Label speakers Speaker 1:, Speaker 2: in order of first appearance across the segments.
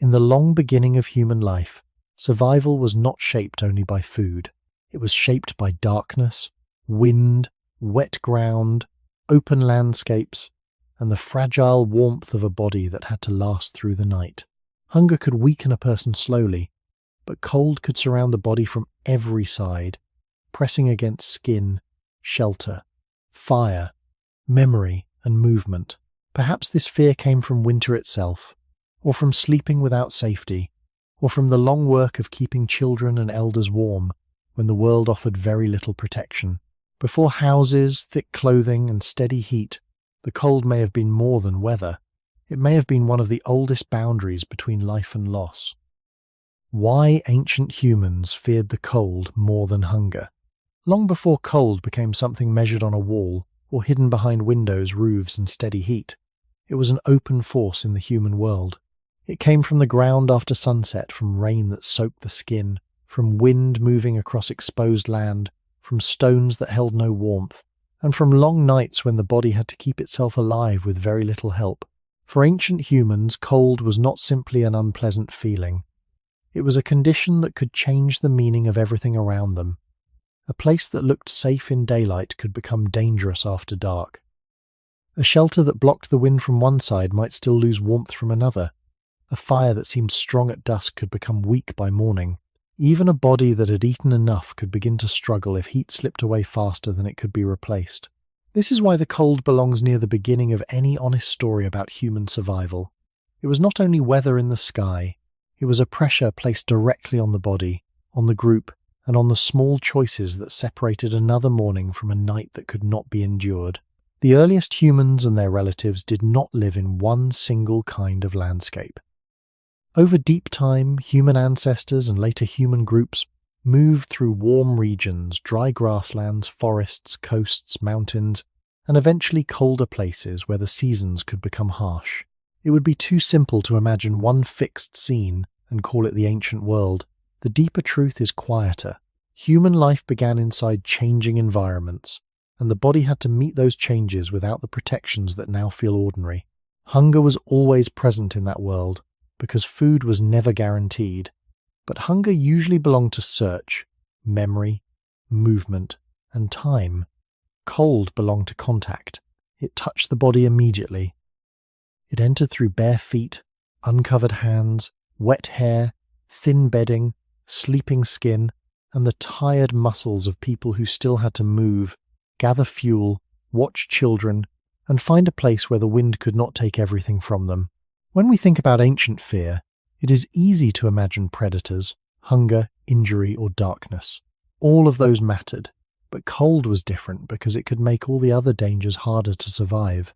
Speaker 1: In the long beginning of human life, survival was not shaped only by food. It was shaped by darkness, wind, wet ground, open landscapes, and the fragile warmth of a body that had to last through the night. Hunger could weaken a person slowly, but cold could surround the body from every side, pressing against skin, shelter, fire, memory, and movement. Perhaps this fear came from winter itself, or from sleeping without safety, or from the long work of keeping children and elders warm when the world offered very little protection. Before houses, thick clothing, and steady heat, the cold may have been more than weather. It may have been one of the oldest boundaries between life and loss. Why ancient humans feared the cold more than hunger? Long before cold became something measured on a wall or hidden behind windows, roofs, and steady heat, it was an open force in the human world. It came from the ground after sunset, from rain that soaked the skin, from wind moving across exposed land, from stones that held no warmth, and from long nights when the body had to keep itself alive with very little help. For ancient humans, cold was not simply an unpleasant feeling. It was a condition that could change the meaning of everything around them. A place that looked safe in daylight could become dangerous after dark. A shelter that blocked the wind from one side might still lose warmth from another. A fire that seemed strong at dusk could become weak by morning. Even a body that had eaten enough could begin to struggle if heat slipped away faster than it could be replaced. This is why the cold belongs near the beginning of any honest story about human survival. It was not only weather in the sky, it was a pressure placed directly on the body, on the group, and on the small choices that separated another morning from a night that could not be endured. The earliest humans and their relatives did not live in one single kind of landscape. Over deep time, human ancestors and later human groups moved through warm regions, dry grasslands, forests, coasts, mountains, and eventually colder places where the seasons could become harsh. It would be too simple to imagine one fixed scene and call it the ancient world. The deeper truth is quieter. Human life began inside changing environments, and the body had to meet those changes without the protections that now feel ordinary. Hunger was always present in that world, because food was never guaranteed. But hunger usually belonged to search, memory, movement, and time. Cold belonged to contact. It touched the body immediately. It entered through bare feet, uncovered hands, wet hair, thin bedding, sleeping skin, and the tired muscles of people who still had to move, gather fuel, watch children, and find a place where the wind could not take everything from them. When we think about ancient fear, it is easy to imagine predators, hunger, injury, or darkness. All of those mattered, but cold was different because it could make all the other dangers harder to survive.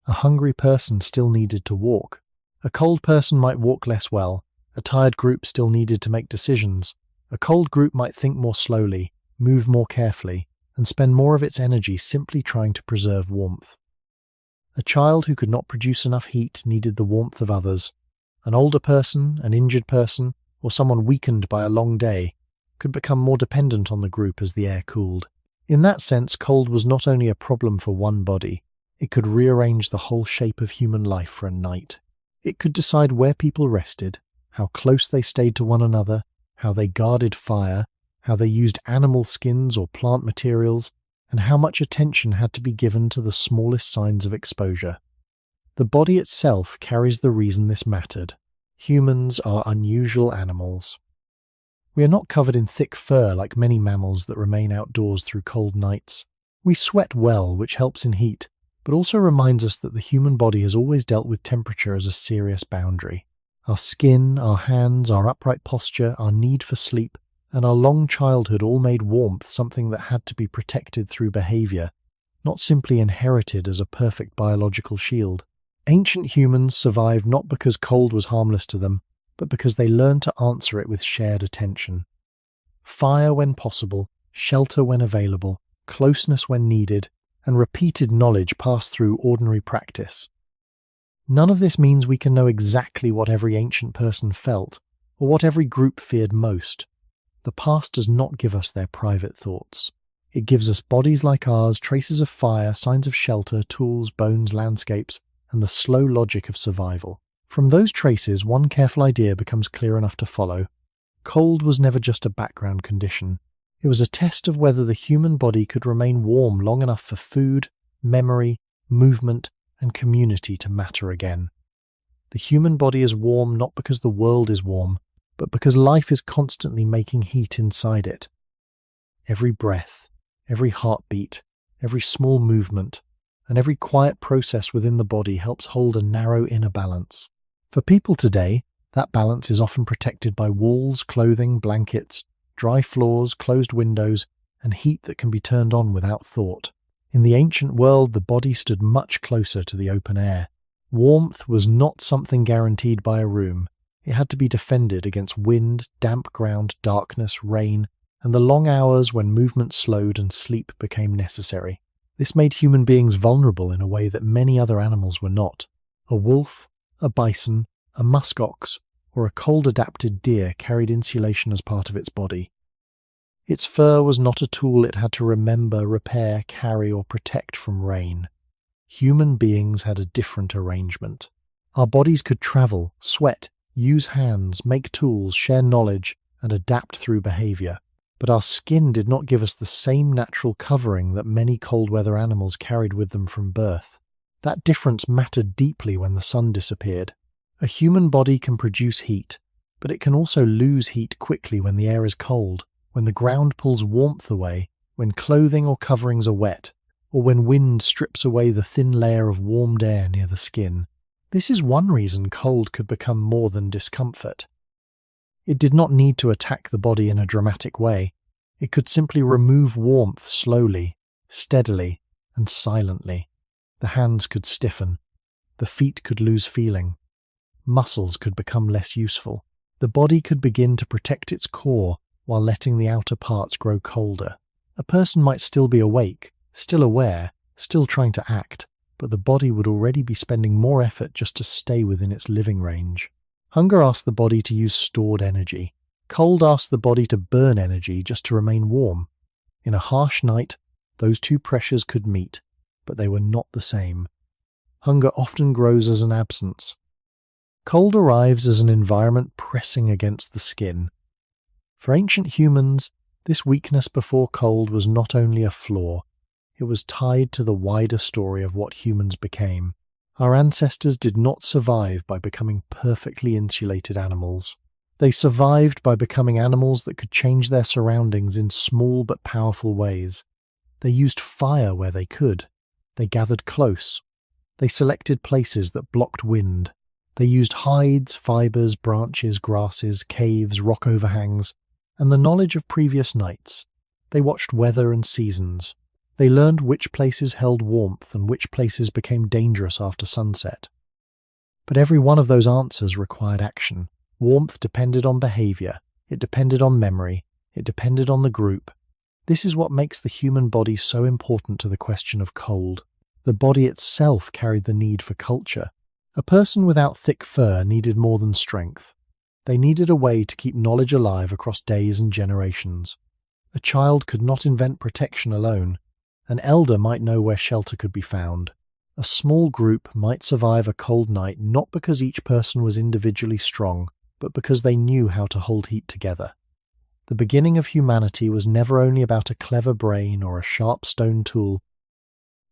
Speaker 1: A hungry person still needed to walk. A cold person might walk less well. A tired group still needed to make decisions. A cold group might think more slowly, move more carefully, and spend more of its energy simply trying to preserve warmth. A child who could not produce enough heat needed the warmth of others. An older person, an injured person, or someone weakened by a long day could become more dependent on the group as the air cooled. In that sense, cold was not only a problem for one body, it could rearrange the whole shape of human life for a night. It could decide where people rested, how close they stayed to one another, how they guarded fire, how they used animal skins or plant materials, and how much attention had to be given to the smallest signs of exposure. The body itself carries the reason this mattered. Humans are unusual animals. We are not covered in thick fur like many mammals that remain outdoors through cold nights. We sweat well, which helps in heat, but also reminds us that the human body has always dealt with temperature as a serious boundary. Our skin, our hands, our upright posture, our need for sleep, and our long childhood all made warmth something that had to be protected through behavior, not simply inherited as a perfect biological shield. Ancient humans survived not because cold was harmless to them, but because they learned to answer it with shared attention. Fire when possible, shelter when available, closeness when needed, and repeated knowledge passed through ordinary practice. None of this means we can know exactly what every ancient person felt, or what every group feared most. The past does not give us their private thoughts. It gives us bodies like ours, traces of fire, signs of shelter, tools, bones, landscapes, and the slow logic of survival. From those traces, one careful idea becomes clear enough to follow. Cold was never just a background condition. It was a test of whether the human body could remain warm long enough for food, memory, movement, and community to matter again. The human body is warm not because the world is warm, but because life is constantly making heat inside it. Every breath, every heartbeat, every small movement, and every quiet process within the body helps hold a narrow inner balance. For people today, that balance is often protected by walls, clothing, blankets, dry floors, closed windows, and heat that can be turned on without thought. In the ancient world, the body stood much closer to the open air. Warmth was not something guaranteed by a room. It had to be defended against wind, damp ground, darkness, rain, and the long hours when movement slowed and sleep became necessary. This made human beings vulnerable in a way that many other animals were not. A wolf, a bison, a muskox, or a cold-adapted deer carried insulation as part of its body. Its fur was not a tool it had to remember, repair, carry, or protect from rain. Human beings had a different arrangement. Our bodies could travel, sweat, use hands, make tools, share knowledge, and adapt through behavior. But our skin did not give us the same natural covering that many cold-weather animals carried with them from birth. That difference mattered deeply when the sun disappeared. A human body can produce heat, but it can also lose heat quickly when the air is cold, when the ground pulls warmth away, when clothing or coverings are wet, or when wind strips away the thin layer of warmed air near the skin. This is one reason cold could become more than discomfort. It did not need to attack the body in a dramatic way. It could simply remove warmth slowly, steadily, and silently. The hands could stiffen. The feet could lose feeling. Muscles could become less useful. The body could begin to protect its core while letting the outer parts grow colder. A person might still be awake, still aware, still trying to act, but the body would already be spending more effort just to stay within its living range. Hunger asked the body to use stored energy. Cold asked the body to burn energy just to remain warm. In a harsh night, those two pressures could meet, but they were not the same. Hunger often grows as an absence. Cold arrives as an environment pressing against the skin. For ancient humans, this weakness before cold was not only a flaw, it was tied to the wider story of what humans became. Our ancestors did not survive by becoming perfectly insulated animals. They survived by becoming animals that could change their surroundings in small but powerful ways. They used fire where they could. They gathered close. They selected places that blocked wind. They used hides, fibers, branches, grasses, caves, rock overhangs, and the knowledge of previous nights. They watched weather and seasons. They learned which places held warmth and which places became dangerous after sunset. But every one of those answers required action. Warmth depended on behavior. It depended on memory. It depended on the group. This is what makes the human body so important to the question of cold. The body itself carried the need for culture. A person without thick fur needed more than strength. They needed a way to keep knowledge alive across days and generations. A child could not invent protection alone. An elder might know where shelter could be found. A small group might survive a cold night not because each person was individually strong, but because they knew how to hold heat together. The beginning of humanity was never only about a clever brain or a sharp stone tool.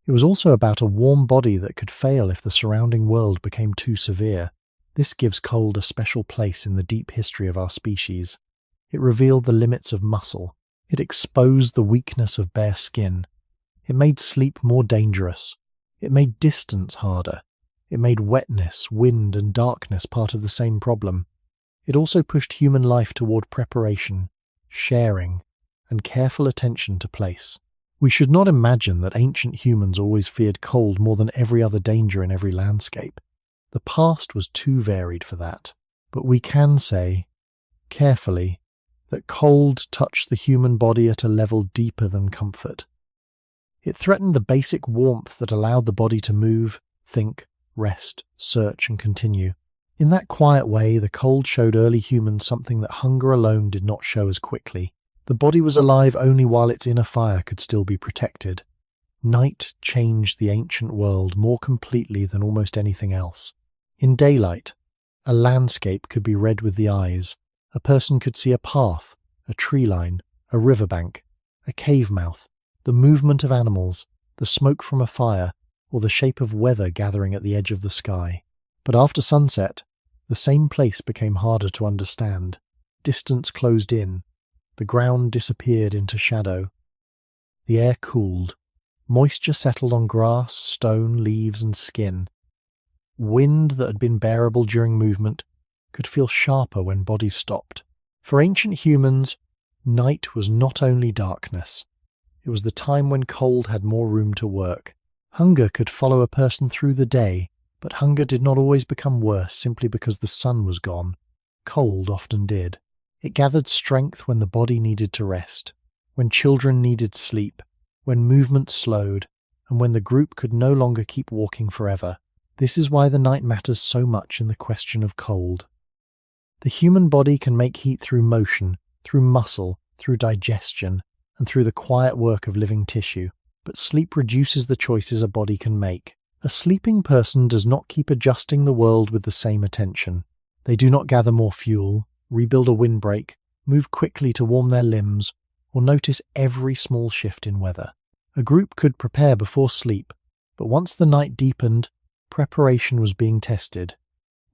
Speaker 1: It was also about a warm body that could fail if the surrounding world became too severe. This gives cold a special place in the deep history of our species. It revealed the limits of muscle. It exposed the weakness of bare skin. It made sleep more dangerous. It made distance harder. It made wetness, wind, and darkness part of the same problem. It also pushed human life toward preparation, sharing, and careful attention to place. We should not imagine that ancient humans always feared cold more than every other danger in every landscape. The past was too varied for that. But we can say, carefully, that cold touched the human body at a level deeper than comfort. It threatened the basic warmth that allowed the body to move, think, rest, search, and continue. In that quiet way, the cold showed early humans something that hunger alone did not show as quickly. The body was alive only while its inner fire could still be protected. Night changed the ancient world more completely than almost anything else. In daylight, A landscape could be read with the eyes. A person could see a path, a tree line, a riverbank, a cave mouth, the movement of animals, the smoke from a fire, or the shape of weather gathering at the edge of the sky. But after sunset, the same place became harder to understand. Distance closed in. The ground disappeared into shadow. The air cooled. Moisture settled on grass, stone, leaves, and skin. Wind that had been bearable during movement could feel sharper when bodies stopped. For ancient humans, night was not only darkness. It was the time when cold had more room to work. Hunger could follow a person through the day, but hunger did not always become worse simply because the sun was gone. Cold often did. It gathered strength when the body needed to rest, when children needed sleep, when movement slowed, and when the group could no longer keep walking forever. This is why the night matters so much in the question of cold. The human body can make heat through motion, through muscle, through digestion, and through the quiet work of living tissue, but sleep reduces the choices a body can make. A sleeping person does not keep adjusting the world with the same attention. They do not gather more fuel, rebuild a windbreak, move quickly to warm their limbs, or notice every small shift in weather. A group could prepare before sleep, but once the night deepened, preparation was being tested.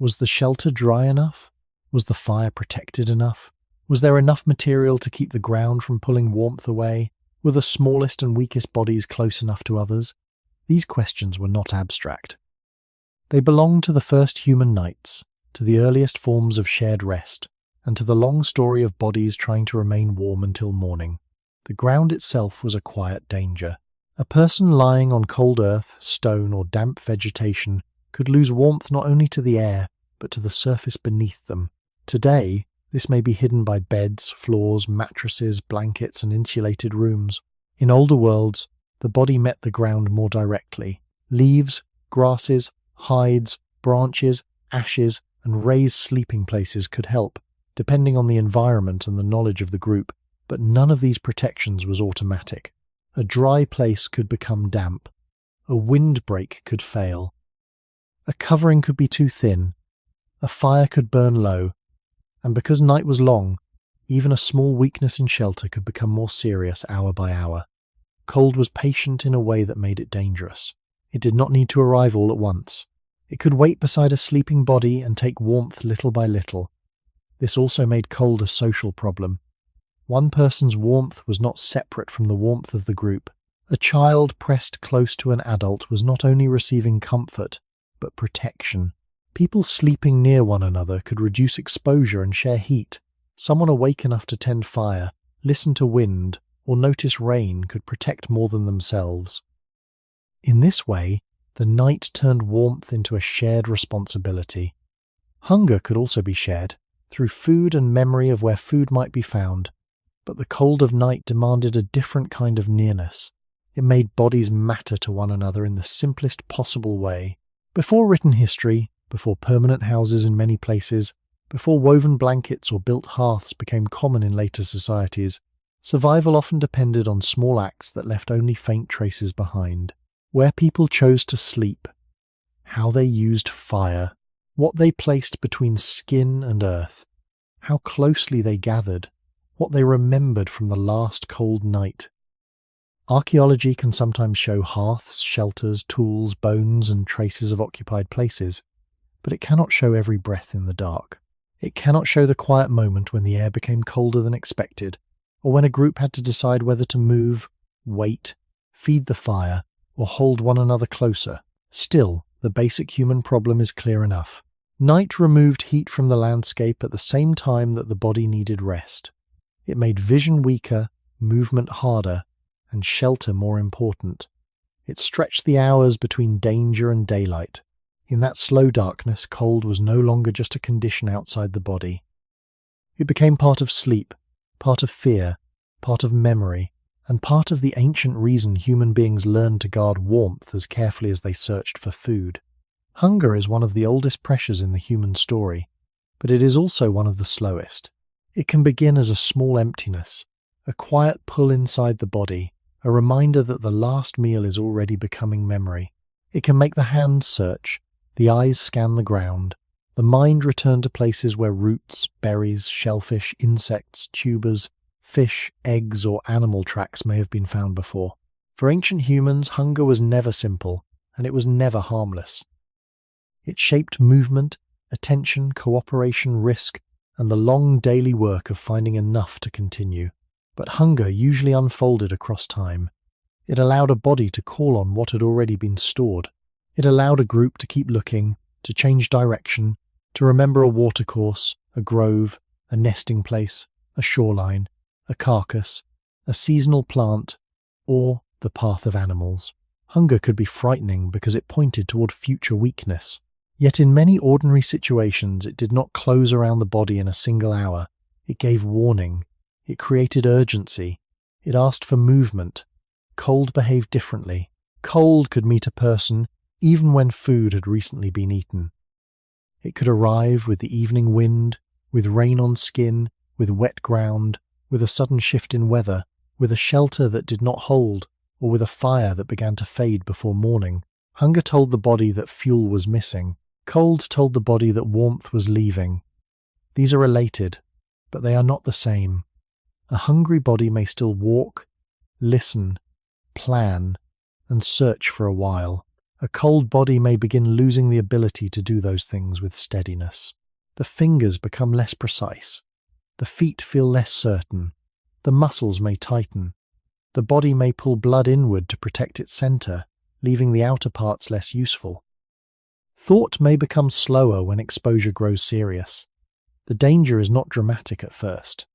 Speaker 1: Was the shelter dry enough? Was the fire protected enough? Was there enough material to keep the ground from pulling warmth away? Were the smallest and weakest bodies close enough to others? These questions were not abstract. They belonged to the first human nights, to the earliest forms of shared rest, and to the long story of bodies trying to remain warm until morning. The ground itself was a quiet danger. A person lying on cold earth, stone, or damp vegetation could lose warmth not only to the air, but to the surface beneath them. Today, this may be hidden by beds, floors, mattresses, blankets, and insulated rooms. In older worlds, the body met the ground more directly. Leaves, grasses, hides, branches, ashes, and raised sleeping places could help, depending on the environment and the knowledge of the group, but none of these protections was automatic. A dry place could become damp. A windbreak could fail. A covering could be too thin. A fire could burn low. And because night was long, even a small weakness in shelter could become more serious hour by hour. Cold was patient in a way that made it dangerous. It did not need to arrive all at once. It could wait beside a sleeping body and take warmth little by little. This also made cold a social problem. One person's warmth was not separate from the warmth of the group. A child pressed close to an adult was not only receiving comfort, but protection. People sleeping near one another could reduce exposure and share heat. Someone awake enough to tend fire, listen to wind, or notice rain could protect more than themselves. In this way, the night turned warmth into a shared responsibility. Hunger could also be shared, through food and memory of where food might be found. But the cold of night demanded a different kind of nearness. It made bodies matter to one another in the simplest possible way. Before written history, before permanent houses in many places, before woven blankets or built hearths became common in later societies, survival often depended on small acts that left only faint traces behind. Where people chose to sleep, how they used fire, what they placed between skin and earth, how closely they gathered, what they remembered from the last cold night. Archaeology can sometimes show hearths, shelters, tools, bones, and traces of occupied places, but it cannot show every breath in the dark. It cannot show the quiet moment when the air became colder than expected, or when a group had to decide whether to move, wait, feed the fire, or hold one another closer. Still, the basic human problem is clear enough. Night removed heat from the landscape at the same time that the body needed rest. It made vision weaker, movement harder, and shelter more important. It stretched the hours between danger and daylight. In that slow darkness, cold was no longer just a condition outside the body. It became part of sleep, part of fear, part of memory, and part of the ancient reason human beings learned to guard warmth as carefully as they searched for food. Hunger is one of the oldest pressures in the human story, but it is also one of the slowest. It can begin as a small emptiness, a quiet pull inside the body, a reminder that the last meal is already becoming memory. It can make the hands search, the eyes scan the ground, The mind returned to places where roots, berries, shellfish, insects, tubers, fish, eggs, or animal tracks may have been found before. For ancient humans, hunger was never simple, and it was never harmless. It shaped movement, attention, cooperation, risk, and the long daily work of finding enough to continue. But hunger usually unfolded across time. It allowed a body to call on what had already been stored. It allowed a group to keep looking, to change direction, to remember a watercourse, a grove, a nesting place, a shoreline, a carcass, a seasonal plant, or the path of animals. Hunger could be frightening because it pointed toward future weakness. Yet in many ordinary situations it did not close around the body in a single hour. It gave warning. It created urgency. It asked for movement. Cold behaved differently. Cold could meet a person even when food had recently been eaten. It could arrive with the evening wind, with rain on skin, with wet ground, with a sudden shift in weather, with a shelter that did not hold, or with a fire that began to fade before morning. Hunger told the body that fuel was missing. Cold told the body that warmth was leaving. These are related, but they are not the same. A hungry body may still walk, listen, plan, and search for a while. A cold body may begin losing the ability to do those things with steadiness. The fingers become less precise. The feet feel less certain. The muscles may tighten. The body may pull blood inward to protect its center, leaving the outer parts less useful. Thought may become slower when exposure grows serious. The danger is not dramatic at first.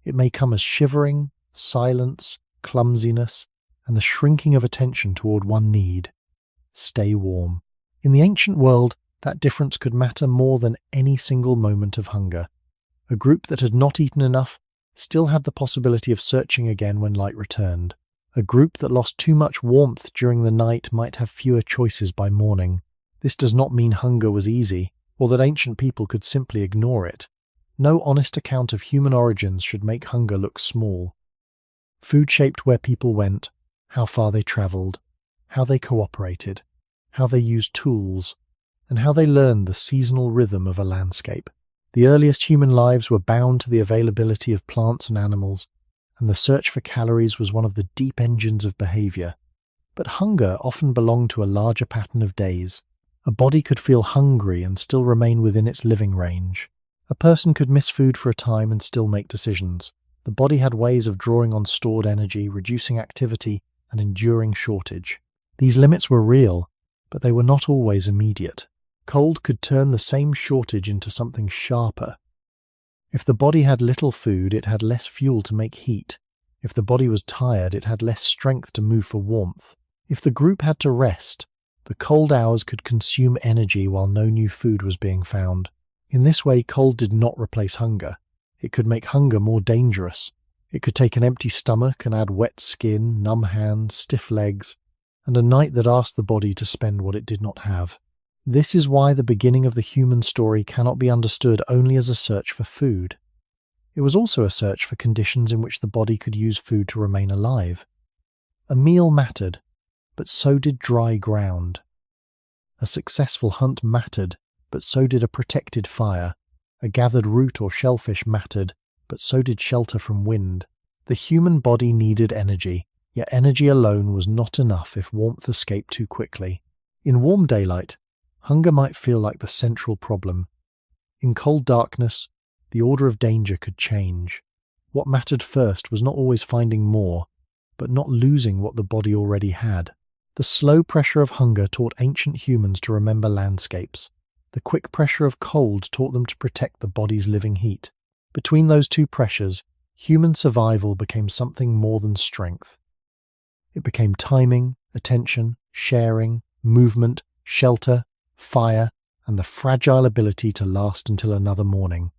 Speaker 1: It may come as shivering, silence, clumsiness, and the shrinking of attention toward one need: stay warm. In the ancient world, that difference could matter more than any single moment of hunger. A group that had not eaten enough still had the possibility of searching again when light returned. A group that lost too much warmth during the night might have fewer choices by morning. This does not mean hunger was easy, or that ancient people could simply ignore it. No honest account of human origins should make hunger look small. Food shaped where people went, how far they travelled, how they cooperated, how they used tools, and how they learned the seasonal rhythm of a landscape. The earliest human lives were bound to the availability of plants and animals, and the search for calories was one of the deep engines of behavior. But hunger often belonged to a larger pattern of days. A body could feel hungry and still remain within its living range. A person could miss food for a time and still make decisions. The body had ways of drawing on stored energy, reducing activity, and enduring shortage. These limits were real, but they were not always immediate. Cold could turn the same shortage into something sharper. If the body had little food, it had less fuel to make heat. If the body was tired, it had less strength to move for warmth. If the group had to rest, the cold hours could consume energy while no new food was being found. In this way, cold did not replace hunger. It could make hunger more dangerous. It could take an empty stomach and add wet skin, numb hands, stiff legs, and a night that asked the body to spend what it did not have. This is why the beginning of the human story cannot be understood only as a search for food. It was also a search for conditions in which the body could use food to remain alive. A meal mattered, but so did dry ground. A successful hunt mattered, but so did a protected fire. A gathered root or shellfish mattered, but so did shelter from wind. The human body needed energy, yet energy alone was not enough if warmth escaped too quickly. In warm daylight, hunger might feel like the central problem. In cold darkness, the order of danger could change. What mattered first was not always finding more, but not losing what the body already had. The slow pressure of hunger taught ancient humans to remember landscapes. The quick pressure of cold taught them to protect the body's living heat. Between those two pressures, human survival became something more than strength. It became timing, attention, sharing, movement, shelter, fire, and the fragile ability to last until another morning.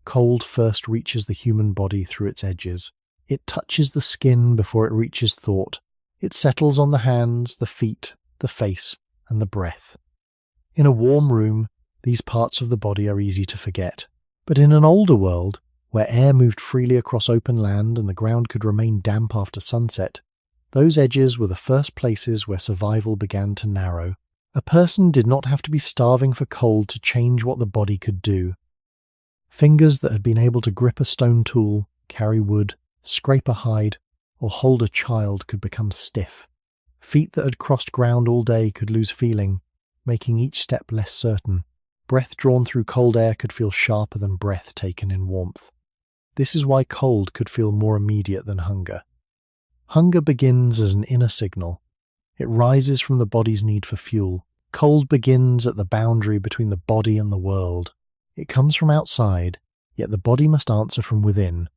Speaker 1: Cold first reaches the human body through its edges. It touches the skin before it reaches thought. It settles on the hands, the feet, the face, and the breath. In a warm room, these parts of the body are easy to forget. But in an older world, where air moved freely across open land and the ground could remain damp after sunset, those edges were the first places where survival began to narrow. A person did not have to be starving for cold to change what the body could do. Fingers that had been able to grip a stone tool, carry wood, scrape a hide, or hold a child could become stiff. Feet that had crossed ground all day could lose feeling, making each step less certain. Breath drawn through cold air could feel sharper than breath taken in warmth. This is why cold could feel more immediate than hunger. Hunger begins as an inner signal. It rises from the body's need for fuel. Cold begins at the boundary between the body and the world. It comes from outside, yet the body must answer from within.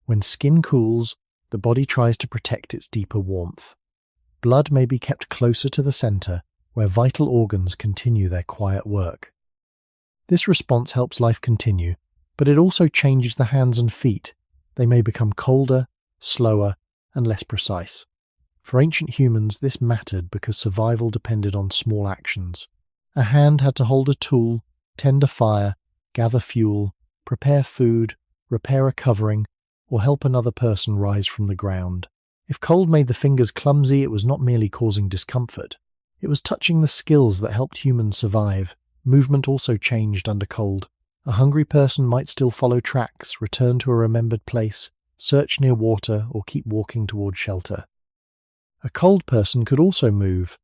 Speaker 1: When skin cools, the body tries to protect its deeper warmth. Blood may be kept closer to the center, where vital organs continue their quiet work. This response helps life continue, but it also changes the hands and feet. They may become colder, slower, and less precise. For ancient humans, this mattered because survival depended on small actions. A hand had to hold a tool, tend a fire, gather fuel, prepare food, repair a covering, or help another person rise from the ground. If cold made the fingers clumsy, it was not merely causing discomfort. It was touching the skills that helped humans survive. Movement also changed under cold. A hungry person might still follow tracks, return to a remembered place, search near water, or keep walking toward shelter. A cold person could also move,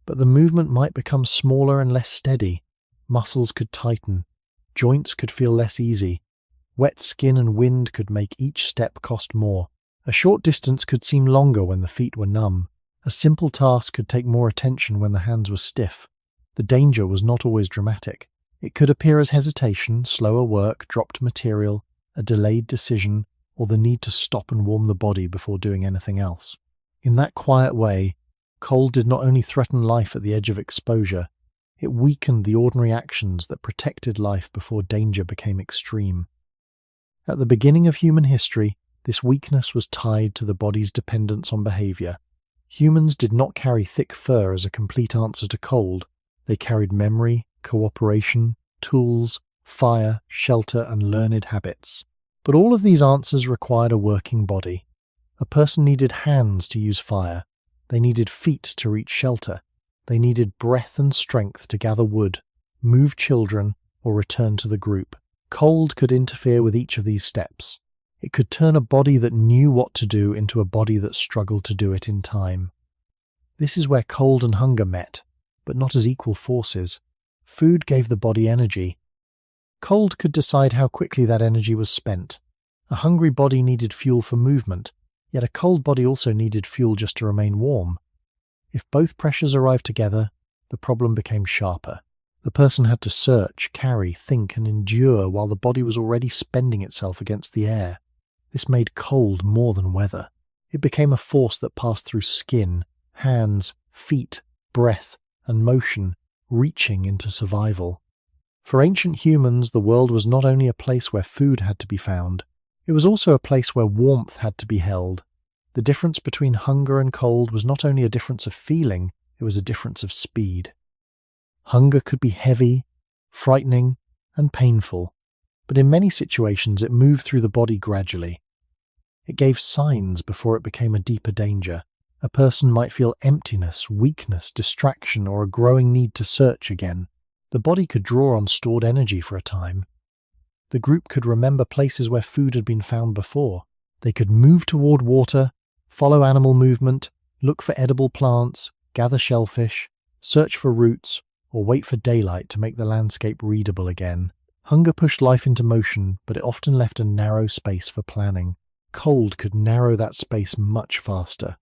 Speaker 1: but the movement might become smaller and less steady. Muscles could tighten. Joints could feel less easy. Wet skin and wind could make each step cost more. A short distance could seem longer when the feet were numb. A simple task could take more attention when the hands were stiff. The danger was not always dramatic. It could appear as hesitation, slower work, dropped material, a delayed decision, or the need to stop and warm the body before doing anything else. In that quiet way, cold did not only threaten life at the edge of exposure, it weakened the ordinary actions that protected life before danger became extreme. At the beginning of human history, this weakness was tied to the body's dependence on behavior. Humans did not carry thick fur as a complete answer to cold. They carried memory, cooperation, tools, fire, shelter, and learned habits. But all of these answers required a working body. A person needed hands to use fire. They needed feet to reach shelter. They needed breath and strength to gather wood, move children, or return to the group. Cold could interfere with each of these steps. It could turn a body that knew what to do into a body that struggled to do it in time. This is where cold and hunger met, but not as equal forces. Food gave the body energy. Cold could decide how quickly that energy was spent. A hungry body needed fuel for movement, yet a cold body also needed fuel just to remain warm. If both pressures arrived together, the problem became sharper. The person had to search, carry, think, and endure while the body was already spending itself against the air. This made cold more than weather. It became a force that passed through skin, hands, feet, breath, and motion, reaching into survival. For ancient humans, the world was not only a place where food had to be found, it was also a place where warmth had to be held. The difference between hunger and cold was not only a difference of feeling, it was a difference of speed. Hunger could be heavy, frightening, and painful, but in many situations it moved through the body gradually. It gave signs before it became a deeper danger. A person might feel emptiness, weakness, distraction, or a growing need to search again. The body could draw on stored energy for a time. The group could remember places where food had been found before. They could move toward water, follow animal movement, look for edible plants, gather shellfish, search for roots, or wait for daylight to make the landscape readable again. Hunger pushed life into motion, but it often left a narrow space for planning. Cold could narrow that space much faster.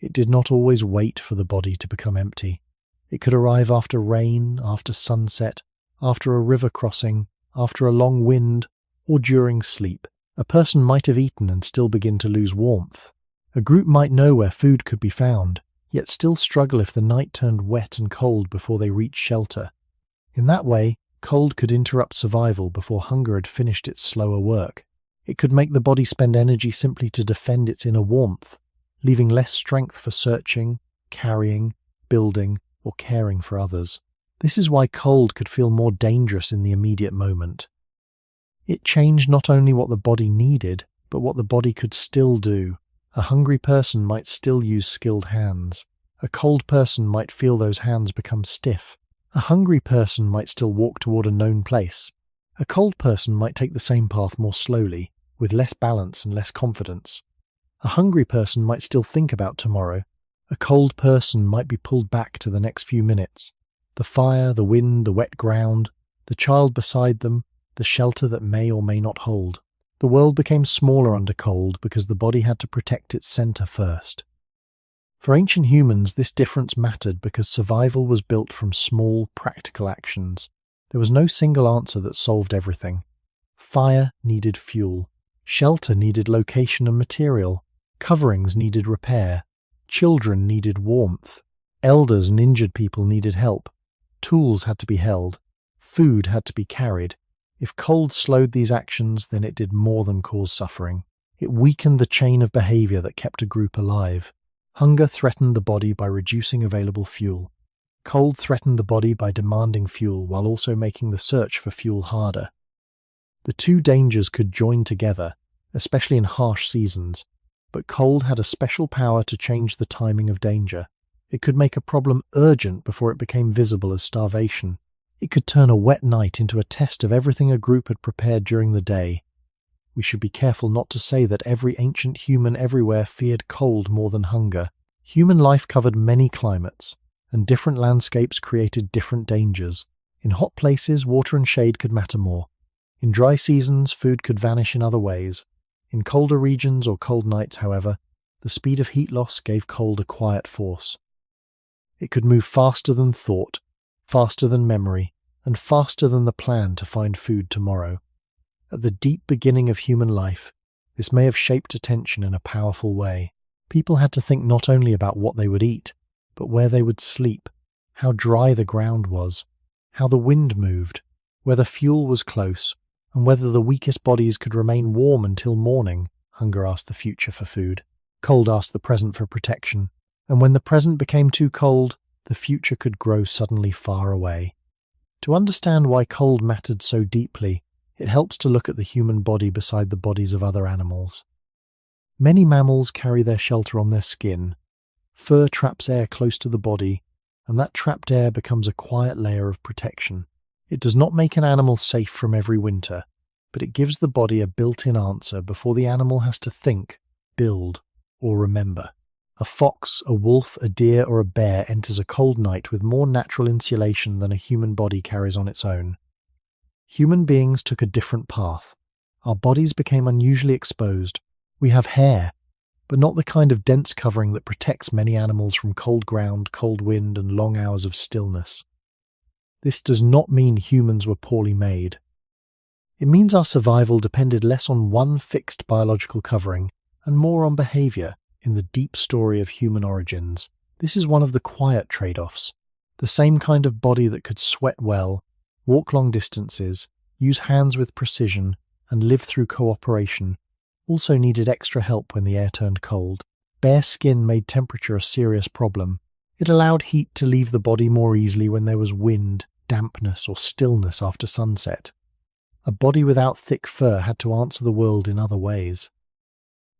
Speaker 1: It did not always wait for the body to become empty. It could arrive after rain, after sunset, after a river crossing, after a long wind, or during sleep. A person might have eaten and still begin to lose warmth. A group might know where food could be found, yet still struggle if the night turned wet and cold before they reached shelter. In that way, cold could interrupt survival before hunger had finished its slower work. It could make the body spend energy simply to defend its inner warmth, leaving less strength for searching, carrying, building, or caring for others. This is why cold could feel more dangerous in the immediate moment. It changed not only what the body needed, but what the body could still do. A hungry person might still use skilled hands. A cold person might feel those hands become stiff. A hungry person might still walk toward a known place. A cold person might take the same path more slowly, with less balance and less confidence. A hungry person might still think about tomorrow. A cold person might be pulled back to the next few minutes. The fire, the wind, the wet ground, the child beside them, the shelter that may or may not hold. The world became smaller under cold because the body had to protect its center first. For ancient humans, this difference mattered because survival was built from small, practical actions. There was no single answer that solved everything. Fire needed fuel. Shelter needed location and material. Coverings needed repair. Children needed warmth. Elders and injured people needed help. Tools had to be held. Food had to be carried. If cold slowed these actions, then it did more than cause suffering. It weakened the chain of behavior that kept a group alive. Hunger threatened the body by reducing available fuel. Cold threatened the body by demanding fuel while also making the search for fuel harder. The two dangers could join together, especially in harsh seasons, but cold had a special power to change the timing of danger. It could make a problem urgent before it became visible as starvation. It could turn a wet night into a test of everything a group had prepared during the day. We should be careful not to say that every ancient human everywhere feared cold more than hunger. Human life covered many climates, and different landscapes created different dangers. In hot places, water and shade could matter more. In dry seasons, food could vanish in other ways. In colder regions or cold nights, however, the speed of heat loss gave cold a quiet force. It could move faster than thought, faster than memory, and faster than the plan to find food tomorrow. At the deep beginning of human life, this may have shaped attention in a powerful way. People had to think not only about what they would eat, but where they would sleep, how dry the ground was, how the wind moved, whether fuel was close, and whether the weakest bodies could remain warm until morning. Hunger asked the future for food. Cold asked the present for protection. And when the present became too cold, the future could grow suddenly far away. To understand why cold mattered so deeply, it helps to look at the human body beside the bodies of other animals. Many mammals carry their shelter on their skin. Fur traps air close to the body, and that trapped air becomes a quiet layer of protection. It does not make an animal safe from every winter, but it gives the body a built-in answer before the animal has to think, build, or remember. A fox, a wolf, a deer, or a bear enters a cold night with more natural insulation than a human body carries on its own. Human beings took a different path. Our bodies became unusually exposed. We have hair, but not the kind of dense covering that protects many animals from cold ground, cold wind, and long hours of stillness. This does not mean humans were poorly made. It means our survival depended less on one fixed biological covering and more on behavior. In the deep story of human origins, this is one of the quiet trade-offs. The same kind of body that could sweat well, walk long distances, use hands with precision, and live through cooperation, also needed extra help when the air turned cold. Bare skin made temperature a serious problem. It allowed heat to leave the body more easily when there was wind, dampness, or stillness after sunset. A body without thick fur had to answer the world in other ways.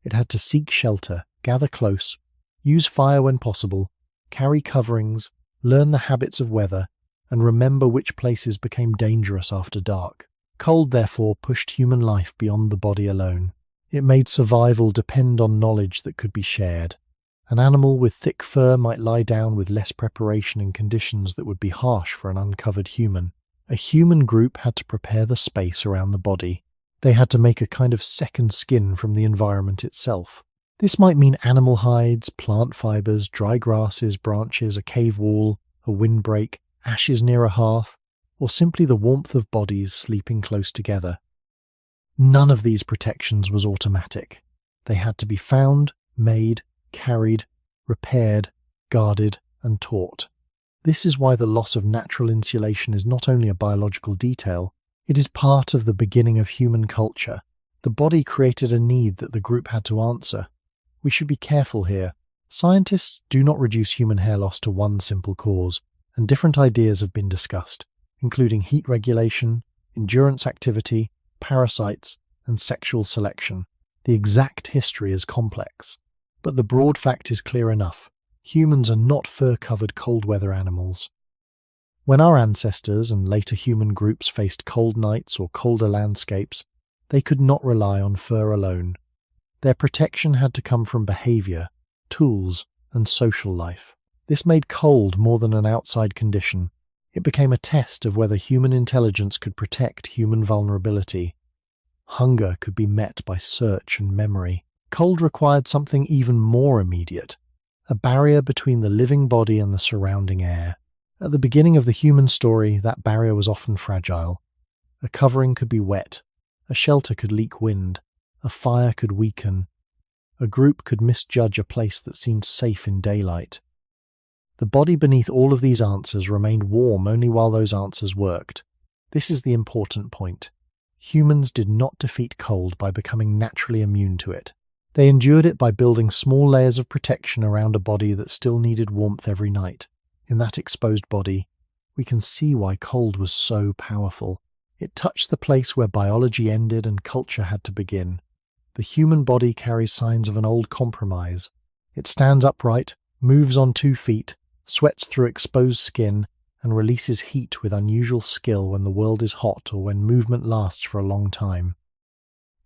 Speaker 1: It had to seek shelter, gather close, use fire when possible, carry coverings, learn the habits of weather, and remember which places became dangerous after dark. Cold, therefore, pushed human life beyond the body alone. It made survival depend on knowledge that could be shared. An animal with thick fur might lie down with less preparation in conditions that would be harsh for an uncovered human. A human group had to prepare the space around the body. They had to make a kind of second skin from the environment itself. This might mean animal hides, plant fibers, dry grasses, branches, a cave wall, a windbreak, ashes near a hearth, or simply the warmth of bodies sleeping close together. None of these protections was automatic. They had to be found, made, carried, repaired, guarded, and taught. This is why the loss of natural insulation is not only a biological detail, it is part of the beginning of human culture. The body created a need that the group had to answer. We should be careful here. Scientists do not reduce human hair loss to one simple cause, and different ideas have been discussed, including heat regulation, endurance activity, parasites, and sexual selection. The exact history is complex, but the broad fact is clear enough. Humans are not fur-covered cold-weather animals. When our ancestors and later human groups faced cold nights or colder landscapes, they could not rely on fur alone. Their protection had to come from behavior, tools, and social life. This made cold more than an outside condition. It became a test of whether human intelligence could protect human vulnerability. Hunger could be met by search and memory. Cold required something even more immediate, a barrier between the living body and the surrounding air. At the beginning of the human story, that barrier was often fragile. A covering could be wet, a shelter could leak wind, a fire could weaken, a group could misjudge a place that seemed safe in daylight. The body beneath all of these answers remained warm only while those answers worked. This is the important point. Humans did not defeat cold by becoming naturally immune to it. They endured it by building small layers of protection around a body that still needed warmth every night. In that exposed body, we can see why cold was so powerful. It touched the place where biology ended and culture had to begin. The human body carries signs of an old compromise. It stands upright, moves on 2 feet, sweats through exposed skin, and releases heat with unusual skill when the world is hot or when movement lasts for a long time.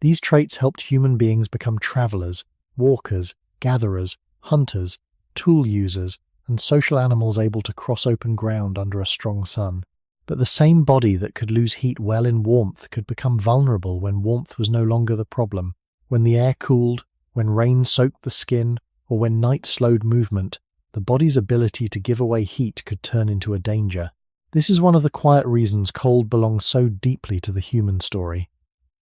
Speaker 1: These traits helped human beings become travelers, walkers, gatherers, hunters, tool users, and social animals able to cross open ground under a strong sun. But the same body that could lose heat well in warmth could become vulnerable when warmth was no longer the problem. When the air cooled, when rain soaked the skin, or when night slowed movement, the body's ability to give away heat could turn into a danger. This is one of the quiet reasons cold belongs so deeply to the human story.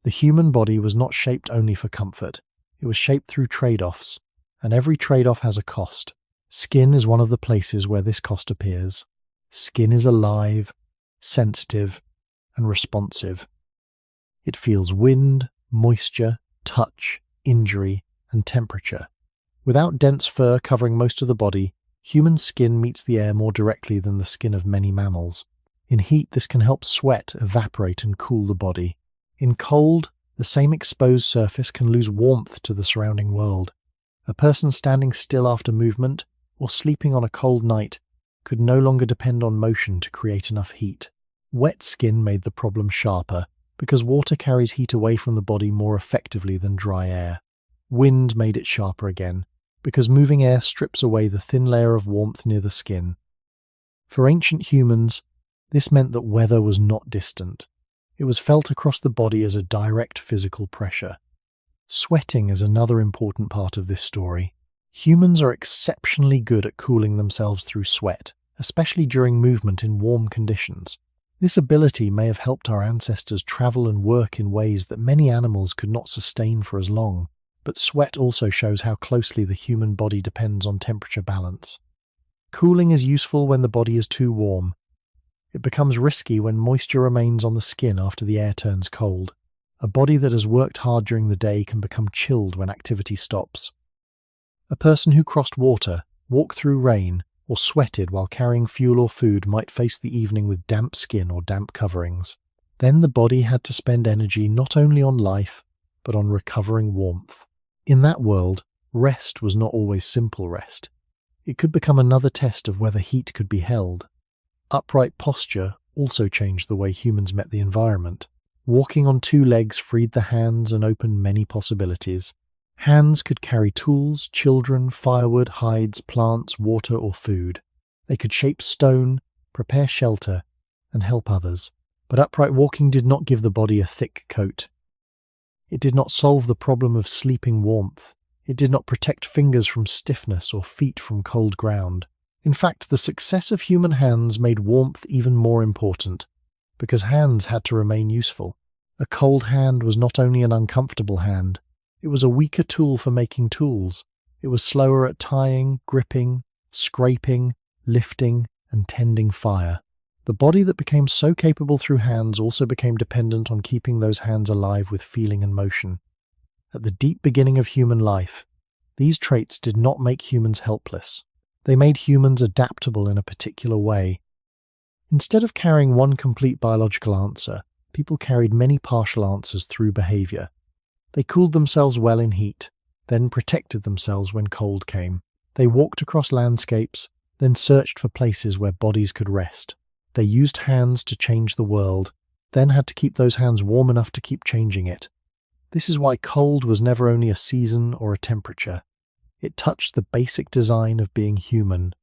Speaker 1: The human body was not shaped only for comfort. It was shaped through trade-offs, and every trade-off has a cost. Skin is one of the places where this cost appears. Skin is alive, sensitive, and responsive. It feels wind, moisture, touch, injury, and temperature. Without dense fur covering most of the body, human skin meets the air more directly than the skin of many mammals. In heat, this can help sweat evaporate and cool the body. In cold, the same exposed surface can lose warmth to the surrounding world. A person standing still after movement, or sleeping on a cold night, could no longer depend on motion to create enough heat. Wet skin made the problem sharper, because water carries heat away from the body more effectively than dry air. Wind made it sharper again, because moving air strips away the thin layer of warmth near the skin. For ancient humans, this meant that weather was not distant. It was felt across the body as a direct physical pressure. Sweating is another important part of this story. Humans are exceptionally good at cooling themselves through sweat, especially during movement in warm conditions. This ability may have helped our ancestors travel and work in ways that many animals could not sustain for as long. But sweat also shows how closely the human body depends on temperature balance. Cooling is useful when the body is too warm. It becomes risky when moisture remains on the skin after the air turns cold. A body that has worked hard during the day can become chilled when activity stops. A person who crossed water, walked through rain, or sweated while carrying fuel or food might face the evening with damp skin or damp coverings. Then the body had to spend energy not only on life, but on recovering warmth. In that world, rest was not always simple rest. It could become another test of whether heat could be held. Upright posture also changed the way humans met the environment. Walking on 2 legs freed the hands and opened many possibilities. Hands could carry tools, children, firewood, hides, plants, water, or food. They could shape stone, prepare shelter, and help others. But upright walking did not give the body a thick coat. It did not solve the problem of sleeping warmth. It did not protect fingers from stiffness or feet from cold ground. In fact, the success of human hands made warmth even more important, because hands had to remain useful. A cold hand was not only an uncomfortable hand, it was a weaker tool for making tools. It was slower at tying, gripping, scraping, lifting, and tending fire. The body that became so capable through hands also became dependent on keeping those hands alive with feeling and motion. At the deep beginning of human life, these traits did not make humans helpless. They made humans adaptable in a particular way. Instead of carrying one complete biological answer, people carried many partial answers through behavior. They cooled themselves well in heat, then protected themselves when cold came. They walked across landscapes, then searched for places where bodies could rest. They used hands to change the world, then had to keep those hands warm enough to keep changing it. This is why cold was never only a season or a temperature. It touched the basic design of being human.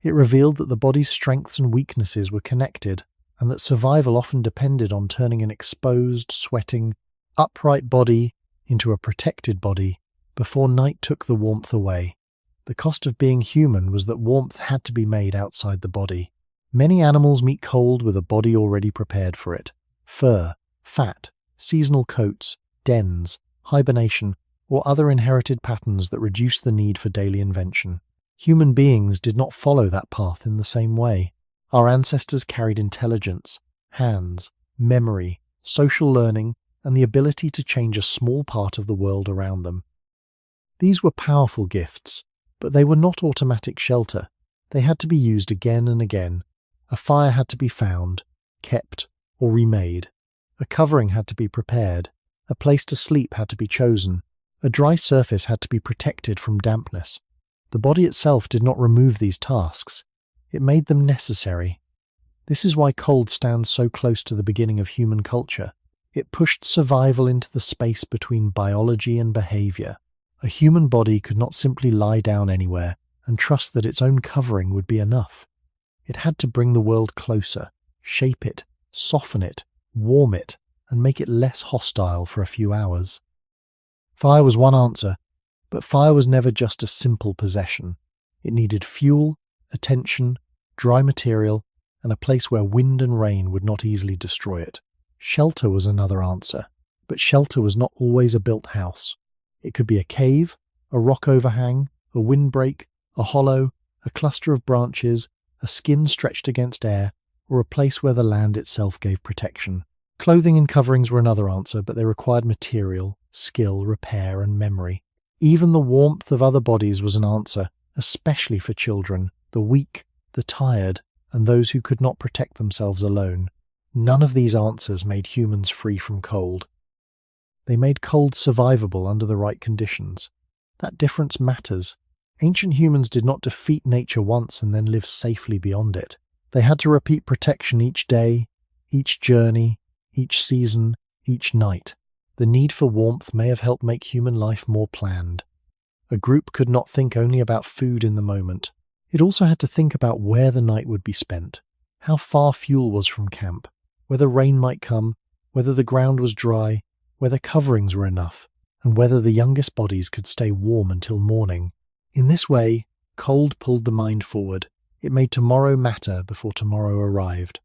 Speaker 1: It revealed that the body's strengths and weaknesses were connected, and that survival often depended on turning an exposed, sweating, upright body into a protected body before night took the warmth away. The cost of being human was that warmth had to be made outside the body. Many animals meet cold with a body already prepared for it. Fur, fat, seasonal coats, dens, hibernation, or other inherited patterns that reduce the need for daily invention. Human beings did not follow that path in the same way. Our ancestors carried intelligence, hands, memory, social learning, and the ability to change a small part of the world around them. These were powerful gifts, but they were not automatic shelter. They had to be used again and again. A fire had to be found, kept, or remade. A covering had to be prepared. A place to sleep had to be chosen. A dry surface had to be protected from dampness. The body itself did not remove these tasks. It made them necessary. This is why cold stands so close to the beginning of human culture. It pushed survival into the space between biology and behavior. A human body could not simply lie down anywhere and trust that its own covering would be enough. It had to bring the world closer, shape it, soften it, warm it, and make it less hostile for a few hours. Fire was one answer, but fire was never just a simple possession. It needed fuel, attention, dry material, and a place where wind and rain would not easily destroy it. Shelter was another answer, but shelter was not always a built house. It could be a cave, a rock overhang, a windbreak, a hollow, a cluster of branches, a skin stretched against air, or a place where the land itself gave protection. Clothing and coverings were another answer, but they required material, skill, repair, and memory. Even the warmth of other bodies was an answer, especially for children, the weak, the tired, and those who could not protect themselves alone. None of these answers made humans free from cold. They made cold survivable under the right conditions. That difference matters. Ancient humans did not defeat nature once and then live safely beyond it. They had to repeat protection each day, each journey, each season, each night. The need for warmth may have helped make human life more planned. A group could not think only about food in the moment. It also had to think about where the night would be spent, how far fuel was from camp, whether rain might come, whether the ground was dry, whether coverings were enough, and whether the youngest bodies could stay warm until morning. In this way, cold pulled the mind forward. It made tomorrow matter before tomorrow arrived.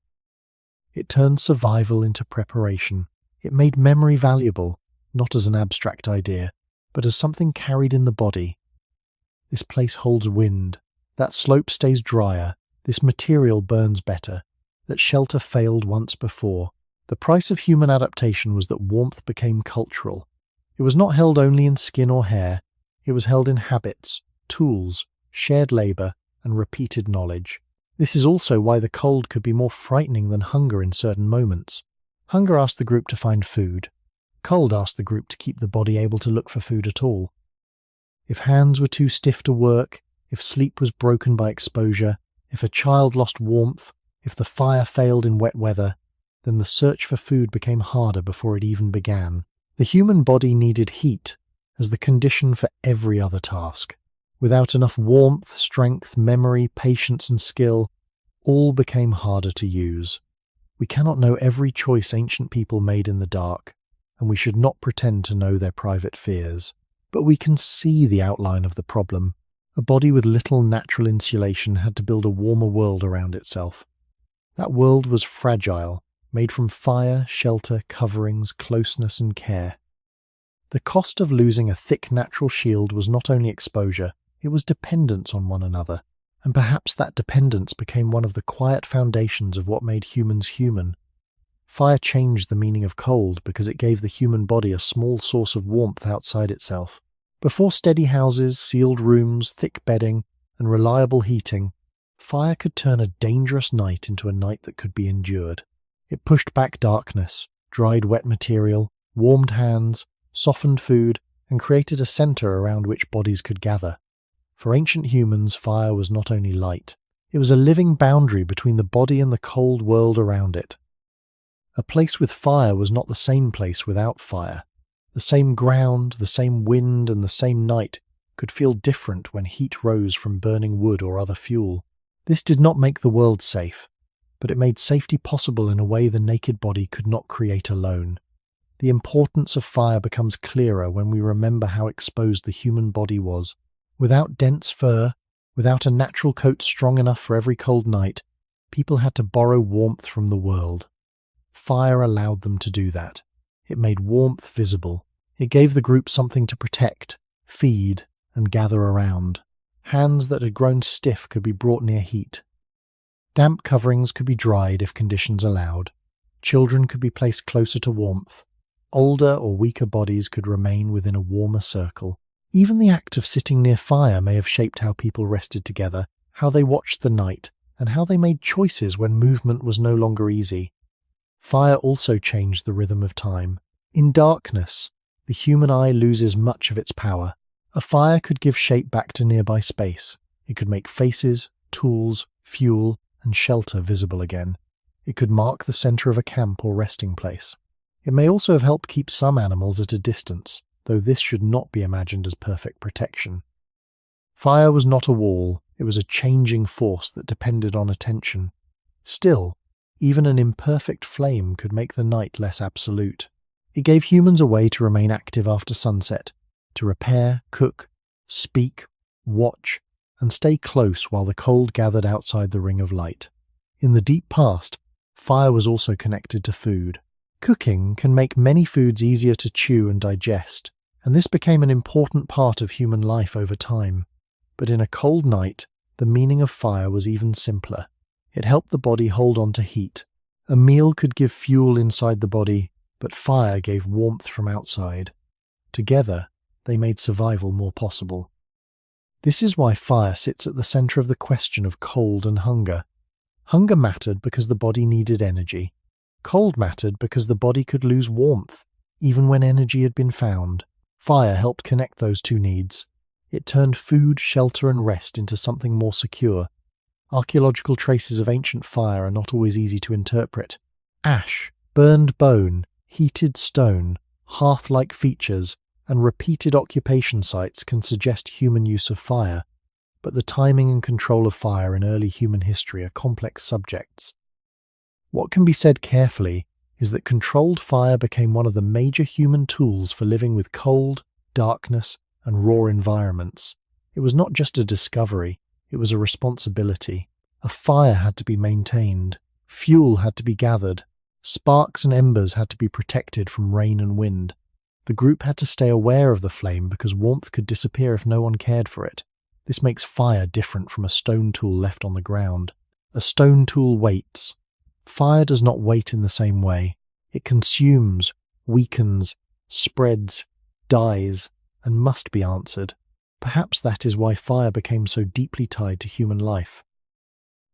Speaker 1: It turned survival into preparation. It made memory valuable, not as an abstract idea, but as something carried in the body. This place holds wind. That slope stays drier. This material burns better. That shelter failed once before. The price of human adaptation was that warmth became cultural. It was not held only in skin or hair. It was held in habits, tools, shared labour, and repeated knowledge. This is also why the cold could be more frightening than hunger in certain moments. Hunger asked the group to find food. Cold asked the group to keep the body able to look for food at all. If hands were too stiff to work, if sleep was broken by exposure, if a child lost warmth, if the fire failed in wet weather, then the search for food became harder before it even began. The human body needed heat as the condition for every other task. Without enough warmth, strength, memory, patience, and skill, all became harder to use. We cannot know every choice ancient people made in the dark, and we should not pretend to know their private fears. But we can see the outline of the problem. A body with little natural insulation had to build a warmer world around itself. That world was fragile, made from fire, shelter, coverings, closeness, and care. The cost of losing a thick natural shield was not only exposure, it was dependence on one another, and perhaps that dependence became one of the quiet foundations of what made humans human. Fire changed the meaning of cold because it gave the human body a small source of warmth outside itself. Before steady houses, sealed rooms, thick bedding, and reliable heating, fire could turn a dangerous night into a night that could be endured. It pushed back darkness, dried wet material, warmed hands, softened food, and created a center around which bodies could gather. For ancient humans, fire was not only light, it was a living boundary between the body and the cold world around it. A place with fire was not the same place without fire. The same ground, the same wind, and the same night could feel different when heat rose from burning wood or other fuel. This did not make the world safe, but it made safety possible in a way the naked body could not create alone. The importance of fire becomes clearer when we remember how exposed the human body was. Without dense fur, without a natural coat strong enough for every cold night, people had to borrow warmth from the world. Fire allowed them to do that. It made warmth visible. It gave the group something to protect, feed, and gather around. Hands that had grown stiff could be brought near heat. Damp coverings could be dried if conditions allowed. Children could be placed closer to warmth. Older or weaker bodies could remain within a warmer circle. Even the act of sitting near fire may have shaped how people rested together, how they watched the night, and how they made choices when movement was no longer easy. Fire also changed the rhythm of time. In darkness, the human eye loses much of its power. A fire could give shape back to nearby space. It could make faces, tools, fuel, and shelter visible again. It could mark the center of a camp or resting place. It may also have helped keep some animals at a distance, though this should not be imagined as perfect protection. Fire was not a wall, it was a changing force that depended on attention. Still, even an imperfect flame could make the night less absolute. It gave humans a way to remain active after sunset, to repair, cook, speak, watch, and stay close while the cold gathered outside the ring of light. In the deep past, fire was also connected to food. Cooking can make many foods easier to chew and digest, and this became an important part of human life over time. But in a cold night, the meaning of fire was even simpler. It helped the body hold on to heat. A meal could give fuel inside the body, but fire gave warmth from outside. Together, they made survival more possible. This is why fire sits at the center of the question of cold and hunger. Hunger mattered because the body needed energy. Cold mattered because the body could lose warmth, even when energy had been found. Fire helped connect those two needs. It turned food, shelter, and rest into something more secure. Archaeological traces of ancient fire are not always easy to interpret. Ash, burned bone, heated stone, hearth-like features, and repeated occupation sites can suggest human use of fire, but the timing and control of fire in early human history are complex subjects. What can be said carefully is that controlled fire became one of the major human tools for living with cold, darkness, and raw environments. It was not just a discovery, it was a responsibility. A fire had to be maintained, fuel had to be gathered, sparks and embers had to be protected from rain and wind. The group had to stay aware of the flame because warmth could disappear if no one cared for it. This makes fire different from a stone tool left on the ground. A stone tool waits. Fire does not wait in the same way. It consumes, weakens, spreads, dies, and must be answered. Perhaps that is why fire became so deeply tied to human life.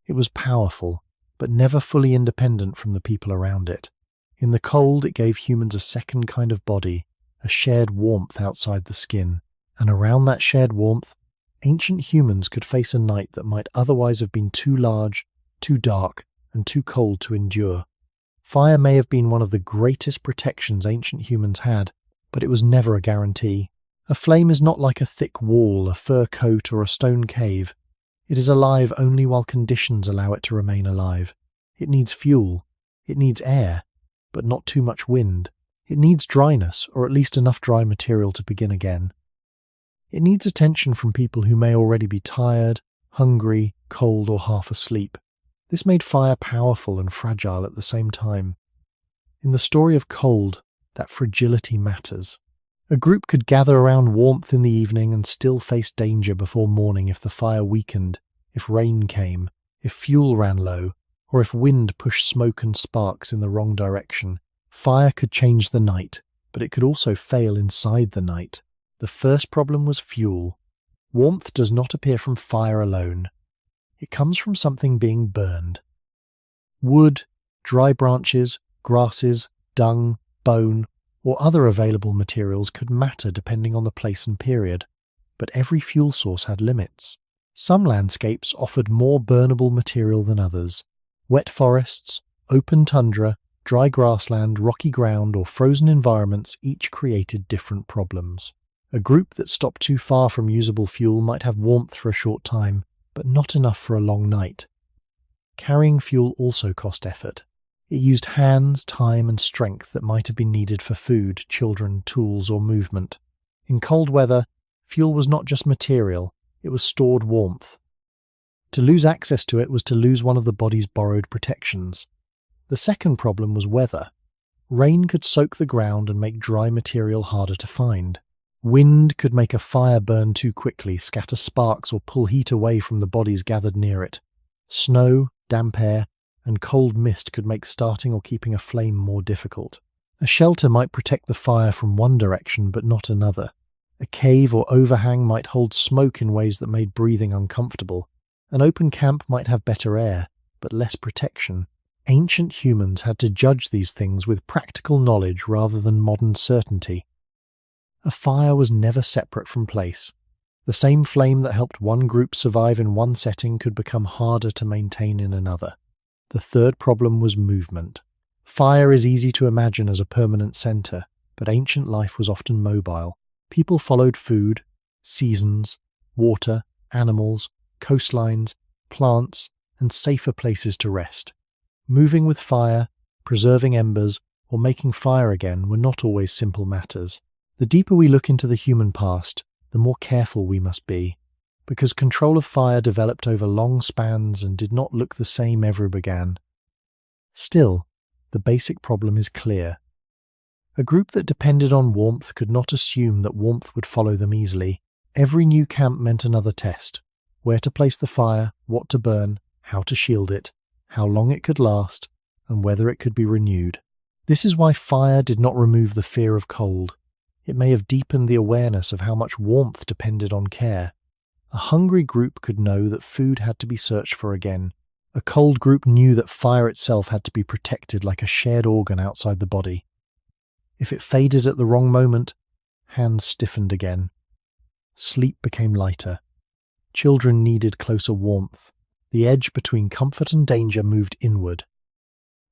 Speaker 1: It was powerful, but never fully independent from the people around it. In the cold, it gave humans a second kind of body, a shared warmth outside the skin. And around that shared warmth, ancient humans could face a night that might otherwise have been too large, too dark, and too cold to endure. Fire may have been one of the greatest protections ancient humans had, but it was never a guarantee. A flame is not like a thick wall, a fur coat, or a stone cave. It is alive only while conditions allow it to remain alive. It needs fuel. It needs air, but not too much wind. It needs dryness, or at least enough dry material to begin again. It needs attention from people who may already be tired, hungry, cold, or half asleep. This made fire powerful and fragile at the same time. In the story of cold, that fragility matters. A group could gather around warmth in the evening and still face danger before morning if the fire weakened, if rain came, if fuel ran low, or if wind pushed smoke and sparks in the wrong direction. Fire could change the night, but it could also fail inside the night. The first problem was fuel. Warmth does not appear from fire alone. It comes from something being burned. Wood, dry branches, grasses, dung, bone, or other available materials could matter depending on the place and period. but every fuel source had limits. Some landscapes offered more burnable material than others. Wet forests, open tundra, dry grassland, rocky ground, or frozen environments each created different problems. A group that stopped too far from usable fuel might have warmth for a short time, but not enough for a long night. Carrying fuel also cost effort. It used hands, time, and strength that might have been needed for food, children, tools, or movement. In cold weather, fuel was not just material, it was stored warmth. To lose access to it was to lose one of the body's borrowed protections. The second problem was weather. Rain could soak the ground and make dry material harder to find. Wind could make a fire burn too quickly, scatter sparks, or pull heat away from the bodies gathered near it. Snow, damp air, and cold mist could make starting or keeping a flame more difficult. A shelter might protect the fire from one direction but not another. A cave or overhang might hold smoke in ways that made breathing uncomfortable. An open camp might have better air, but less protection. Ancient humans had to judge these things with practical knowledge rather than modern certainty. A fire was never separate from place. The same flame that helped one group survive in one setting could become harder to maintain in another. The third problem was movement. Fire is easy to imagine as a permanent center, but ancient life was often mobile. People followed food, seasons, water, animals, coastlines, plants, and safer places to rest. Moving with fire, preserving embers, or making fire again were not always simple matters. The deeper we look into the human past, the more careful we must be, because control of fire developed over long spans and did not look the same ever began. Still, the basic problem is clear. A group that depended on warmth could not assume that warmth would follow them easily. Every new camp meant another test. Where to place the fire, what to burn, how to shield it, how long it could last, and whether it could be renewed. This is why fire did not remove the fear of cold. It may have deepened the awareness of how much warmth depended on care. A hungry group could know that food had to be searched for again. A cold group knew that fire itself had to be protected like a shared organ outside the body. If it faded at the wrong moment, hands stiffened again. Sleep became lighter. Children needed closer warmth. The edge between comfort and danger moved inward.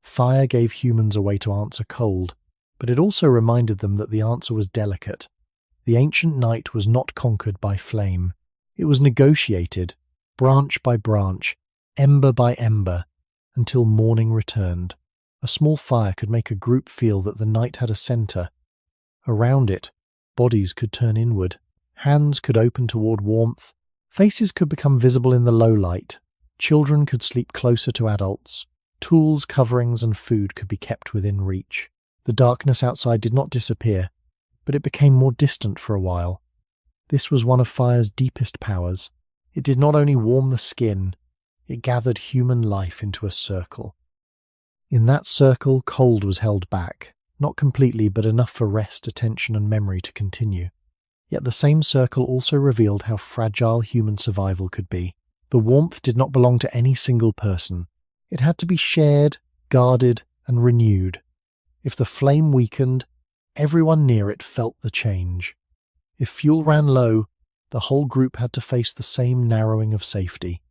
Speaker 1: Fire gave humans a way to answer cold, but it also reminded them that the answer was delicate. The ancient night was not conquered by flame. It was negotiated, branch by branch, ember by ember, until morning returned. A small fire could make a group feel that the night had a center. Around it, bodies could turn inward. Hands could open toward warmth. Faces could become visible in the low light. Children could sleep closer to adults. Tools, coverings, and food could be kept within reach. The darkness outside did not disappear, but it became more distant for a while. This was one of fire's deepest powers. It did not only warm the skin, it gathered human life into a circle. In that circle, cold was held back, not completely, but enough for rest, attention, and memory to continue. Yet the same circle also revealed how fragile human survival could be. The warmth did not belong to any single person. It had to be shared, guarded, and renewed. If the flame weakened, everyone near it felt the change. If fuel ran low, the whole group had to face the same narrowing of safety.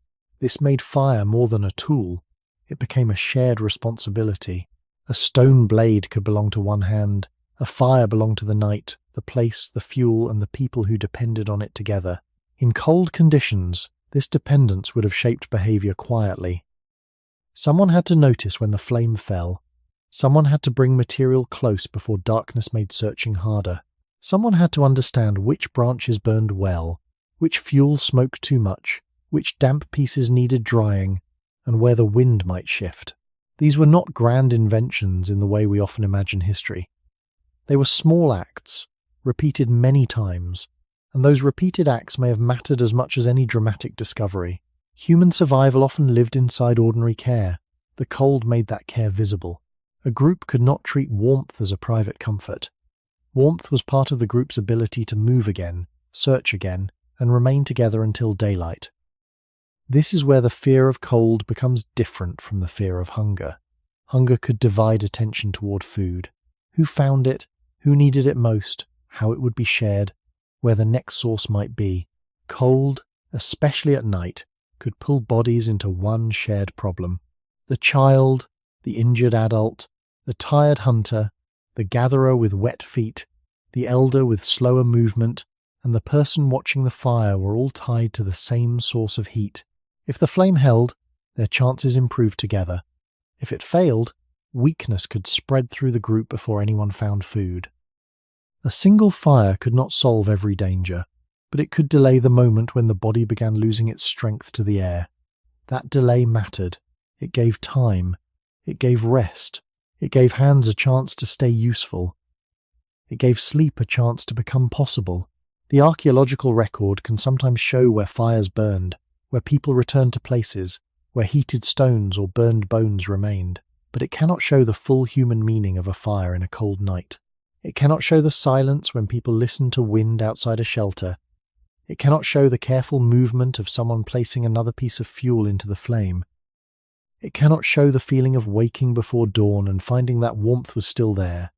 Speaker 1: This made fire more than a tool. It became a shared responsibility. A stone blade could belong to one hand. A fire belonged to the night, the place, the fuel, and the people who depended on it together. In cold conditions, this dependence would have shaped behavior quietly. Someone had to notice when the flame fell. Someone had to bring material close before darkness made searching harder. Someone had to understand which branches burned well, which fuel smoked too much, which damp pieces needed drying, and where the wind might shift. These were not grand inventions in the way we often imagine history. They were small acts, repeated many times, and those repeated acts may have mattered as much as any dramatic discovery. Human survival often lived inside ordinary care. The cold made that care visible. A group could not treat warmth as a private comfort. Warmth was part of the group's ability to move again, search again, and remain together until daylight. This is where the fear of cold becomes different from the fear of hunger. Hunger could divide attention toward food. Who found it, who needed it most, how it would be shared. where the next source might be. Cold, especially at night, could pull bodies into one shared problem. The child, the injured adult, the tired hunter, the gatherer with wet feet, the elder with slower movement, and the person watching the fire were all tied to the same source of heat. If the flame held, their chances improved together. If it failed, weakness could spread through the group before anyone found food. A single fire could not solve every danger, but it could delay the moment when the body began losing its strength to the air. That delay mattered. It gave time. It gave rest. It gave hands a chance to stay useful. It gave sleep a chance to become possible. The archaeological record can sometimes show where fires burned, where people returned to places, where heated stones or burned bones remained, but it cannot show the full human meaning of a fire in a cold night. It cannot show the silence when people listened to wind outside a shelter. It cannot show the careful movement of someone placing another piece of fuel into the flame. It cannot show the feeling of waking before dawn and finding that warmth was still there.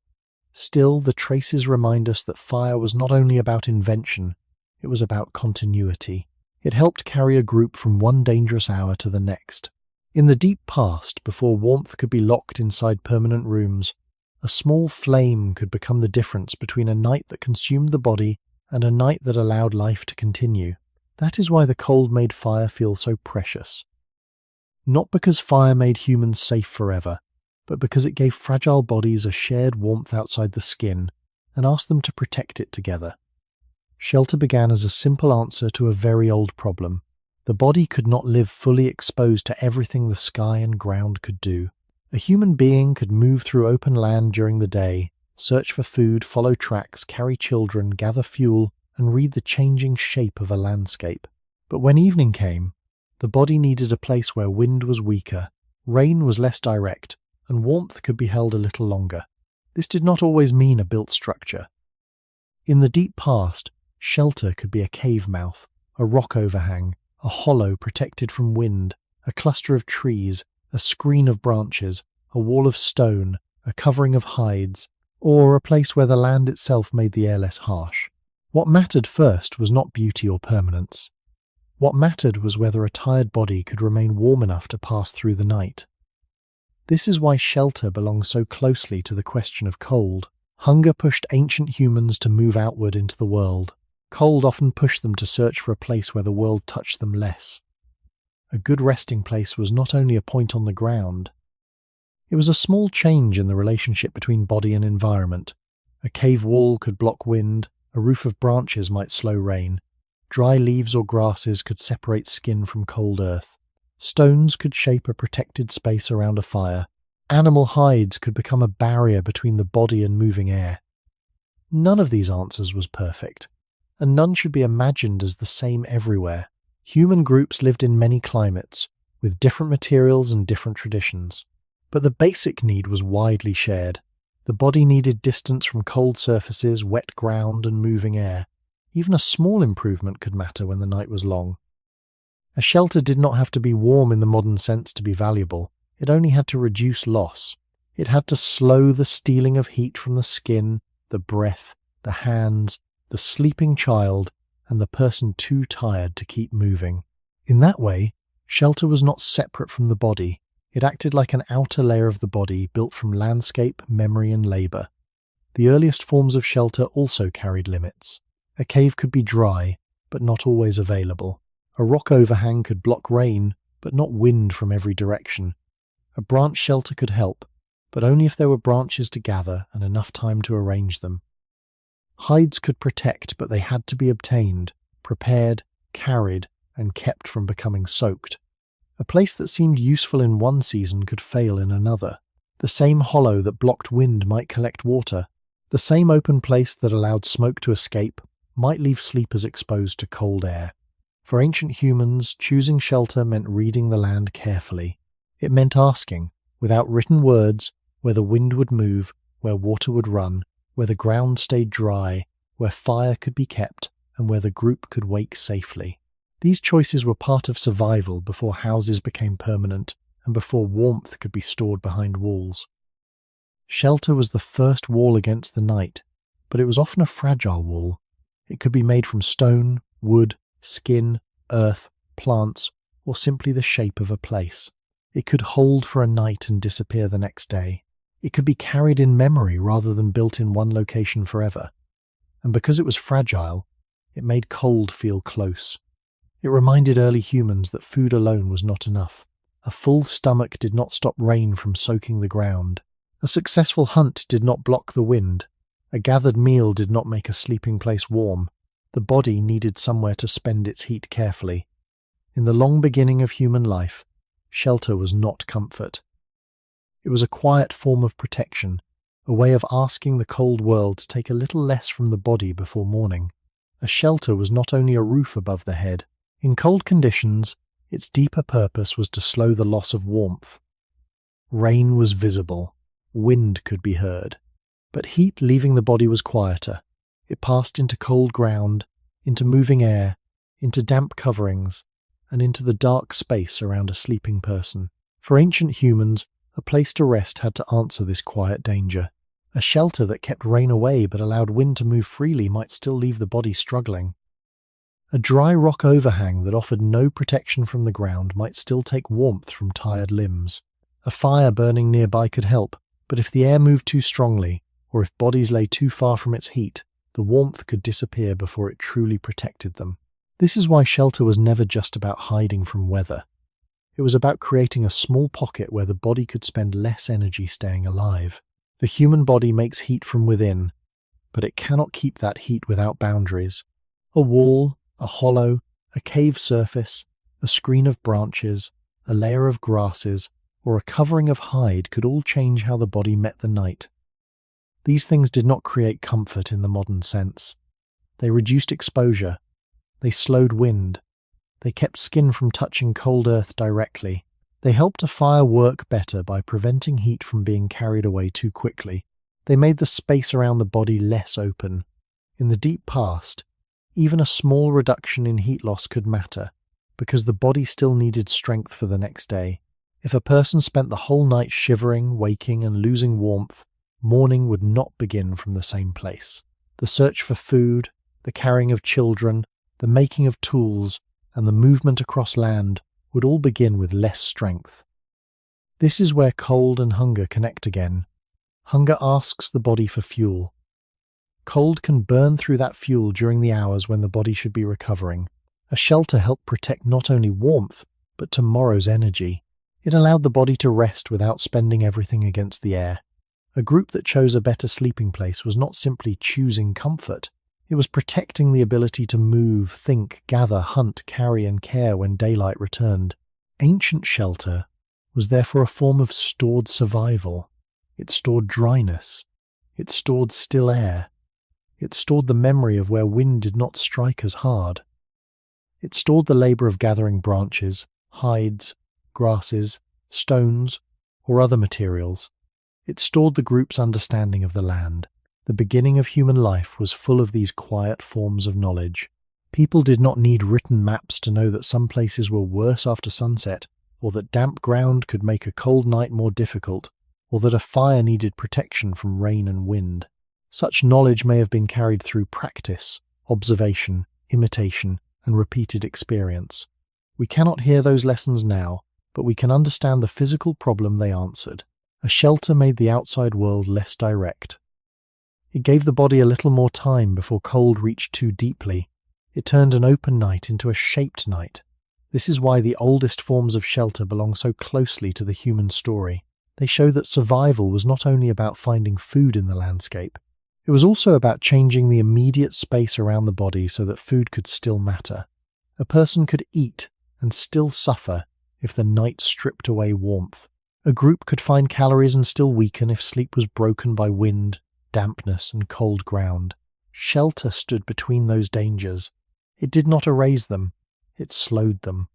Speaker 1: Still, the traces remind us that fire was not only about invention, it was about continuity. It helped carry a group from one dangerous hour to the next. In the deep past, before warmth could be locked inside permanent rooms, a small flame could become the difference between a night that consumed the body and a night that allowed life to continue. That is why the cold made fire feel so precious. Not because fire made humans safe forever, but because it gave fragile bodies a shared warmth outside the skin and asked them to protect it together. Shelter began as a simple answer to a very old problem. The body could not live fully exposed to everything the sky and ground could do. A human being could move through open land during the day, search for food, follow tracks, carry children, gather fuel, and read the changing shape of a landscape. But when evening came, the body needed a place where wind was weaker, rain was less direct, and warmth could be held a little longer. This did not always mean a built structure. In the deep past, shelter could be a cave mouth, a rock overhang, a hollow protected from wind, a cluster of trees, a screen of branches, a wall of stone, a covering of hides, or a place where the land itself made the air less harsh. What mattered first was not beauty or permanence. What mattered was whether a tired body could remain warm enough to pass through the night. This is why shelter belongs so closely to the question of cold. Hunger pushed ancient humans to move outward into the world. Cold often pushed them to search for a place where the world touched them less. A good resting place was not only a point on the ground. It was a small change in the relationship between body and environment. A cave wall could block wind, a roof of branches might slow rain. Dry leaves or grasses could separate skin from cold earth. Stones could shape a protected space around a fire. Animal hides could become a barrier between the body and moving air. None of these answers was perfect, and none should be imagined as the same everywhere. Human groups lived in many climates, with different materials and different traditions. But the basic need was widely shared. The body needed distance from cold surfaces, wet ground, and moving air. Even a small improvement could matter when the night was long. A shelter did not have to be warm in the modern sense to be valuable. It only had to reduce loss. It had to slow the stealing of heat from the skin, the breath, the hands, the sleeping child, and the person too tired to keep moving. In that way, shelter was not separate from the body. It acted like an outer layer of the body built from landscape, memory, and labor. The earliest forms of shelter also carried limits. A cave could be dry, but not always available. A rock overhang could block rain, but not wind from every direction. A branch shelter could help, but only if there were branches to gather and enough time to arrange them. Hides could protect, but they had to be obtained, prepared, carried, and kept from becoming soaked. A place that seemed useful in one season could fail in another. The same hollow that blocked wind might collect water. The same open place that allowed smoke to escape might leave sleepers exposed to cold air. For ancient humans, choosing shelter meant reading the land carefully. It meant asking, without written words, where the wind would move, where water would run, where the ground stayed dry, where fire could be kept, and where the group could wake safely. These choices were part of survival before houses became permanent and before warmth could be stored behind walls. Shelter was the first wall against the night, but it was often a fragile wall. It could be made from stone, wood, skin, earth, plants, or simply the shape of a place. It could hold for a night and disappear the next day. It could be carried in memory rather than built in one location forever. And because it was fragile, it made cold feel close. It reminded early humans that food alone was not enough. A full stomach did not stop rain from soaking the ground. A successful hunt did not block the wind. A gathered meal did not make a sleeping place warm. The body needed somewhere to spend its heat carefully. In the long beginning of human life, shelter was not comfort. It was a quiet form of protection, a way of asking the cold world to take a little less from the body before morning. A shelter was not only a roof above the head. In cold conditions, its deeper purpose was to slow the loss of warmth. Rain was visible. Wind could be heard. But heat leaving the body was quieter. It passed into cold ground, into moving air, into damp coverings, and into the dark space around a sleeping person. For ancient humans, a place to rest had to answer this quiet danger. A shelter that kept rain away but allowed wind to move freely might still leave the body struggling. A dry rock overhang that offered no protection from the ground might still take warmth from tired limbs. A fire burning nearby could help, but if the air moved too strongly, or if bodies lay too far from its heat, the warmth could disappear before it truly protected them. This is why shelter was never just about hiding from weather. It was about creating a small pocket where the body could spend less energy staying alive. The human body makes heat from within, but it cannot keep that heat without boundaries. A wall, a hollow, a cave surface, a screen of branches, a layer of grasses, or a covering of hide could all change how the body met the night. These things did not create comfort in the modern sense. They reduced exposure. They slowed wind. They kept skin from touching cold earth directly. They helped a fire work better by preventing heat from being carried away too quickly. They made the space around the body less open. In the deep past, even a small reduction in heat loss could matter, because the body still needed strength for the next day. If a person spent the whole night shivering, waking, and losing warmth, morning would not begin from the same place. The search for food, the carrying of children, the making of tools, and the movement across land would all begin with less strength. This is where cold and hunger connect again. Hunger asks the body for fuel. Cold can burn through that fuel during the hours when the body should be recovering. A shelter helped protect not only warmth, but tomorrow's energy. It allowed the body to rest without spending everything against the air. A group that chose a better sleeping place was not simply choosing comfort. It was protecting the ability to move, think, gather, hunt, carry, and care when daylight returned. Ancient shelter was therefore a form of stored survival. It stored dryness. It stored still air. It stored the memory of where wind did not strike as hard. It stored the labor of gathering branches, hides, grasses, stones, or other materials. It stored the group's understanding of the land. The beginning of human life was full of these quiet forms of knowledge. People did not need written maps to know that some places were worse after sunset, or that damp ground could make a cold night more difficult, or that a fire needed protection from rain and wind. Such knowledge may have been carried through practice, observation, imitation, and repeated experience. We cannot hear those lessons now, but we can understand the physical problem they answered. A shelter made the outside world less direct. It gave the body a little more time before cold reached too deeply. It turned an open night into a shaped night. This is why the oldest forms of shelter belong so closely to the human story. They show that survival was not only about finding food in the landscape, it was also about changing the immediate space around the body so that food could still matter. A person could eat and still suffer if the night stripped away warmth. A group could find calories and still weaken if sleep was broken by wind, dampness, and cold ground. Shelter stood between those dangers. It did not erase them, it slowed them.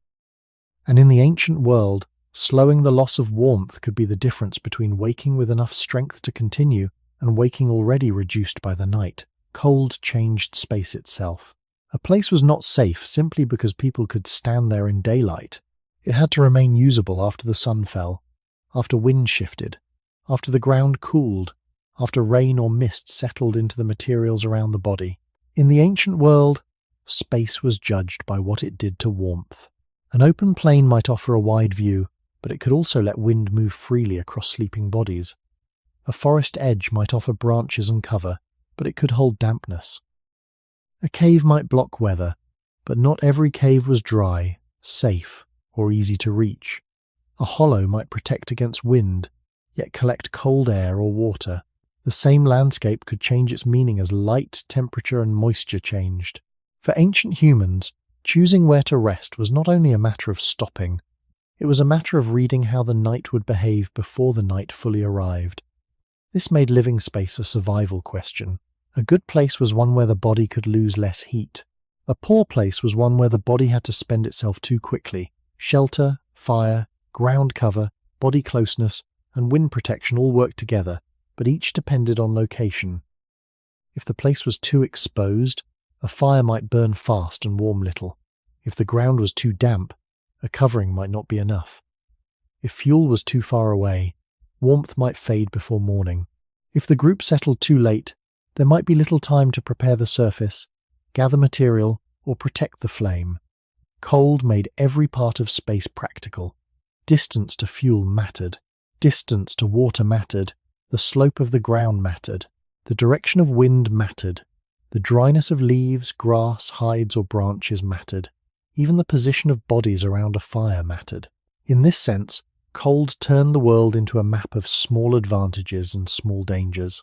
Speaker 1: And in the ancient world, slowing the loss of warmth could be the difference between waking with enough strength to continue and waking already reduced by the night. Cold changed space itself. A place was not safe simply because people could stand there in daylight. It had to remain usable after the sun fell, after wind shifted, after the ground cooled, after rain or mist settled into the materials around the body. In the ancient world, space was judged by what it did to warmth. An open plain might offer a wide view, but it could also let wind move freely across sleeping bodies. A forest edge might offer branches and cover, but it could hold dampness. A cave might block weather, but not every cave was dry, safe, or easy to reach. A hollow might protect against wind, yet collect cold air or water. The same landscape could change its meaning as light, temperature, and moisture changed. For ancient humans, choosing where to rest was not only a matter of stopping, it was a matter of reading how the night would behave before the night fully arrived. This made living space a survival question. A good place was one where the body could lose less heat. A poor place was one where the body had to spend itself too quickly. Shelter, fire, ground cover, body closeness, and wind protection all worked together, but each depended on location. If the place was too exposed, a fire might burn fast and warm little. If the ground was too damp, a covering might not be enough. If fuel was too far away, warmth might fade before morning. If the group settled too late, there might be little time to prepare the surface, gather material, or protect the flame. Cold made every part of space practical. Distance to fuel mattered. Distance to water mattered. The slope of the ground mattered. The direction of wind mattered. The dryness of leaves, grass, hides, or branches mattered. Even the position of bodies around a fire mattered. In this sense, cold turned the world into a map of small advantages and small dangers.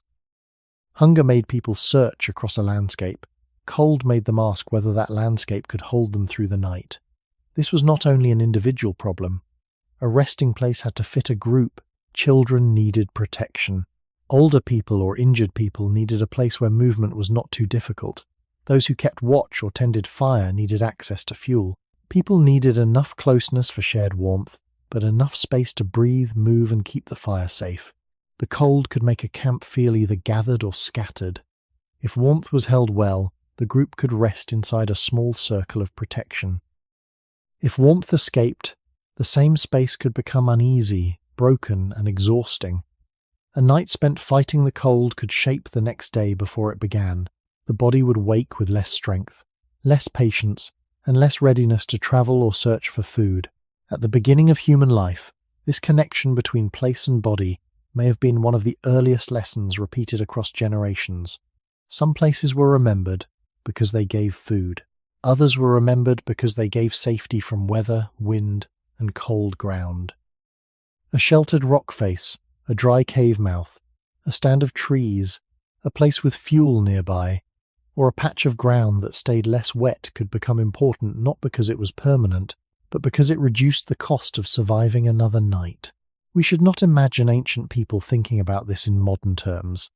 Speaker 1: Hunger made people search across a landscape. Cold made them ask whether that landscape could hold them through the night. This was not only an individual problem. A resting place had to fit a group. Children needed protection. Older people or injured people needed a place where movement was not too difficult. Those who kept watch or tended fire needed access to fuel. People needed enough closeness for shared warmth, but enough space to breathe, move, and keep the fire safe. The cold could make a camp feel either gathered or scattered. If warmth was held well, the group could rest inside a small circle of protection. If warmth escaped, the same space could become uneasy, broken, and exhausting. A night spent fighting the cold could shape the next day before it began. The body would wake with less strength, less patience, and less readiness to travel or search for food. At the beginning of human life, this connection between place and body may have been one of the earliest lessons repeated across generations. Some places were remembered because they gave food. Others were remembered because they gave safety from weather, wind, and cold ground. A sheltered rock face, a dry cave mouth, a stand of trees, a place with fuel nearby, or a patch of ground that stayed less wet could become important not because it was permanent, but because it reduced the cost of surviving another night. We should not imagine ancient people thinking about this in modern terms.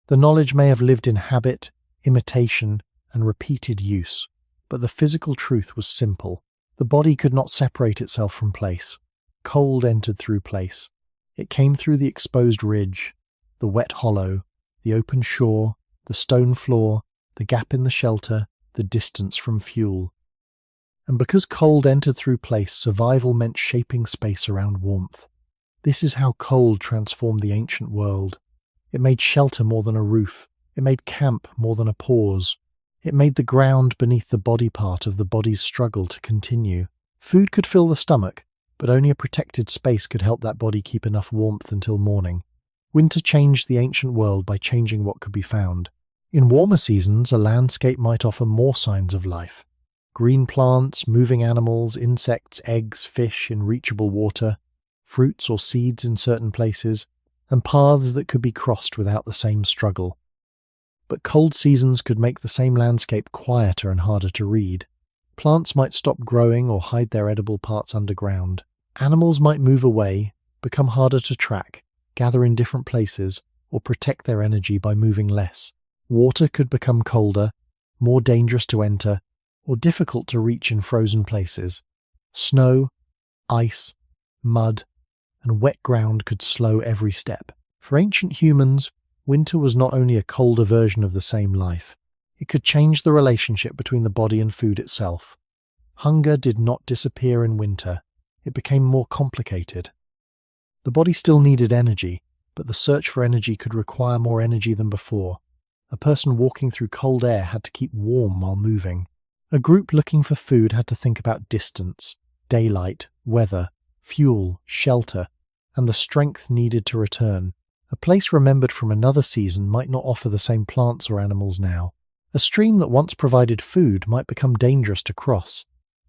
Speaker 1: The knowledge may have lived in habit, imitation, and repeated use, but the physical truth was simple. The body could not separate itself from place. Cold entered through place. It came through the exposed ridge, the wet hollow, the open shore, the stone floor, the gap in the shelter, the distance from fuel. And because cold entered through place, survival meant shaping space around warmth. This is how cold transformed the ancient world. It made shelter more than a roof. It made camp more than a pause. It made the ground beneath the body part of the body's struggle to continue. Food could fill the stomach, but only a protected space could help that body keep enough warmth until morning. Winter changed the ancient world by changing what could be found. In warmer seasons, a landscape might offer more signs of life. Green plants, moving animals, insects, eggs, fish in reachable water, fruits or seeds in certain places, and paths that could be crossed without the same struggle. But cold seasons could make the same landscape quieter and harder to read. Plants might stop growing or hide their edible parts underground. Animals might move away, become harder to track, gather in different places, or protect their energy by moving less. Water could become colder, more dangerous to enter, or difficult to reach in frozen places. Snow, ice, mud, and wet ground could slow every step. For ancient humans, winter was not only a colder version of the same life, it could change the relationship between the body and food itself. Hunger did not disappear in winter, it became more complicated. The body still needed energy, but the search for energy could require more energy than before. A person walking through cold air had to keep warm while moving. A group looking for food had to think about distance, daylight, weather, fuel, shelter, and the strength needed to return. A place remembered from another season might not offer the same plants or animals now. A stream that once provided food might become dangerous to cross.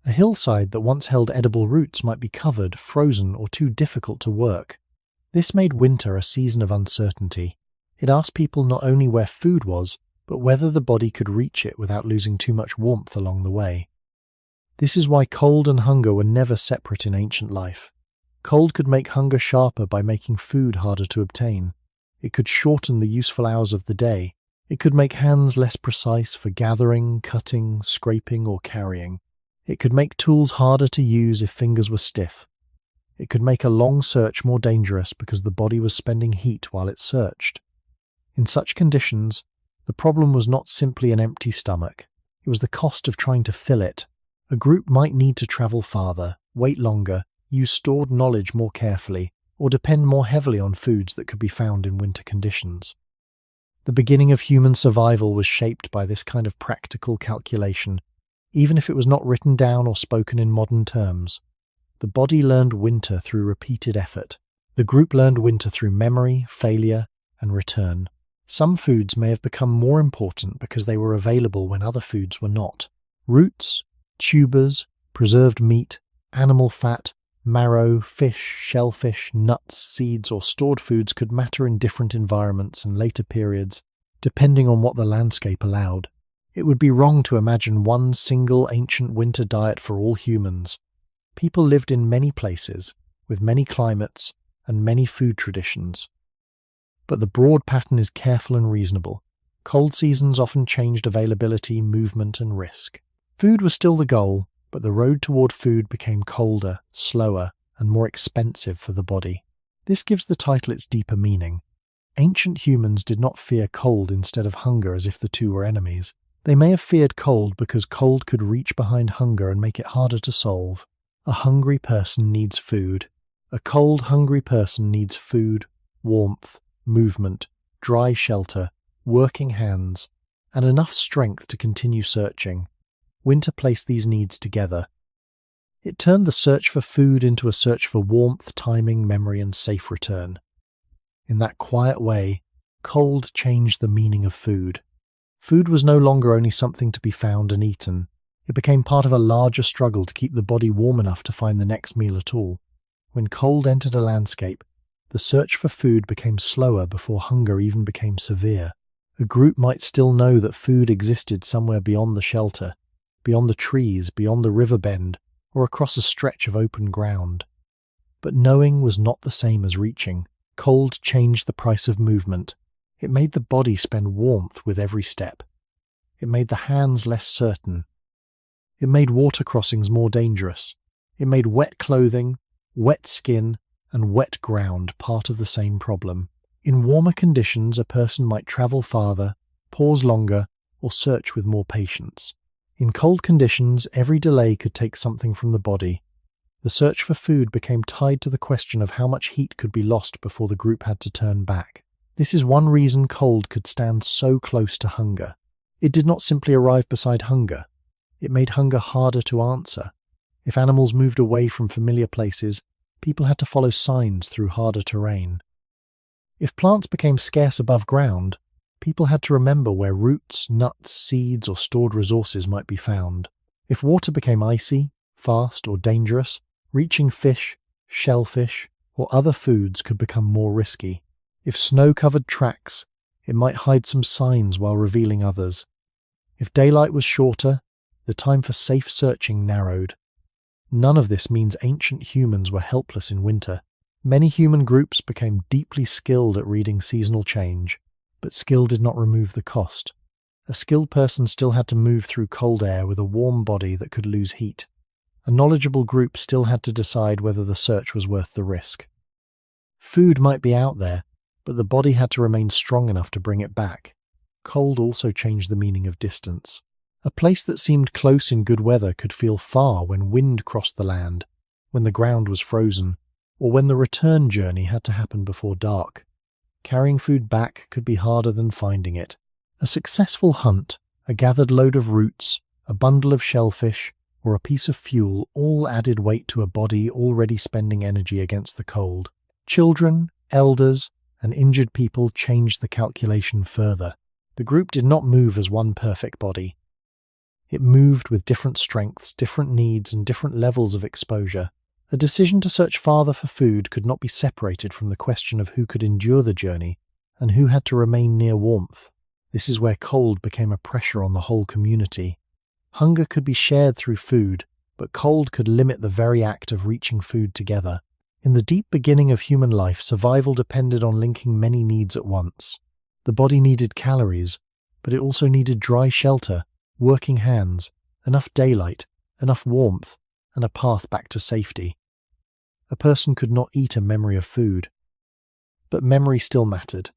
Speaker 1: A hillside that once held edible roots might be covered, frozen, or too difficult to work. This made winter a season of uncertainty. It asked people not only where food was, but whether the body could reach it without losing too much warmth along the way. This is why cold and hunger were never separate in ancient life. Cold could make hunger sharper by making food harder to obtain. It could shorten the useful hours of the day. It could make hands less precise for gathering, cutting, scraping, or carrying. It could make tools harder to use if fingers were stiff. It could make a long search more dangerous because the body was spending heat while it searched. In such conditions, the problem was not simply an empty stomach. It was the cost of trying to fill it. A group might need to travel farther, wait longer, use stored knowledge more carefully, or depend more heavily on foods that could be found in winter conditions. The beginning of human survival was shaped by this kind of practical calculation, even if it was not written down or spoken in modern terms. The body learned winter through repeated effort. The group learned winter through memory, failure, and return. Some foods may have become more important because they were available when other foods were not. Roots, tubers, preserved meat, animal fat, marrow, fish, shellfish, nuts, seeds, or stored foods could matter in different environments and later periods, depending on what the landscape allowed. It would be wrong to imagine one single ancient winter diet for all humans. People lived in many places, with many climates, and many food traditions. But the broad pattern is careful and reasonable. Cold seasons often changed availability, movement, and risk. Food was still the goal, but the road toward food became colder, slower, and more expensive for the body. This gives the title its deeper meaning. Ancient humans did not fear cold instead of hunger as if the two were enemies. They may have feared cold because cold could reach behind hunger and make it harder to solve. A hungry person needs food. A cold, hungry person needs food, warmth, movement, dry shelter, working hands, and enough strength to continue searching. Winter placed these needs together. It turned the search for food into a search for warmth, timing, memory, and safe return. In that quiet way, cold changed the meaning of food. Food was no longer only something to be found and eaten. It became part of a larger struggle to keep the body warm enough to find the next meal at all. When cold entered a landscape, the search for food became slower before hunger even became severe. A group might still know that food existed somewhere beyond the shelter, beyond the trees, beyond the river bend, or across a stretch of open ground. But knowing was not the same as reaching. Cold changed the price of movement. It made the body spend warmth with every step. It made the hands less certain. It made water crossings more dangerous. It made wet clothing, wet skin, and wet ground part of the same problem. In warmer conditions, a person might travel farther, pause longer, or search with more patience. In cold conditions, every delay could take something from the body. The search for food became tied to the question of how much heat could be lost before the group had to turn back. This is one reason cold could stand so close to hunger. It did not simply arrive beside hunger. It made hunger harder to answer. If animals moved away from familiar places, people had to follow signs through harder terrain. If plants became scarce above ground, people had to remember where roots, nuts, seeds, or stored resources might be found. If water became icy, fast, or dangerous, reaching fish, shellfish, or other foods could become more risky. If snow covered tracks, it might hide some signs while revealing others. If daylight was shorter, the time for safe searching narrowed. None of this means ancient humans were helpless in winter. Many human groups became deeply skilled at reading seasonal change, but skill did not remove the cost. A skilled person still had to move through cold air with a warm body that could lose heat. A knowledgeable group still had to decide whether the search was worth the risk. Food might be out there, but the body had to remain strong enough to bring it back. Cold also changed the meaning of distance. A place that seemed close in good weather could feel far when wind crossed the land, when the ground was frozen, or when the return journey had to happen before dark. Carrying food back could be harder than finding it. A successful hunt, a gathered load of roots, a bundle of shellfish, or a piece of fuel all added weight to a body already spending energy against the cold. Children, elders, and injured people changed the calculation further. The group did not move as one perfect body. It moved with different strengths, different needs, and different levels of exposure. A decision to search farther for food could not be separated from the question of who could endure the journey and who had to remain near warmth. This is where cold became a pressure on the whole community. Hunger could be shared through food, but cold could limit the very act of reaching food together. In the deep beginning of human life, survival depended on linking many needs at once. The body needed calories, but it also needed dry shelter, working hands, enough daylight, enough warmth, and a path back to safety. A person could not eat a memory of food. But memory still mattered,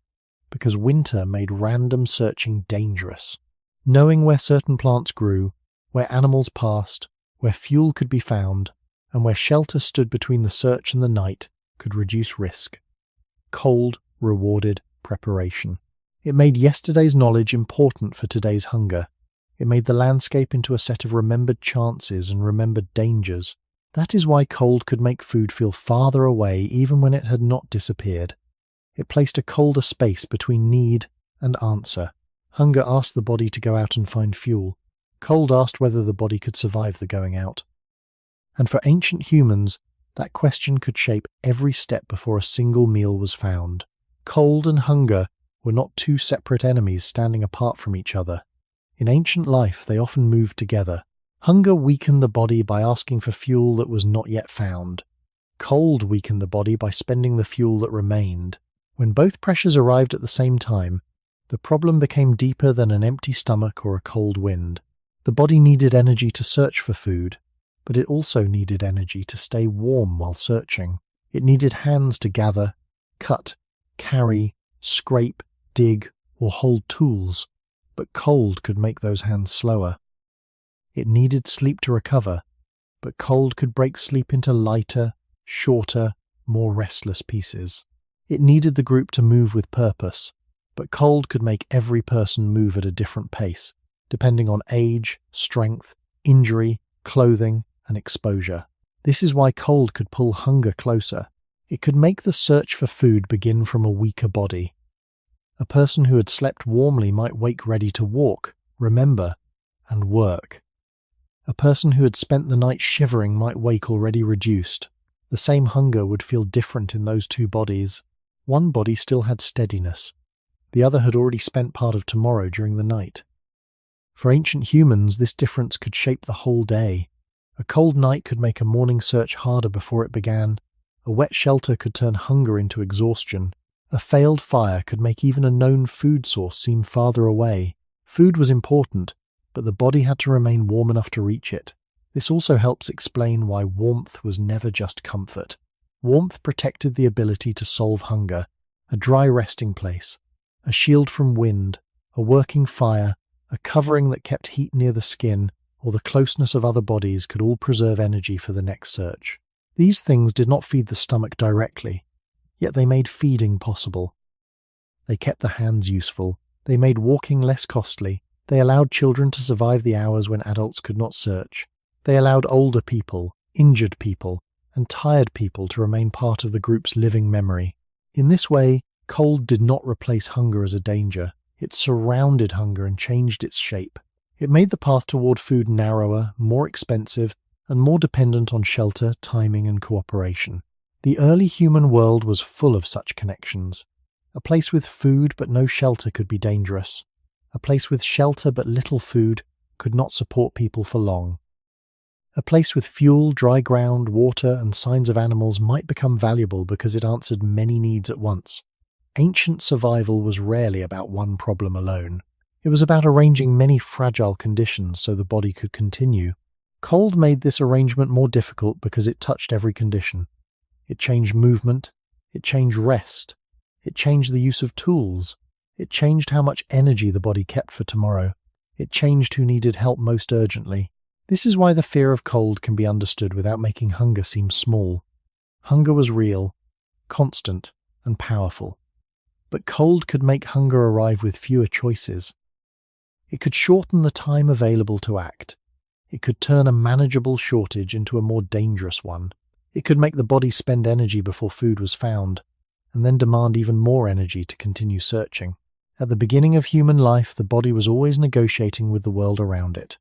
Speaker 1: because winter made random searching dangerous. Knowing where certain plants grew, where animals passed, where fuel could be found, and where shelter stood between the search and the night could reduce risk. Cold rewarded preparation. It made yesterday's knowledge important for today's hunger. It made the landscape into a set of remembered chances and remembered dangers. That is why cold could make food feel farther away even when it had not disappeared. It placed a colder space between need and answer. Hunger asked the body to go out and find fuel. Cold asked whether the body could survive the going out. And for ancient humans, that question could shape every step before a single meal was found. Cold and hunger were not two separate enemies standing apart from each other. In ancient life, they often moved together. Hunger weakened the body by asking for fuel that was not yet found. Cold weakened the body by spending the fuel that remained. When both pressures arrived at the same time, the problem became deeper than an empty stomach or a cold wind. The body needed energy to search for food, but it also needed energy to stay warm while searching. It needed hands to gather, cut, carry, scrape, dig, or hold tools, but cold could make those hands slower. It needed sleep to recover, but cold could break sleep into lighter, shorter, more restless pieces. It needed the group to move with purpose, but cold could make every person move at a different pace, depending on age, strength, injury, clothing, and exposure. This is why cold could pull hunger closer. It could make the search for food begin from a weaker body. A person who had slept warmly might wake ready to walk, remember, and work. A person who had spent the night shivering might wake already reduced. The same hunger would feel different in those two bodies. One body still had steadiness. The other had already spent part of tomorrow during the night. For ancient humans, this difference could shape the whole day. A cold night could make a morning search harder before it began. A wet shelter could turn hunger into exhaustion. A failed fire could make even a known food source seem farther away. Food was important, but the body had to remain warm enough to reach it. This also helps explain why warmth was never just comfort. Warmth protected the ability to solve hunger, a dry resting place, a shield from wind, a working fire, a covering that kept heat near the skin, or the closeness of other bodies could all preserve energy for the next search. These things did not feed the stomach directly, yet they made feeding possible. They kept the hands useful, they made walking less costly, they allowed children to survive the hours when adults could not search. They allowed older people, injured people, and tired people to remain part of the group's living memory. In this way, cold did not replace hunger as a danger. It surrounded hunger and changed its shape. It made the path toward food narrower, more expensive, and more dependent on shelter, timing, and cooperation. The early human world was full of such connections. A place with food but no shelter could be dangerous. A place with shelter but little food could not support people for long. A place with fuel, dry ground, water, and signs of animals might become valuable because it answered many needs at once. Ancient survival was rarely about one problem alone. It was about arranging many fragile conditions so the body could continue. Cold made this arrangement more difficult because it touched every condition. It changed movement, it changed rest, it changed the use of tools, it changed how much energy the body kept for tomorrow, it changed who needed help most urgently. This is why the fear of cold can be understood without making hunger seem small. Hunger was real, constant, and powerful. But cold could make hunger arrive with fewer choices. It could shorten the time available to act. It could turn a manageable shortage into a more dangerous one. It could make the body spend energy before food was found, and then demand even more energy to continue searching. At the beginning of human life, the body was always negotiating with the world around it.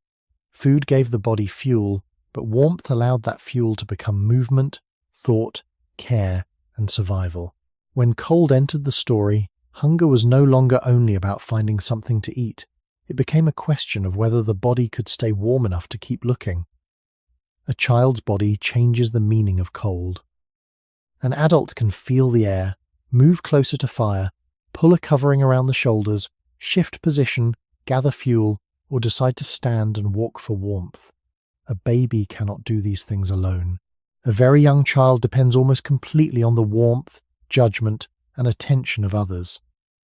Speaker 1: Food gave the body fuel, but warmth allowed that fuel to become movement, thought, care, and survival. When cold entered the story, hunger was no longer only about finding something to eat. It became a question of whether the body could stay warm enough to keep looking. A child's body changes the meaning of cold. An adult can feel the air, move closer to fire, pull a covering around the shoulders, shift position, gather fuel, or decide to stand and walk for warmth. A baby cannot do these things alone. A very young child depends almost completely on the warmth, judgment, and attention of others.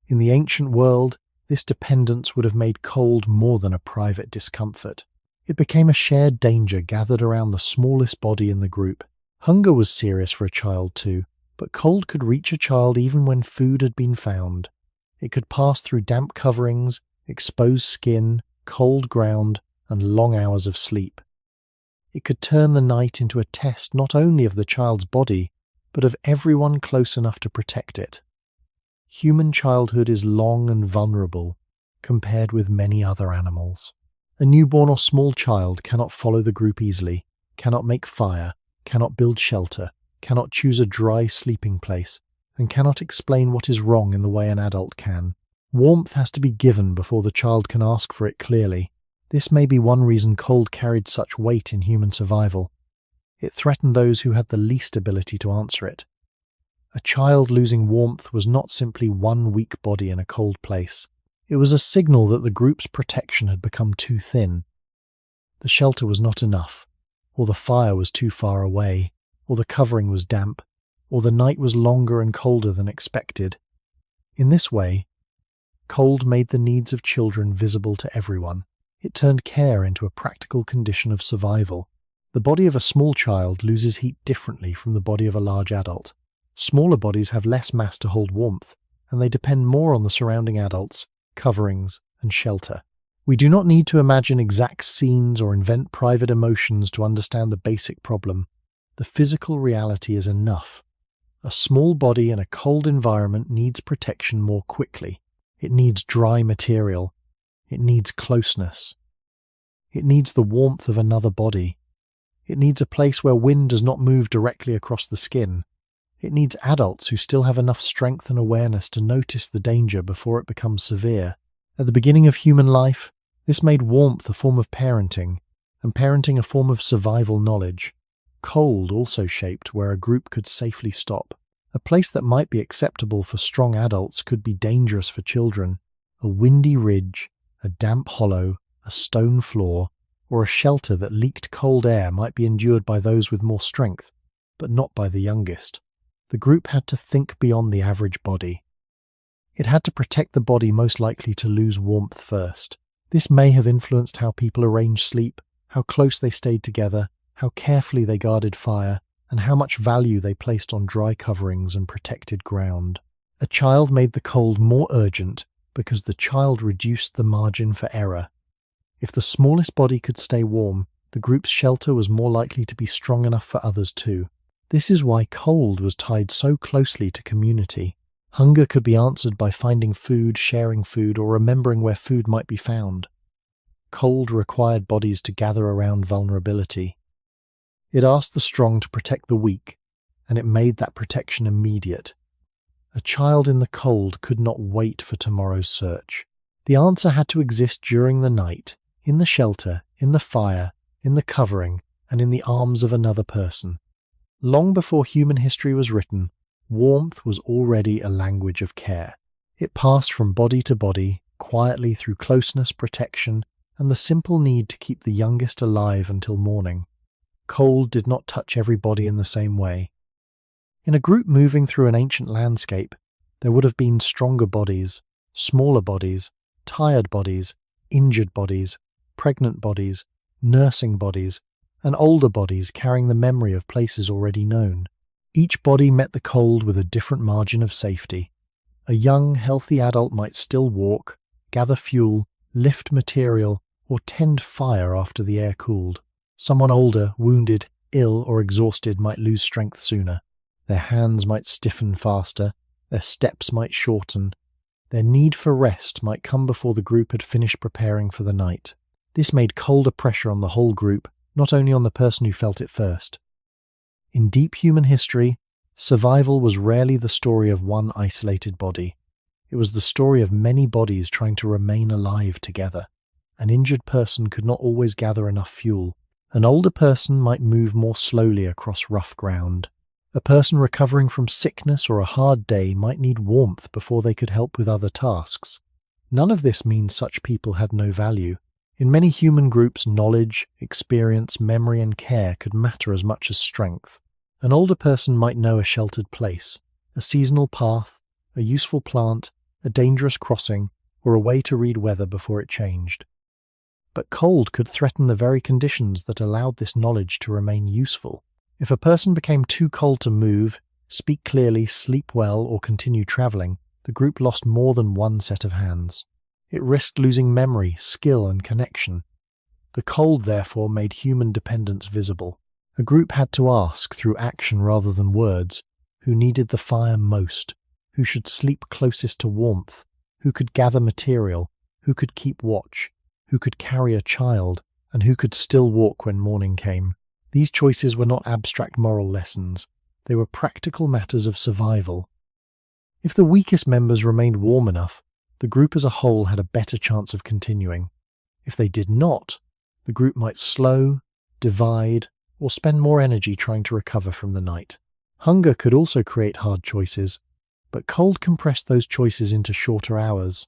Speaker 1: In the ancient world, this dependence would have made cold more than a private discomfort. It became a shared danger gathered around the smallest body in the group. Hunger was serious for a child too, but cold could reach a child even when food had been found. It could pass through damp coverings, exposed skin, cold ground, and long hours of sleep. It could turn the night into a test not only of the child's body, but of everyone close enough to protect it. Human childhood is long and vulnerable compared with many other animals. A newborn or small child cannot follow the group easily, cannot make fire, cannot build shelter, cannot choose a dry sleeping place, and cannot explain what is wrong in the way an adult can. Warmth has to be given before the child can ask for it clearly. This may be one reason cold carried such weight in human survival. It threatened those who had the least ability to answer it. A child losing warmth was not simply one weak body in a cold place. It was a signal that the group's protection had become too thin. The shelter was not enough, or the fire was too far away, or the covering was damp, or the night was longer and colder than expected. In this way, cold made the needs of children visible to everyone. It turned care into a practical condition of survival. The body of a small child loses heat differently from the body of a large adult. Smaller bodies have less mass to hold warmth, and they depend more on the surrounding adults, coverings, and shelter. We do not need to imagine exact scenes or invent private emotions to understand the basic problem. The physical reality is enough. A small body in a cold environment needs protection more quickly. It needs dry material. It needs closeness. It needs the warmth of another body. It needs a place where wind does not move directly across the skin. It needs adults who still have enough strength and awareness to notice the danger before it becomes severe. At the beginning of human life, this made warmth a form of parenting, and parenting a form of survival knowledge. Cold also shaped where a group could safely stop. A place that might be acceptable for strong adults could be dangerous for children. A windy ridge, a damp hollow, a stone floor, or a shelter that leaked cold air might be endured by those with more strength, but not by the youngest. The group had to think beyond the average body. It had to protect the body most likely to lose warmth first. This may have influenced how people arranged sleep, how close they stayed together, how carefully they guarded fire, and how much value they placed on dry coverings and protected ground. A child made the cold more urgent because the child reduced the margin for error. If the smallest body could stay warm, the group's shelter was more likely to be strong enough for others too. This is why cold was tied so closely to community. Hunger could be answered by finding food, sharing food, or remembering where food might be found. Cold required bodies to gather around vulnerability. It asked the strong to protect the weak, and it made that protection immediate. A child in the cold could not wait for tomorrow's search. The answer had to exist during the night, in the shelter, in the fire, in the covering, and in the arms of another person. Long before human history was written, warmth was already a language of care. It passed from body to body, quietly through closeness, protection, and the simple need to keep the youngest alive until morning. Cold did not touch every body in the same way. In a group moving through an ancient landscape, there would have been stronger bodies, smaller bodies, tired bodies, injured bodies, pregnant bodies, nursing bodies, and older bodies carrying the memory of places already known. Each body met the cold with a different margin of safety. A young, healthy adult might still walk, gather fuel, lift material, or tend fire after the air cooled. Someone older, wounded, ill, or exhausted might lose strength sooner. Their hands might stiffen faster, their steps might shorten. Their need for rest might come before the group had finished preparing for the night. This made colder pressure on the whole group, not only on the person who felt it first. In deep human history, survival was rarely the story of one isolated body. It was the story of many bodies trying to remain alive together. An injured person could not always gather enough fuel. An older person might move more slowly across rough ground. A person recovering from sickness or a hard day might need warmth before they could help with other tasks. None of this means such people had no value. In many human groups, knowledge, experience, memory, and care could matter as much as strength. An older person might know a sheltered place, a seasonal path, a useful plant, a dangerous crossing, or a way to read weather before it changed. But cold could threaten the very conditions that allowed this knowledge to remain useful. If a person became too cold to move, speak clearly, sleep well, or continue traveling, the group lost more than one set of hands. It risked losing memory, skill, and connection. The cold, therefore, made human dependence visible. A group had to ask, through action rather than words, who needed the fire most, who should sleep closest to warmth, who could gather material, who could keep watch, who could carry a child, and who could still walk when morning came. These choices were not abstract moral lessons. They were practical matters of survival. If the weakest members remained warm enough, the group as a whole had a better chance of continuing. If they did not, the group might slow, divide, or spend more energy trying to recover from the night. Hunger could also create hard choices, but cold compressed those choices into shorter hours.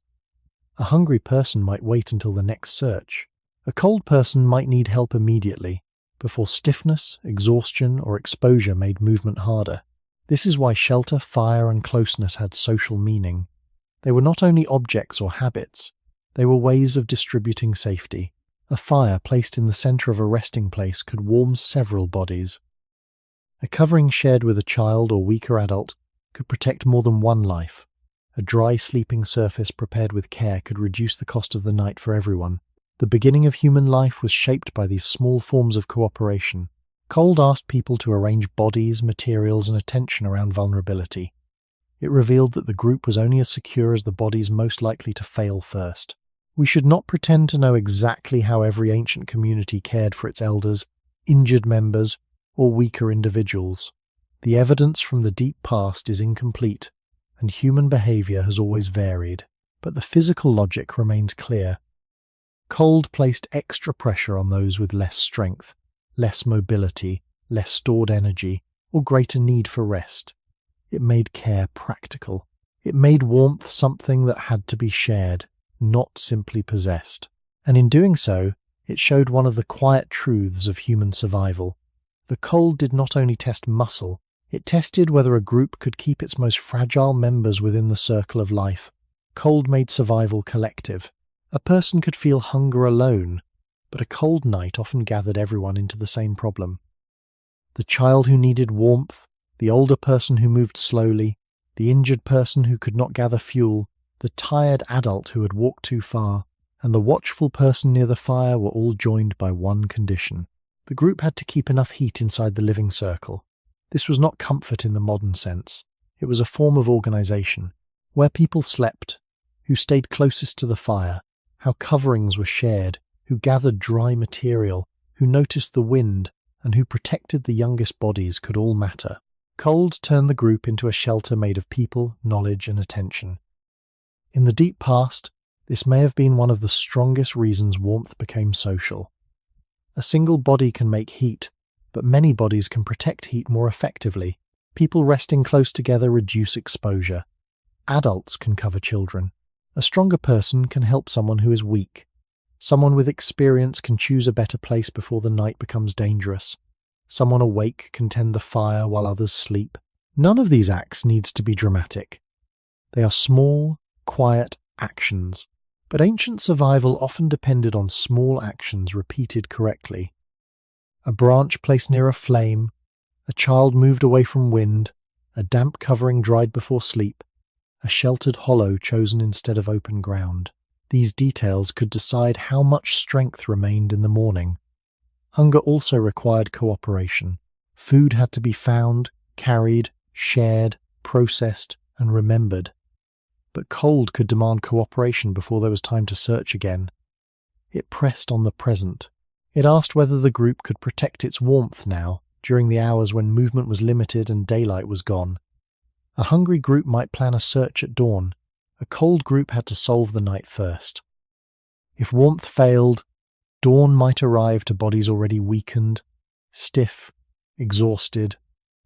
Speaker 1: A hungry person might wait until the next search. A cold person might need help immediately, before stiffness, exhaustion, or exposure made movement harder. This is why shelter, fire, and closeness had social meaning. They were not only objects or habits, they were ways of distributing safety. A fire placed in the center of a resting place could warm several bodies. A covering shared with a child or weaker adult could protect more than one life. A dry sleeping surface prepared with care could reduce the cost of the night for everyone. The beginning of human life was shaped by these small forms of cooperation. Cold asked people to arrange bodies, materials, and attention around vulnerability. It revealed that the group was only as secure as the bodies most likely to fail first. We should not pretend to know exactly how every ancient community cared for its elders, injured members, or weaker individuals. The evidence from the deep past is incomplete, and human behavior has always varied, but the physical logic remains clear. Cold placed extra pressure on those with less strength, less mobility, less stored energy, or greater need for rest. It made care practical. It made warmth something that had to be shared, not simply possessed. And in doing so, it showed one of the quiet truths of human survival. The cold did not only test muscle, it tested whether a group could keep its most fragile members within the circle of life. Cold made survival collective. A person could feel hunger alone, but a cold night often gathered everyone into the same problem. The child who needed warmth, the older person who moved slowly, the injured person who could not gather fuel, the tired adult who had walked too far, and the watchful person near the fire were all joined by one condition. The group had to keep enough heat inside the living circle. This was not comfort in the modern sense. It was a form of organization. Where people slept, who stayed closest to the fire, how coverings were shared, who gathered dry material, who noticed the wind, and who protected the youngest bodies could all matter. Cold turned the group into a shelter made of people, knowledge, and attention. In the deep past, this may have been one of the strongest reasons warmth became social. A single body can make heat, but many bodies can protect heat more effectively. People resting close together reduce exposure. Adults can cover children. A stronger person can help someone who is weak. Someone with experience can choose a better place before the night becomes dangerous. Someone awake can tend the fire while others sleep. None of these acts needs to be dramatic. They are small, quiet actions. But ancient survival often depended on small actions repeated correctly. A branch placed near a flame, a child moved away from wind, a damp covering dried before sleep, a sheltered hollow chosen instead of open ground. These details could decide how much strength remained in the morning. Hunger also required cooperation. Food had to be found, carried, shared, processed, and remembered. But cold could demand cooperation before there was time to search again. It pressed on the present. It asked whether the group could protect its warmth now, during the hours when movement was limited and daylight was gone. A hungry group might plan a search at dawn. A cold group had to solve the night first. If warmth failed, dawn might arrive to bodies already weakened, stiff, exhausted,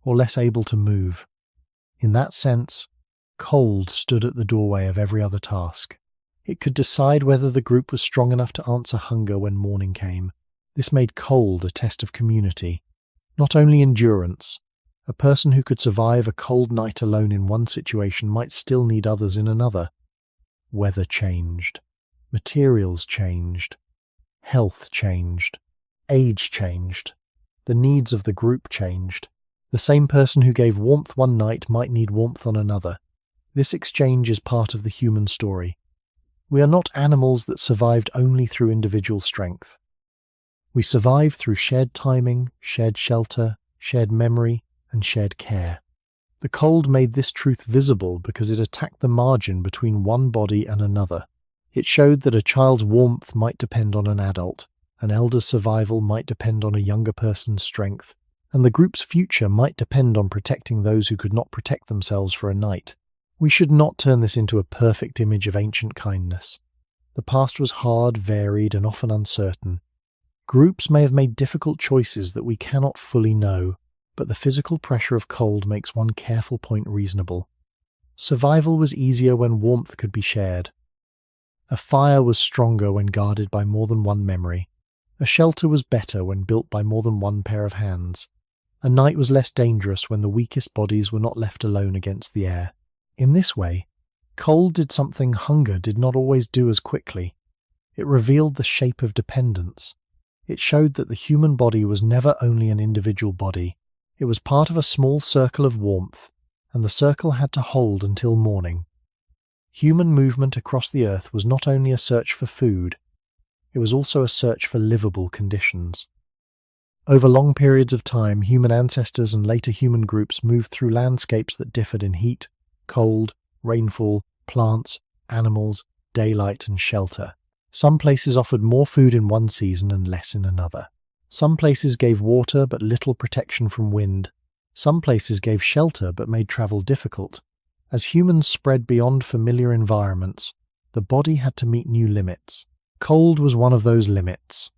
Speaker 1: or less able to move. In that sense, cold stood at the doorway of every other task. It could decide whether the group was strong enough to answer hunger when morning came. This made cold a test of community, not only endurance. A person who could survive a cold night alone in one situation might still need others in another. Weather changed. Materials changed. Health changed. Age changed. The needs of the group changed. The same person who gave warmth one night might need warmth on another. This exchange is part of the human story. We are not animals that survived only through individual strength. We survive through shared timing, shared shelter, shared memory, and shared care. The cold made this truth visible because it attacked the margin between one body and another. It showed that a child's warmth might depend on an adult, an elder's survival might depend on a younger person's strength, and the group's future might depend on protecting those who could not protect themselves for a night. We should not turn this into a perfect image of ancient kindness. The past was hard, varied, and often uncertain. Groups may have made difficult choices that we cannot fully know, but the physical pressure of cold makes one careful point reasonable. Survival was easier when warmth could be shared. A fire was stronger when guarded by more than one memory. A shelter was better when built by more than one pair of hands. A night was less dangerous when the weakest bodies were not left alone against the air. In this way, cold did something hunger did not always do as quickly. It revealed the shape of dependence. It showed that the human body was never only an individual body. It was part of a small circle of warmth, and the circle had to hold until morning. Human movement across the earth was not only a search for food, it was also a search for livable conditions. Over long periods of time, human ancestors and later human groups moved through landscapes that differed in heat, cold, rainfall, plants, animals, daylight, and shelter. Some places offered more food in one season and less in another. Some places gave water but little protection from wind. Some places gave shelter but made travel difficult. As humans spread beyond familiar environments, the body had to meet new limits. Cold was one of those limits.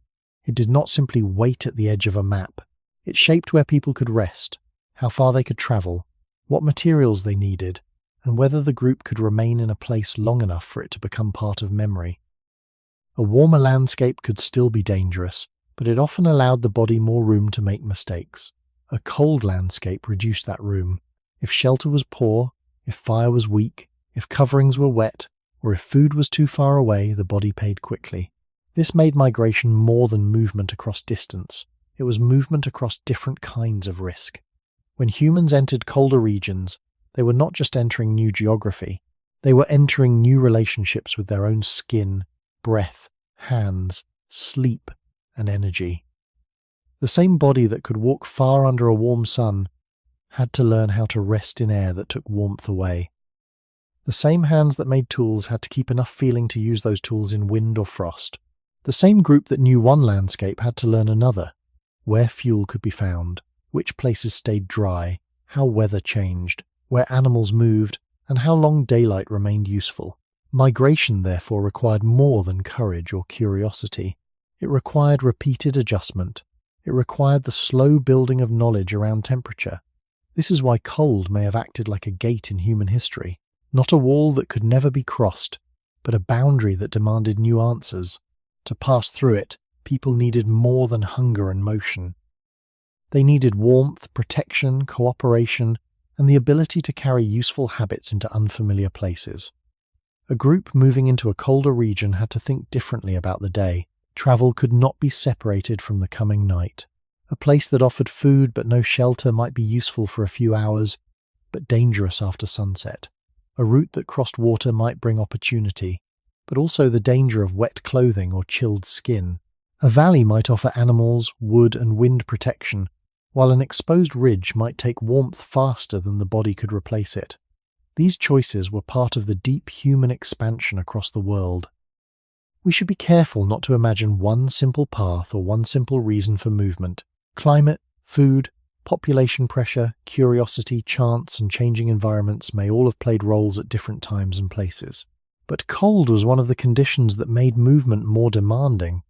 Speaker 1: It did not simply wait at the edge of a map. It shaped where people could rest, how far they could travel, what materials they needed, and whether the group could remain in a place long enough for it to become part of memory. A warmer landscape could still be dangerous, but it often allowed the body more room to make mistakes. A cold landscape reduced that room. If shelter was poor, if fire was weak, if coverings were wet, or if food was too far away, the body paid quickly. This made migration more than movement across distance. It was movement across different kinds of risk. When humans entered colder regions, they were not just entering new geography, they were entering new relationships with their own skin, breath, hands, sleep, and energy. The same body that could walk far under a warm sun had to learn how to rest in air that took warmth away. The same hands that made tools had to keep enough feeling to use those tools in wind or frost. The same group that knew one landscape had to learn another, where fuel could be found, which places stayed dry, how weather changed, where animals moved, and how long daylight remained useful. Migration, therefore, required more than courage or curiosity. It required repeated adjustment. It required the slow building of knowledge around temperature. This is why cold may have acted like a gate in human history, not a wall that could never be crossed, but a boundary that demanded new answers. To pass through it, people needed more than hunger and motion. They needed warmth, protection, cooperation, and the ability to carry useful habits into unfamiliar places. A group moving into a colder region had to think differently about the day. Travel could not be separated from the coming night. A place that offered food but no shelter might be useful for a few hours, but dangerous after sunset. A route that crossed water might bring opportunity, but also the danger of wet clothing or chilled skin. A valley might offer animals, wood, and wind protection, while an exposed ridge might take warmth faster than the body could replace it. These choices were part of the deep human expansion across the world. We should be careful not to imagine one simple path or one simple reason for movement. Climate, food, population pressure, curiosity, chance, and changing environments may all have played roles at different times and places. But cold was one of the conditions that made movement more demanding.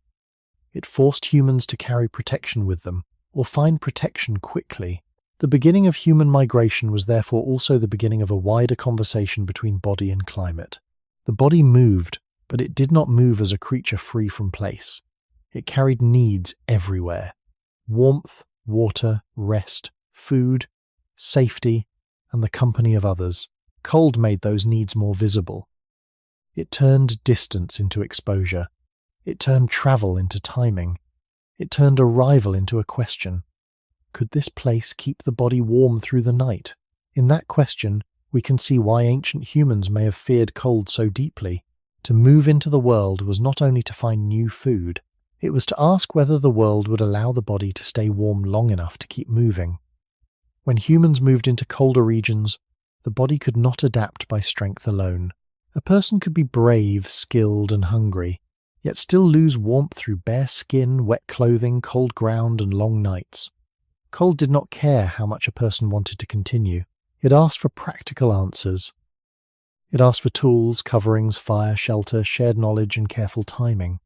Speaker 1: It forced humans to carry protection with them, or find protection quickly. The beginning of human migration was therefore also the beginning of a wider conversation between body and climate. The body moved, but it did not move as a creature free from place. It carried needs everywhere: warmth, water, rest, food, safety, and the company of others. Cold made those needs more visible. It turned distance into exposure. It turned travel into timing. It turned arrival into a question. Could this place keep the body warm through the night? In that question, we can see why ancient humans may have feared cold so deeply. To move into the world was not only to find new food, it was to ask whether the world would allow the body to stay warm long enough to keep moving. When humans moved into colder regions, the body could not adapt by strength alone. A person could be brave, skilled, and hungry, yet still lose warmth through bare skin, wet clothing, cold ground, and long nights. Cold did not care how much a person wanted to continue. It asked for practical answers. It asked for tools, coverings, fire, shelter, shared knowledge, and careful timing.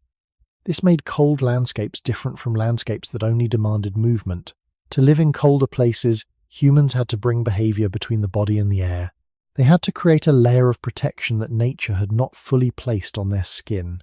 Speaker 1: This made cold landscapes different from landscapes that only demanded movement. To live in colder places, humans had to bring behavior between the body and the air. They had to create a layer of protection that nature had not fully placed on their skin.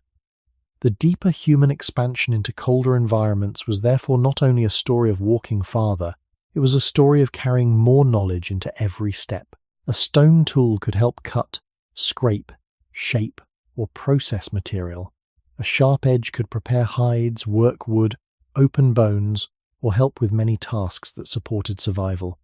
Speaker 1: The deeper human expansion into colder environments was therefore not only a story of walking farther, it was a story of carrying more knowledge into every step. A stone tool could help cut, scrape, shape, or process material. A sharp edge could prepare hides, work wood, open bones, or help with many tasks that supported survival.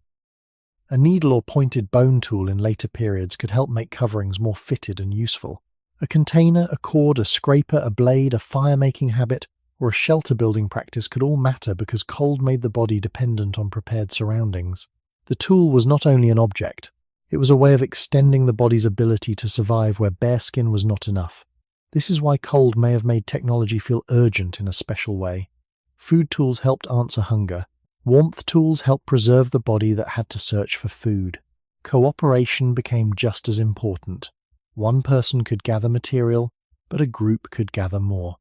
Speaker 1: A needle or pointed bone tool in later periods could help make coverings more fitted and useful. A container, a cord, a scraper, a blade, a fire-making habit, or a shelter-building practice could all matter because cold made the body dependent on prepared surroundings. The tool was not only an object, it was a way of extending the body's ability to survive where bare skin was not enough. This is why cold may have made technology feel urgent in a special way. Food tools helped answer hunger. Warmth tools helped preserve the body that had to search for food. Cooperation became just as important. One person could gather material, but a group could gather more.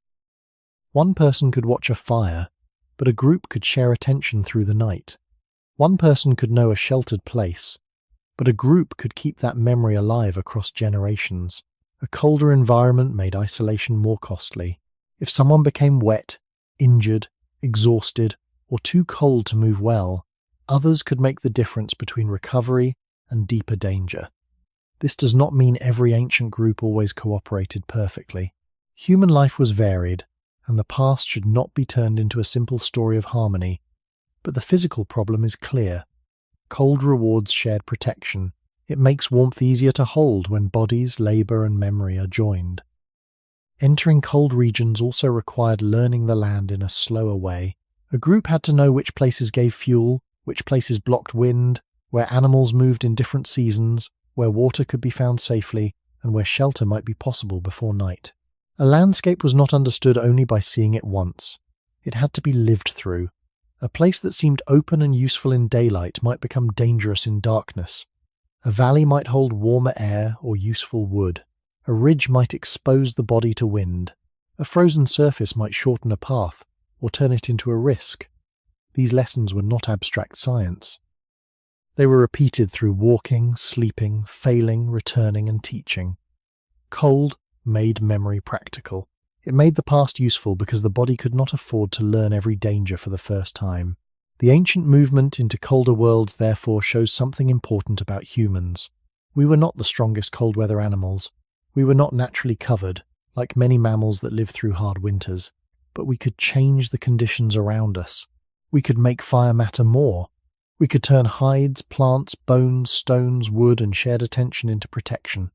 Speaker 1: One person could watch a fire, but a group could share attention through the night. One person could know a sheltered place, but a group could keep that memory alive across generations. A colder environment made isolation more costly. If someone became wet, injured, exhausted, or too cold to move well, others could make the difference between recovery and deeper danger. This does not mean every ancient group always cooperated perfectly. Human life was varied, and the past should not be turned into a simple story of harmony. But the physical problem is clear. Cold rewards shared protection. It makes warmth easier to hold when bodies, labour, and memory are joined. Entering cold regions also required learning the land in a slower way. A group had to know which places gave fuel, which places blocked wind, where animals moved in different seasons, where water could be found safely, and where shelter might be possible before night. A landscape was not understood only by seeing it once. It had to be lived through. A place that seemed open and useful in daylight might become dangerous in darkness. A valley might hold warmer air or useful wood. A ridge might expose the body to wind. A frozen surface might shorten a path or turn it into a risk. These lessons were not abstract science. They were repeated through walking, sleeping, failing, returning, and teaching. Cold made memory practical. It made the past useful because the body could not afford to learn every danger for the first time. The ancient movement into colder worlds therefore shows something important about humans. We were not the strongest cold-weather animals. We were not naturally covered, like many mammals that live through hard winters. But we could change the conditions around us. We could make fire matter more. We could turn hides, plants, bones, stones, wood, and shared attention into protection.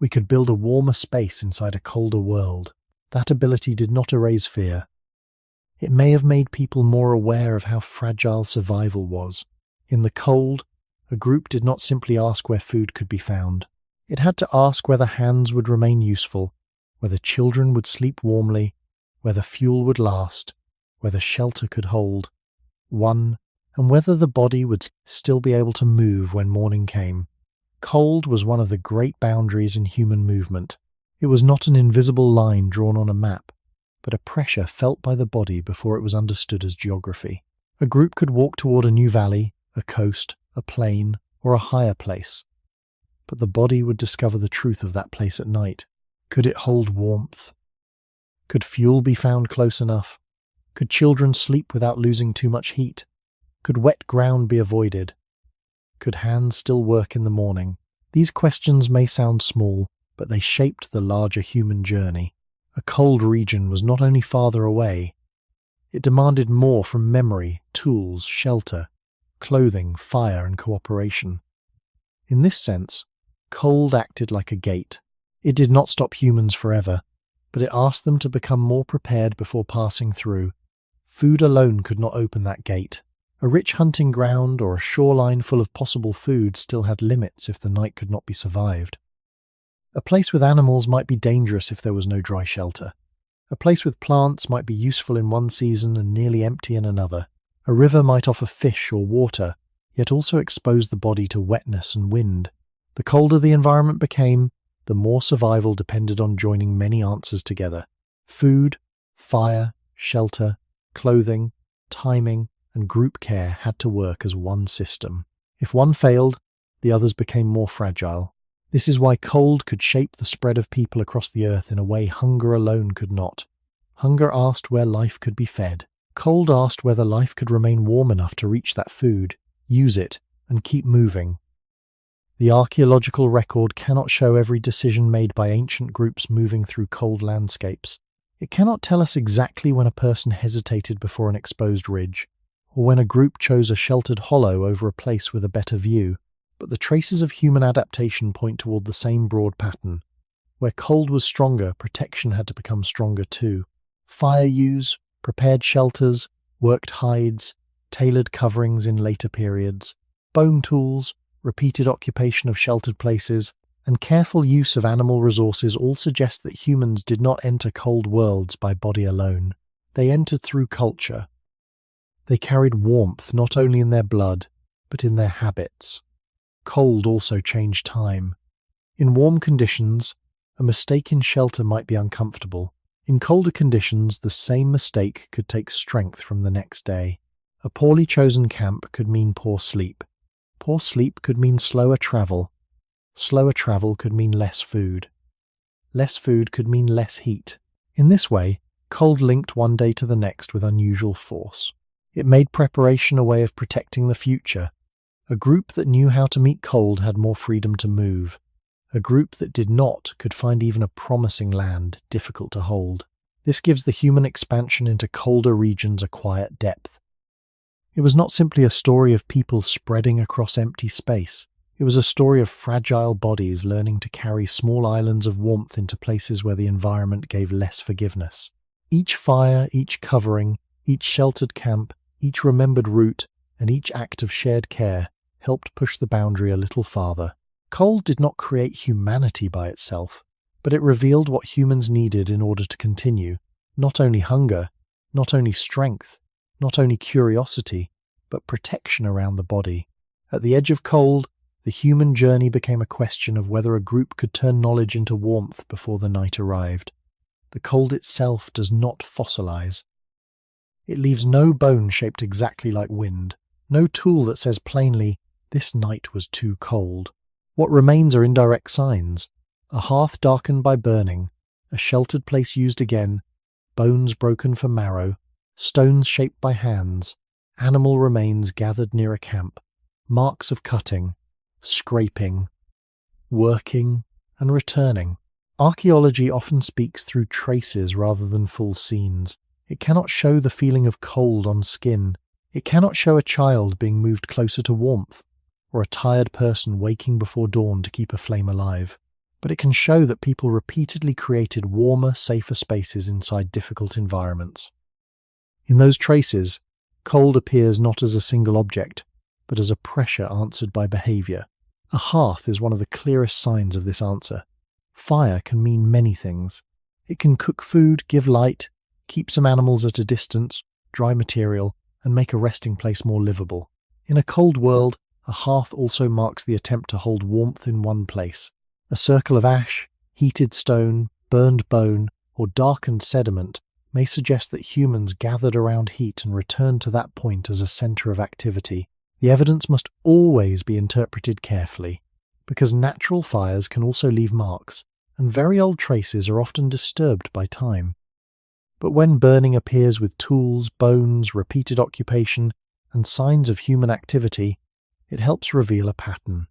Speaker 1: We could build a warmer space inside a colder world. That ability did not erase fear. It may have made people more aware of how fragile survival was. In the cold, a group did not simply ask where food could be found. It had to ask whether hands would remain useful, whether children would sleep warmly, whether fuel would last, whether shelter could hold, and whether the body would still be able to move when morning came. Cold was one of the great boundaries in human movement. It was not an invisible line drawn on a map, but a pressure felt by the body before it was understood as geography. A group could walk toward a new valley, a coast, a plain, or a higher place. But the body would discover the truth of that place at night. Could it hold warmth? Could fuel be found close enough? Could children sleep without losing too much heat? Could wet ground be avoided? Could hands still work in the morning? These questions may sound small, but they shaped the larger human journey. A cold region was not only farther away, it demanded more from memory, tools, shelter, clothing, fire, and cooperation. In this sense, cold acted like a gate. It did not stop humans forever, but it asked them to become more prepared before passing through. Food alone could not open that gate. A rich hunting ground or a shoreline full of possible food still had limits if the night could not be survived. A place with animals might be dangerous if there was no dry shelter. A place with plants might be useful in one season and nearly empty in another. A river might offer fish or water, yet also expose the body to wetness and wind. The colder the environment became, the more survival depended on joining many answers together. Food, fire, shelter, clothing, timing, and group care had to work as one system. If one failed, the others became more fragile. This is why cold could shape the spread of people across the earth in a way hunger alone could not. Hunger asked where life could be fed. Cold asked whether life could remain warm enough to reach that food, use it, and keep moving. The archaeological record cannot show every decision made by ancient groups moving through cold landscapes. It cannot tell us exactly when a person hesitated before an exposed ridge, or when a group chose a sheltered hollow over a place with a better view. But the traces of human adaptation point toward the same broad pattern. Where cold was stronger, protection had to become stronger too. Fire use, prepared shelters, worked hides, tailored coverings in later periods, bone tools, repeated occupation of sheltered places, and careful use of animal resources all suggest that humans did not enter cold worlds by body alone. They entered through culture. They carried warmth not only in their blood, but in their habits. Cold also changed time. In warm conditions, a mistake in shelter might be uncomfortable. In colder conditions, the same mistake could take strength from the next day. A poorly chosen camp could mean poor sleep. Poor sleep could mean slower travel. Slower travel could mean less food. Less food could mean less heat. In this way, cold linked one day to the next with unusual force. It made preparation a way of protecting the future. A group that knew how to meet cold had more freedom to move. A group that did not could find even a promising land difficult to hold. This gives the human expansion into colder regions a quiet depth. It was not simply a story of people spreading across empty space. It was a story of fragile bodies learning to carry small islands of warmth into places where the environment gave less forgiveness. Each fire, each covering, each sheltered camp, each remembered route, and each act of shared care helped push the boundary a little farther. Cold did not create humanity by itself, but it revealed what humans needed in order to continue. Not only hunger, not only strength, not only curiosity, but protection around the body. At the edge of cold, the human journey became a question of whether a group could turn knowledge into warmth before the night arrived. The cold itself does not fossilize. It leaves no bone shaped exactly like wind, no tool that says plainly, "This night was too cold." What remains are indirect signs: a hearth darkened by burning, a sheltered place used again, bones broken for marrow, stones shaped by hands, animal remains gathered near a camp, marks of cutting, scraping, working, and returning. Archaeology often speaks through traces rather than full scenes. It cannot show the feeling of cold on skin. It cannot show a child being moved closer to warmth, or a tired person waking before dawn to keep a flame alive. but it can show that people repeatedly created warmer, safer spaces inside difficult environments. In those traces, cold appears not as a single object, but as a pressure answered by behavior. A hearth is one of the clearest signs of this answer. Fire can mean many things. It can cook food, give light, keep some animals at a distance, dry material, and make a resting place more livable. In a cold world, a hearth also marks the attempt to hold warmth in one place. A circle of ash, heated stone, burned bone, or darkened sediment may suggest that humans gathered around heat and returned to that point as a center of activity. The evidence must always be interpreted carefully, because natural fires can also leave marks, and very old traces are often disturbed by time. But when burning appears with tools, bones, repeated occupation, and signs of human activity, it helps reveal a pattern.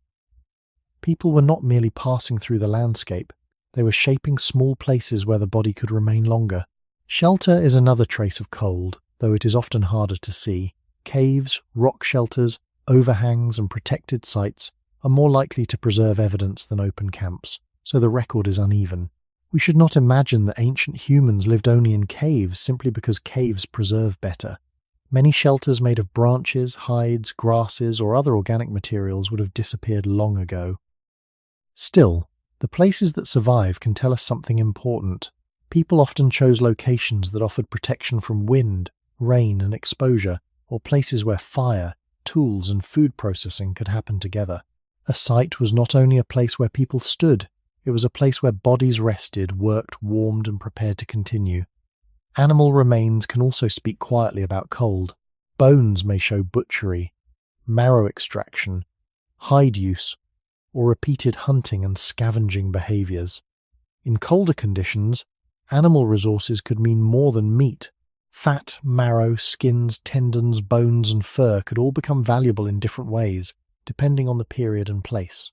Speaker 1: People were not merely passing through the landscape, they were shaping small places where the body could remain longer. Shelter is another trace of cold, though it is often harder to see. Caves, rock shelters, overhangs, and protected sites are more likely to preserve evidence than open camps, so the record is uneven. We should not imagine that ancient humans lived only in caves simply because caves preserve better. Many shelters made of branches, hides, grasses, or other organic materials would have disappeared long ago. Still, the places that survive can tell us something important. People often chose locations that offered protection from wind, rain, and exposure, or places where fire, tools, and food processing could happen together. A site was not only a place where people stood, it was a place where bodies rested, worked, warmed, and prepared to continue. Animal remains can also speak quietly about cold. Bones may show butchery, marrow extraction, hide use, or repeated hunting and scavenging behaviors. In colder conditions, animal resources could mean more than meat. Fat, marrow, skins, tendons, bones, and fur could all become valuable in different ways, depending on the period and place.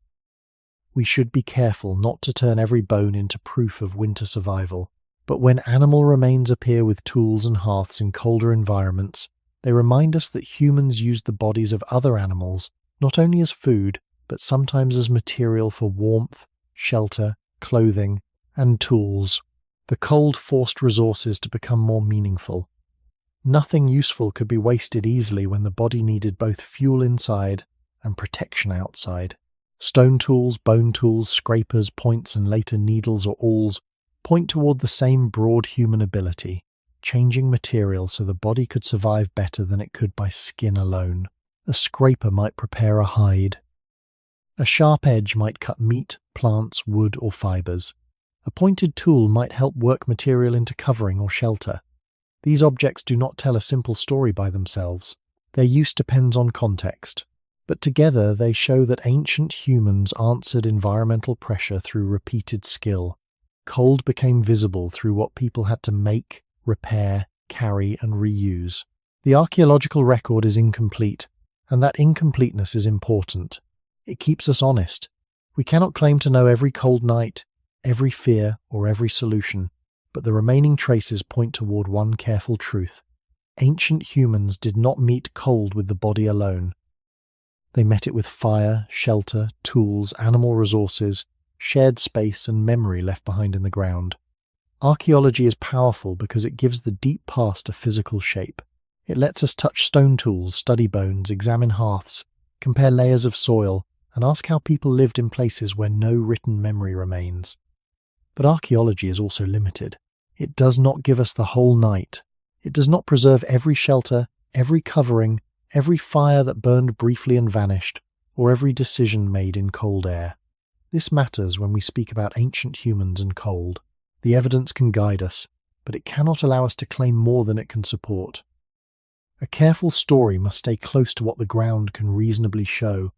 Speaker 1: We should be careful not to turn every bone into proof of winter survival, but when animal remains appear with tools and hearths in colder environments, they remind us that humans used the bodies of other animals not only as food, but sometimes as material for warmth, shelter, clothing, and tools. The cold forced resources to become more meaningful. Nothing useful could be wasted easily when the body needed both fuel inside and protection outside. Stone tools, bone tools, scrapers, points, and later needles or awls point toward the same broad human ability, changing material so the body could survive better than it could by skin alone. A scraper might prepare a hide. A sharp edge might cut meat, plants, wood, or fibers. A pointed tool might help work material into covering or shelter. These objects do not tell a simple story by themselves. Their use depends on context, but together they show that ancient humans answered environmental pressure through repeated skill. Cold became visible through what people had to make, repair, carry, and reuse. The archaeological record is incomplete, and that incompleteness is important. It keeps us honest. We cannot claim to know every cold night, every fear, or every solution, but the remaining traces point toward one careful truth. Ancient humans did not meet cold with the body alone. They met it with fire, shelter, tools, animal resources, shared space, and memory left behind in the ground. Archaeology is powerful because it gives the deep past a physical shape. It lets us touch stone tools, study bones, examine hearths, compare layers of soil, and ask how people lived in places where no written memory remains. But archaeology is also limited. It does not give us the whole night. It does not preserve every shelter, every covering, every fire that burned briefly and vanished, or every decision made in cold air. This matters when we speak about ancient humans and cold. The evidence can guide us, but it cannot allow us to claim more than it can support. A careful story must stay close to what the ground can reasonably show.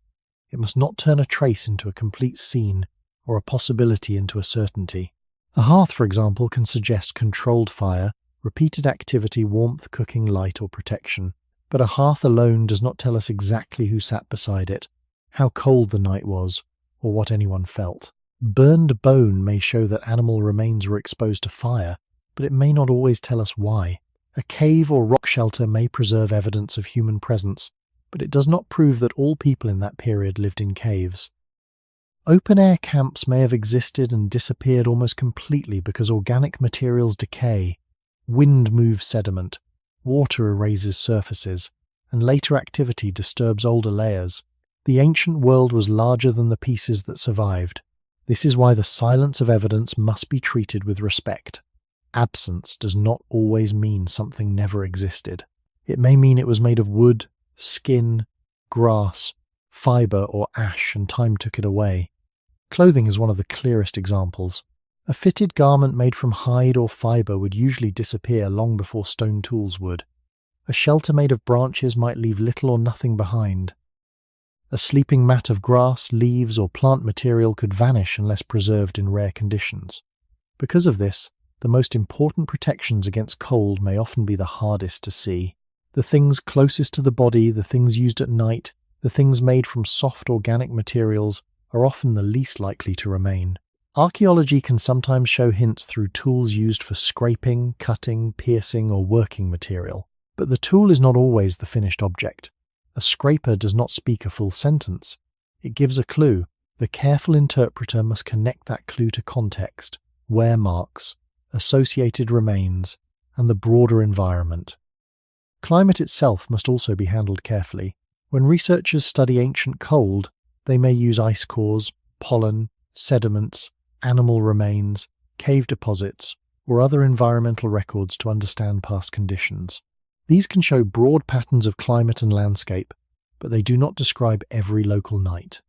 Speaker 1: It must not turn a trace into a complete scene, or a possibility into a certainty. A hearth, for example, can suggest controlled fire, repeated activity, warmth, cooking, light, or protection. But a hearth alone does not tell us exactly who sat beside it, how cold the night was, or what anyone felt. Burned bone may show that animal remains were exposed to fire, but it may not always tell us why. A cave or rock shelter may preserve evidence of human presence, but it does not prove that all people in that period lived in caves. Open-air camps may have existed and disappeared almost completely because organic materials decay, wind moves sediment, water erases surfaces, and later activity disturbs older layers. The ancient world was larger than the pieces that survived. This is why the silence of evidence must be treated with respect. Absence does not always mean something never existed. It may mean it was made of wood, skin, grass, fibre, or ash, and time took it away. Clothing is one of the clearest examples. A fitted garment made from hide or fibre would usually disappear long before stone tools would. A shelter made of branches might leave little or nothing behind. A sleeping mat of grass, leaves, or plant material could vanish unless preserved in rare conditions. Because of this, the most important protections against cold may often be the hardest to see. The things closest to the body, the things used at night, the things made from soft organic materials, are often the least likely to remain. Archaeology can sometimes show hints through tools used for scraping, cutting, piercing, or working material. But the tool is not always the finished object. A scraper does not speak a full sentence. It gives a clue. The careful interpreter must connect that clue to context, wear marks, associated remains, and the broader environment. Climate itself must also be handled carefully. When researchers study ancient cold, they may use ice cores, pollen, sediments, animal remains, cave deposits, or other environmental records to understand past conditions. These can show broad patterns of climate and landscape, but they do not describe every local night.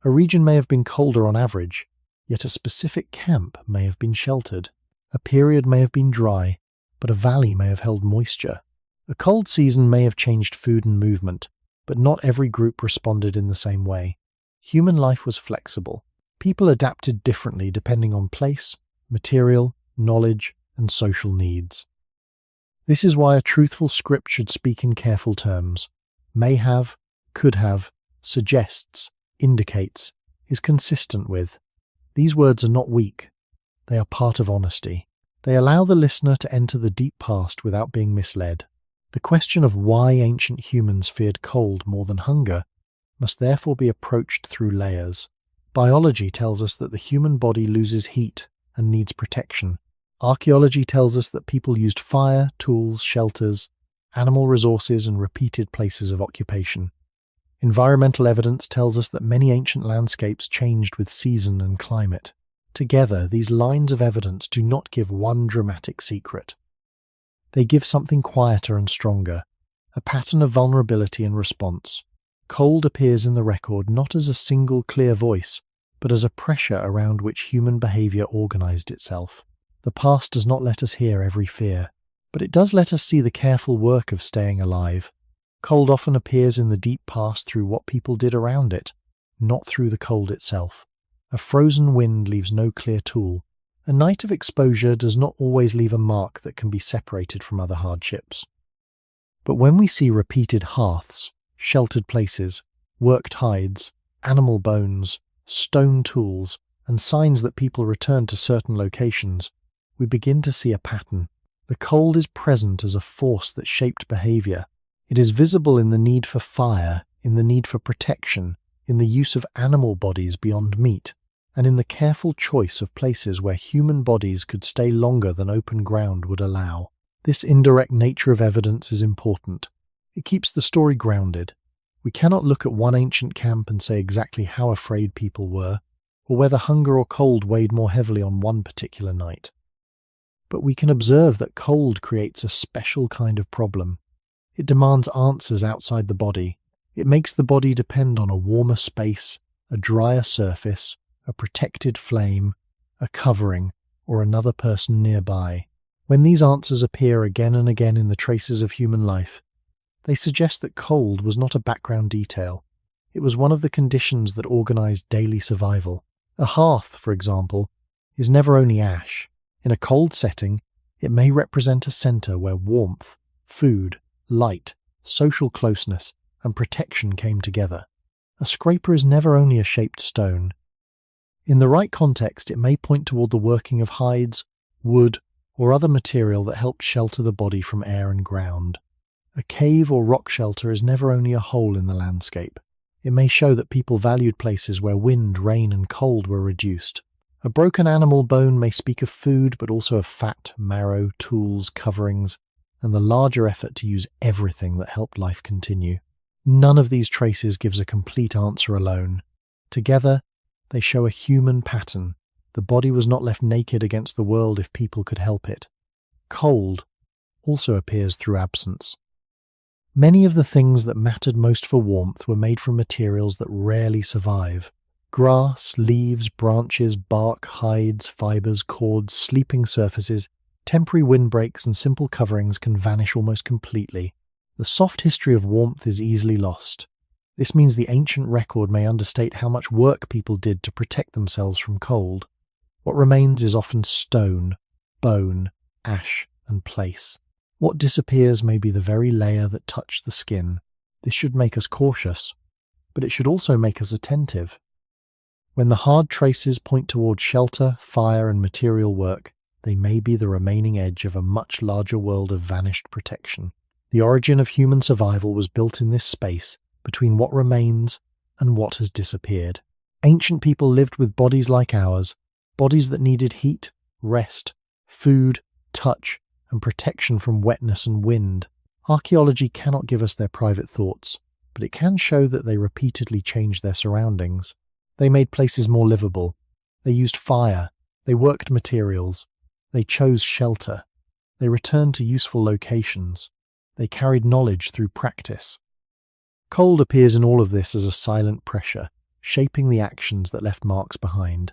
Speaker 1: A region may have been colder on average, yet a specific camp may have been sheltered. A period may have been dry, but a valley may have held moisture. A cold season may have changed food and movement, but not every group responded in the same way. Human life was flexible. People adapted differently depending on place, material, knowledge, and social needs. This is why a truthful script should speak in careful terms. May have, could have, suggests, indicates, is consistent with. These words are not weak. They are part of honesty. They allow the listener to enter the deep past without being misled. The question of why ancient humans feared cold more than hunger must therefore be approached through layers. Biology tells us that the human body loses heat and needs protection. Archaeology tells us that people used fire, tools, shelters, animal resources, and repeated places of occupation. Environmental evidence tells us that many ancient landscapes changed with season and climate. Together, these lines of evidence do not give one dramatic secret. They give something quieter and stronger, a pattern of vulnerability and response. Cold appears in the record not as a single clear voice, but as a pressure around which human behavior organized itself. The past does not let us hear every fear, but it does let us see the careful work of staying alive. Cold often appears in the deep past through what people did around it, not through the cold itself. A frozen wind leaves no clear tool. A night of exposure does not always leave a mark that can be separated from other hardships. But when we see repeated hearths, sheltered places, worked hides, animal bones, stone tools, and signs that people return to certain locations, we begin to see a pattern. The cold is present as a force that shaped behavior. It is visible in the need for fire, in the need for protection, in the use of animal bodies beyond meat, and in the careful choice of places where human bodies could stay longer than open ground would allow. This indirect nature of evidence is important. It keeps the story grounded. We cannot look at one ancient camp and say exactly how afraid people were, or whether hunger or cold weighed more heavily on one particular night. But we can observe that cold creates a special kind of problem. It demands answers outside the body. It makes the body depend on a warmer space, a drier surface, a protected flame, a covering, or another person nearby. When these answers appear again and again in the traces of human life, they suggest that cold was not a background detail. It was one of the conditions that organized daily survival. A hearth, for example, is never only ash. In a cold setting, it may represent a center where warmth, food, light, social closeness, and protection came together. A scraper is never only a shaped stone. In the right context, it may point toward the working of hides, wood, or other material that helped shelter the body from air and ground. A cave or rock shelter is never only a hole in the landscape. It may show that people valued places where wind, rain, and cold were reduced. A broken animal bone may speak of food, but also of fat, marrow, tools, coverings, and the larger effort to use everything that helped life continue. None of these traces gives a complete answer alone. Together, they show a human pattern. The body was not left naked against the world if people could help it. Cold also appears through absence. Many of the things that mattered most for warmth were made from materials that rarely survive. Grass, leaves, branches, bark, hides, fibers, cords, sleeping surfaces, temporary windbreaks, and simple coverings can vanish almost completely. The soft history of warmth is easily lost. This means the ancient record may understate how much work people did to protect themselves from cold. What remains is often stone, bone, ash, and place. What disappears may be the very layer that touched the skin. This should make us cautious, but it should also make us attentive. When the hard traces point towards shelter, fire, and material work, they may be the remaining edge of a much larger world of vanished protection. The origin of human survival was built in this space between what remains and what has disappeared. Ancient people lived with bodies like ours, bodies that needed heat, rest, food, touch, and protection from wetness and wind. Archaeology cannot give us their private thoughts, but it can show that they repeatedly changed their surroundings. They made places more livable. They used fire. They worked materials. They chose shelter. They returned to useful locations. They carried knowledge through practice. Cold appears in all of this as a silent pressure, shaping the actions that left marks behind.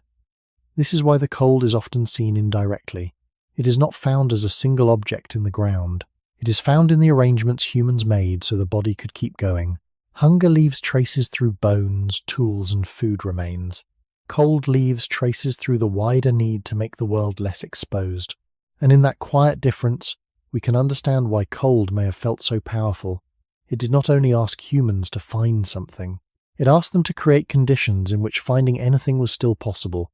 Speaker 1: This is why the cold is often seen indirectly. It is not found as a single object in the ground. It is found in the arrangements humans made so the body could keep going. Hunger leaves traces through bones, tools, and food remains. Cold leaves traces through the wider need to make the world less exposed. And in that quiet difference, we can understand why cold may have felt so powerful. It did not only ask humans to find something, it asked them to create conditions in which finding anything was still possible.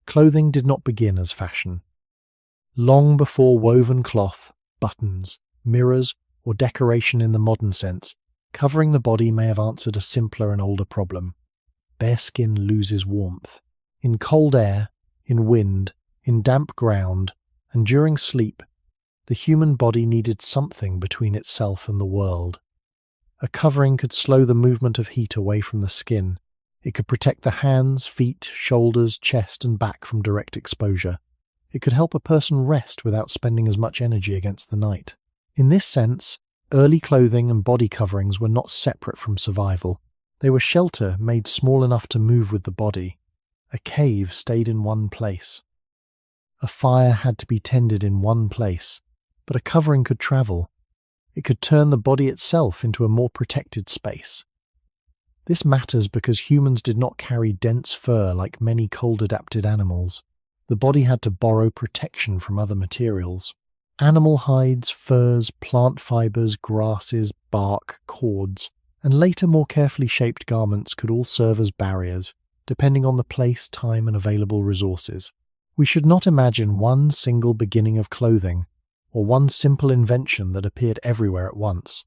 Speaker 1: Clothing did not begin as fashion. Long before woven cloth, buttons, mirrors, or decoration in the modern sense, covering the body may have answered a simpler and older problem. Bare skin loses warmth. In cold air, in wind, in damp ground, and during sleep, the human body needed something between itself and the world. A covering could slow the movement of heat away from the skin. It could protect the hands, feet, shoulders, chest, and back from direct exposure. It could help a person rest without spending as much energy against the night. In this sense, early clothing and body coverings were not separate from survival. They were shelter made small enough to move with the body. A cave stayed in one place. A fire had to be tended in one place, but a covering could travel. It could turn the body itself into a more protected space. This matters because humans did not carry dense fur like many cold-adapted animals. The body had to borrow protection from other materials. Animal hides, furs, plant fibers, grasses, bark, cords, and later more carefully shaped garments could all serve as barriers, depending on the place, time, and available resources. We should not imagine one single beginning of clothing, or one simple invention that appeared everywhere at once.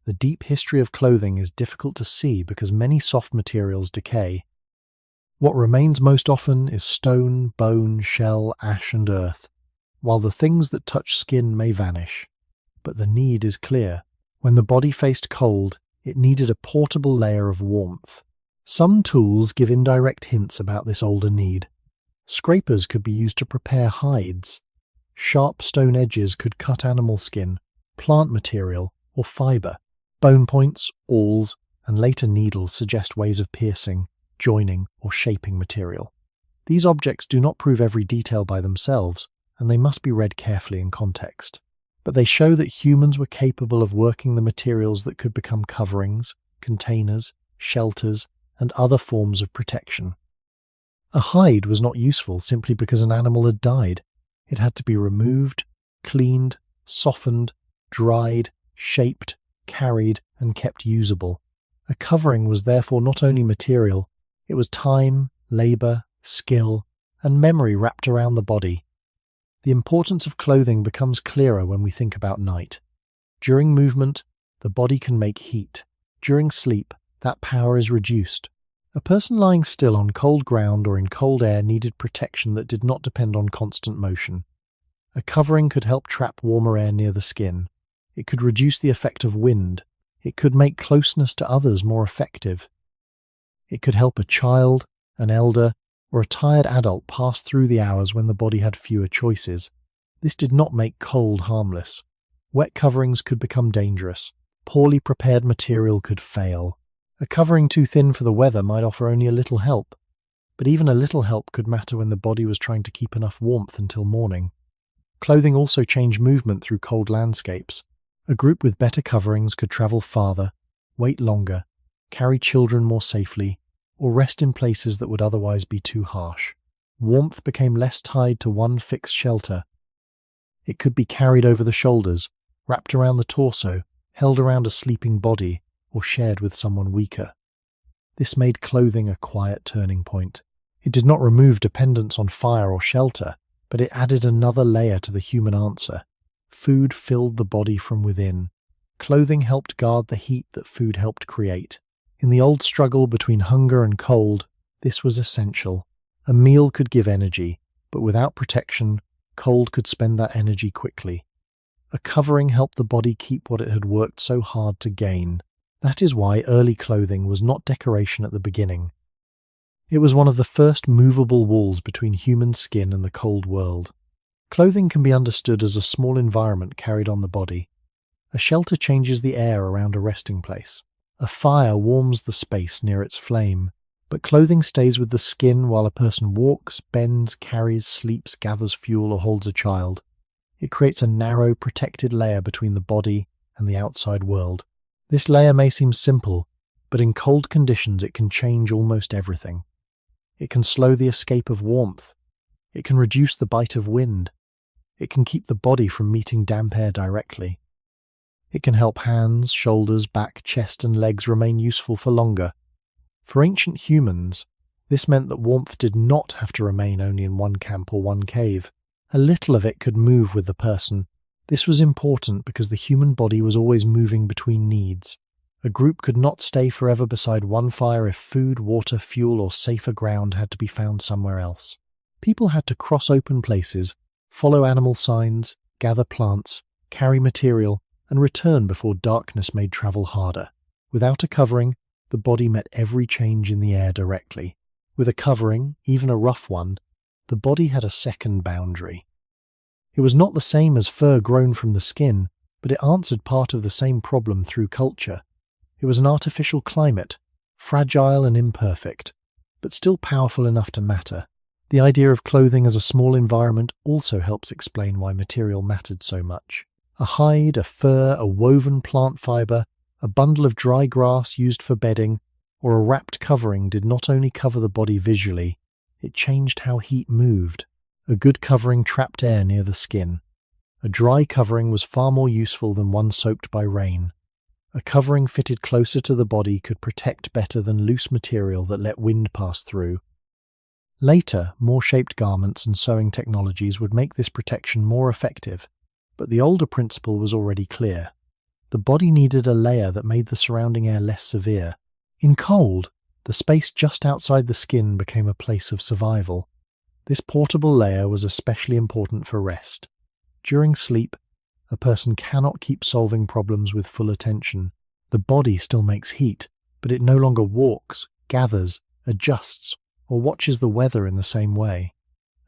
Speaker 1: The deep history of clothing is difficult to see because many soft materials decay. What remains most often is stone, bone, shell, ash, and earth, while the things that touch skin may vanish. But the need is clear. When the body faced cold, it needed a portable layer of warmth. Some tools give indirect hints about this older need. Scrapers could be used to prepare hides. Sharp stone edges could cut animal skin, plant material, or fibre. Bone points, awls, and later needles suggest ways of piercing, joining, or shaping material. These objects do not prove every detail by themselves, and they must be read carefully in context. But they show that humans were capable of working the materials that could become coverings, containers, shelters, and other forms of protection. A hide was not useful simply because an animal had died. It had to be removed, cleaned, softened, dried, shaped, carried, and kept usable. A covering was therefore not only material, it was time, labour, skill, and memory wrapped around the body. The importance of clothing becomes clearer when we think about night. During movement, the body can make heat. During sleep, that power is reduced. A person lying still on cold ground or in cold air needed protection that did not depend on constant motion. A covering could help trap warmer air near the skin. It could reduce the effect of wind. It could make closeness to others more effective. It could help a child, an elder, or a tired adult pass through the hours when the body had fewer choices. This did not make cold harmless. Wet coverings could become dangerous. Poorly prepared material could fail. A covering too thin for the weather might offer only a little help, but even a little help could matter when the body was trying to keep enough warmth until morning. Clothing also changed movement through cold landscapes. A group with better coverings could travel farther, wait longer, carry children more safely, or rest in places that would otherwise be too harsh. Warmth became less tied to one fixed shelter. It could be carried over the shoulders, wrapped around the torso, held around a sleeping body, or shared with someone weaker. This made clothing a quiet turning point. It did not remove dependence on fire or shelter, but it added another layer to the human answer. Food filled the body from within. Clothing helped guard the heat that food helped create. In the old struggle between hunger and cold, this was essential. A meal could give energy, but without protection, cold could spend that energy quickly. A covering helped the body keep what it had worked so hard to gain. That is why early clothing was not decoration at the beginning. It was one of the first movable walls between human skin and the cold world. Clothing can be understood as a small environment carried on the body. A shelter changes the air around a resting place. A fire warms the space near its flame. But clothing stays with the skin while a person walks, bends, carries, sleeps, gathers fuel, or holds a child. It creates a narrow, protected layer between the body and the outside world. This layer may seem simple, but in cold conditions it can change almost everything. It can slow the escape of warmth. It can reduce the bite of wind. It can keep the body from meeting damp air directly. It can help hands, shoulders, back, chest, and legs remain useful for longer. For ancient humans, this meant that warmth did not have to remain only in one camp or one cave. A little of it could move with the person. This was important because the human body was always moving between needs. A group could not stay forever beside one fire if food, water, fuel, or safer ground had to be found somewhere else. People had to cross open places, follow animal signs, gather plants, carry material, and return before darkness made travel harder. Without a covering, the body met every change in the air directly. With a covering, even a rough one, the body had a second boundary. It was not the same as fur grown from the skin, but it answered part of the same problem through culture. It was an artificial climate, fragile and imperfect, but still powerful enough to matter. The idea of clothing as a small environment also helps explain why material mattered so much. A hide, a fur, a woven plant fibre, a bundle of dry grass used for bedding, or a wrapped covering did not only cover the body visually, it changed how heat moved. A good covering trapped air near the skin. A dry covering was far more useful than one soaked by rain. A covering fitted closer to the body could protect better than loose material that let wind pass through. Later, more shaped garments and sewing technologies would make this protection more effective, but the older principle was already clear. The body needed a layer that made the surrounding air less severe. In cold, the space just outside the skin became a place of survival. This portable layer was especially important for rest. During sleep, a person cannot keep solving problems with full attention. The body still makes heat, but it no longer walks, gathers, adjusts, or watches the weather in the same way.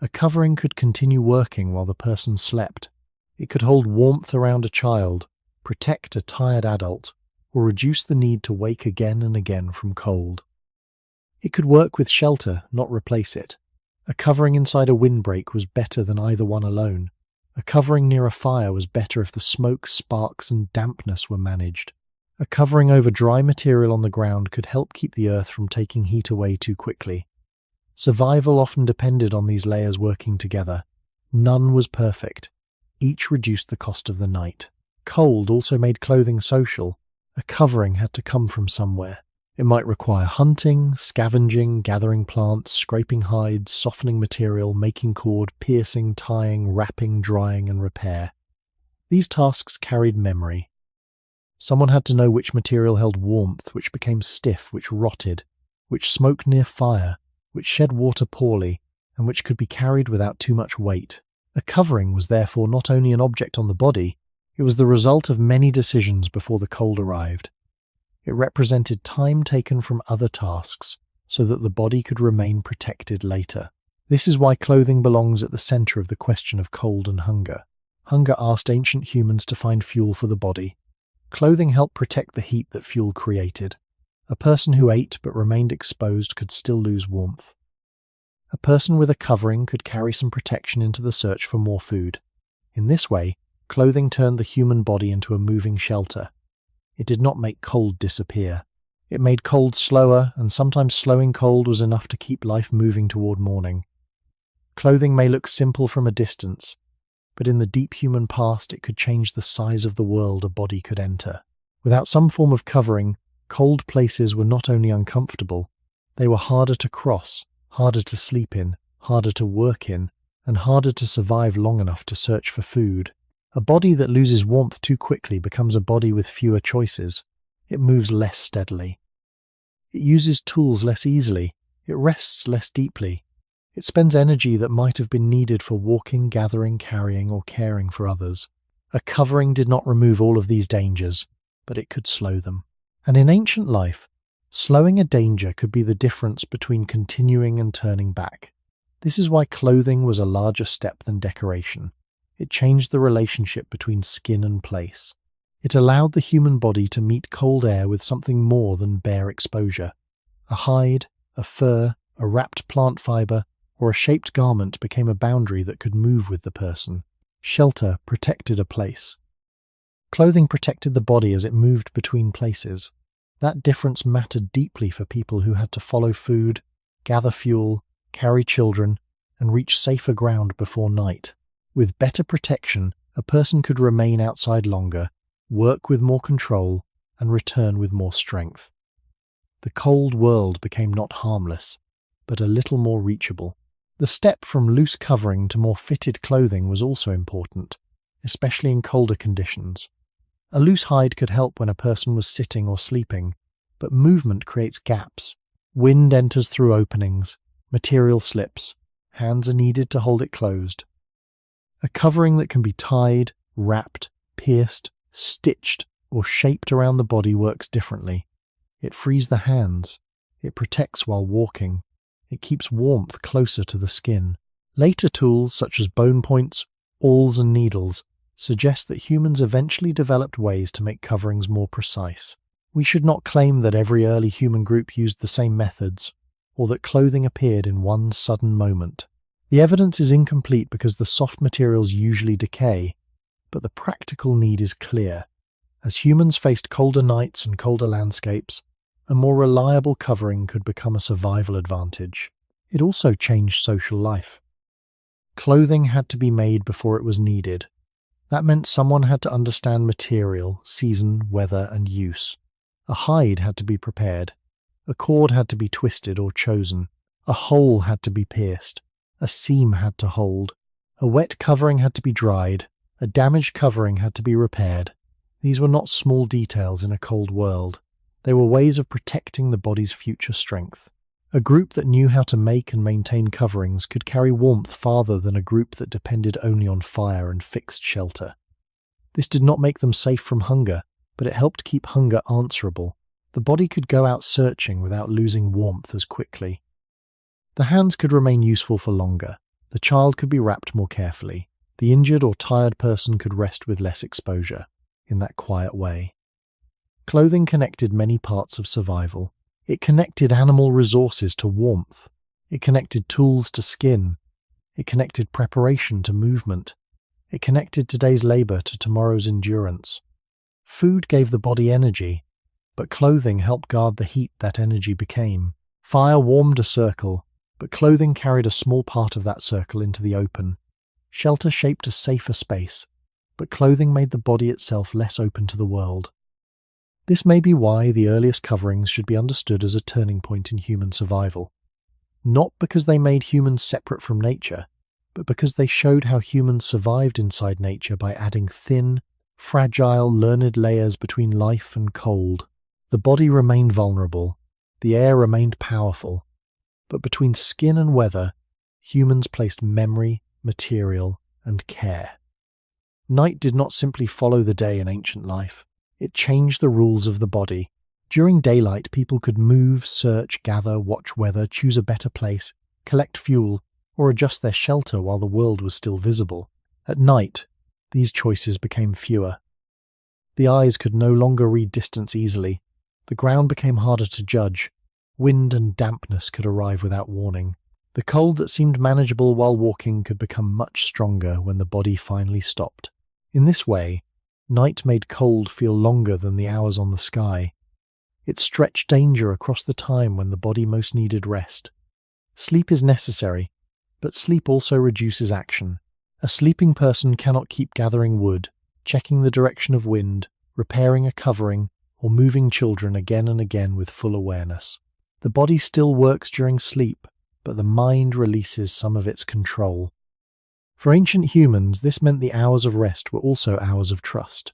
Speaker 1: A covering could continue working while the person slept. It could hold warmth around a child, protect a tired adult, or reduce the need to wake again and again from cold. It could work with shelter, not replace it. A covering inside a windbreak was better than either one alone. A covering near a fire was better if the smoke, sparks, and dampness were managed. A covering over dry material on the ground could help keep the earth from taking heat away too quickly. Survival often depended on these layers working together. None was perfect. Each reduced the cost of the night. Cold also made clothing social. A covering had to come from somewhere. It might require hunting, scavenging, gathering plants, scraping hides, softening material, making cord, piercing, tying, wrapping, drying, and repair. These tasks carried memory. Someone had to know which material held warmth, which became stiff, which rotted, which smoked near fire, which shed water poorly, and which could be carried without too much weight. A covering was therefore not only an object on the body, it was the result of many decisions before the cold arrived. It represented time taken from other tasks so that the body could remain protected later. This is why clothing belongs at the center of the question of cold and hunger. Hunger asked ancient humans to find fuel for the body. Clothing helped protect the heat that fuel created. A person who ate but remained exposed could still lose warmth. A person with a covering could carry some protection into the search for more food. In this way, clothing turned the human body into a moving shelter. It did not make cold disappear. It made cold slower, and sometimes slowing cold was enough to keep life moving toward morning. Clothing may look simple from a distance, but in the deep human past it could change the size of the world a body could enter. Without some form of covering, cold places were not only uncomfortable, they were harder to cross, harder to sleep in, harder to work in, and harder to survive long enough to search for food. A body that loses warmth too quickly becomes a body with fewer choices. It moves less steadily. It uses tools less easily. It rests less deeply. It spends energy that might have been needed for walking, gathering, carrying, or caring for others. A covering did not remove all of these dangers, but it could slow them. And in ancient life, slowing a danger could be the difference between continuing and turning back. This is why clothing was a larger step than decoration. It changed the relationship between skin and place. It allowed the human body to meet cold air with something more than bare exposure. A hide, a fur, a wrapped plant fiber, or a shaped garment became a boundary that could move with the person. Shelter protected a place. Clothing protected the body as it moved between places. That difference mattered deeply for people who had to follow food, gather fuel, carry children, and reach safer ground before night. With better protection, a person could remain outside longer, work with more control, and return with more strength. The cold world became not harmless, but a little more reachable. The step from loose covering to more fitted clothing was also important, especially in colder conditions. A loose hide could help when a person was sitting or sleeping, but movement creates gaps. Wind enters through openings, material slips, hands are needed to hold it closed. A covering that can be tied, wrapped, pierced, stitched, or shaped around the body works differently. It frees the hands. It protects while walking. It keeps warmth closer to the skin. Later tools, such as bone points, awls, and needles, suggest that humans eventually developed ways to make coverings more precise. We should not claim that every early human group used the same methods, or that clothing appeared in one sudden moment. The evidence is incomplete because the soft materials usually decay, but the practical need is clear. As humans faced colder nights and colder landscapes, a more reliable covering could become a survival advantage. It also changed social life. Clothing had to be made before it was needed. That meant someone had to understand material, season, weather, and use. A hide had to be prepared. A cord had to be twisted or chosen. A hole had to be pierced. A seam had to hold. A wet covering had to be dried. A damaged covering had to be repaired. These were not small details in a cold world. They were ways of protecting the body's future strength. A group that knew how to make and maintain coverings could carry warmth farther than a group that depended only on fire and fixed shelter. This did not make them safe from hunger, but it helped keep hunger answerable. The body could go out searching without losing warmth as quickly. The hands could remain useful for longer. The child could be wrapped more carefully. The injured or tired person could rest with less exposure, in that quiet way. Clothing connected many parts of survival. It connected animal resources to warmth. It connected tools to skin. It connected preparation to movement. It connected today's labor to tomorrow's endurance. Food gave the body energy, but clothing helped guard the heat that energy became. Fire warmed a circle, but clothing carried a small part of that circle into the open. Shelter shaped a safer space, but clothing made the body itself less open to the world. This may be why the earliest coverings should be understood as a turning point in human survival. Not because they made humans separate from nature, but because they showed how humans survived inside nature by adding thin, fragile, learned layers between life and cold. The body remained vulnerable, the air remained powerful, but between skin and weather, humans placed memory, material, and care. Night did not simply follow the day in ancient life, it changed the rules of the body. During daylight, people could move, search, gather, watch weather, choose a better place, collect fuel, or adjust their shelter while the world was still visible. At night, these choices became fewer. The eyes could no longer read distance easily. The ground became harder to judge. Wind and dampness could arrive without warning. The cold that seemed manageable while walking could become much stronger when the body finally stopped. In this way, night made cold feel longer than the hours on the sky. It stretched danger across the time when the body most needed rest. Sleep is necessary, but sleep also reduces action. A sleeping person cannot keep gathering wood, checking the direction of wind, repairing a covering, or moving children again and again with full awareness. The body still works during sleep, but the mind releases some of its control. For ancient humans, this meant the hours of rest were also hours of trust.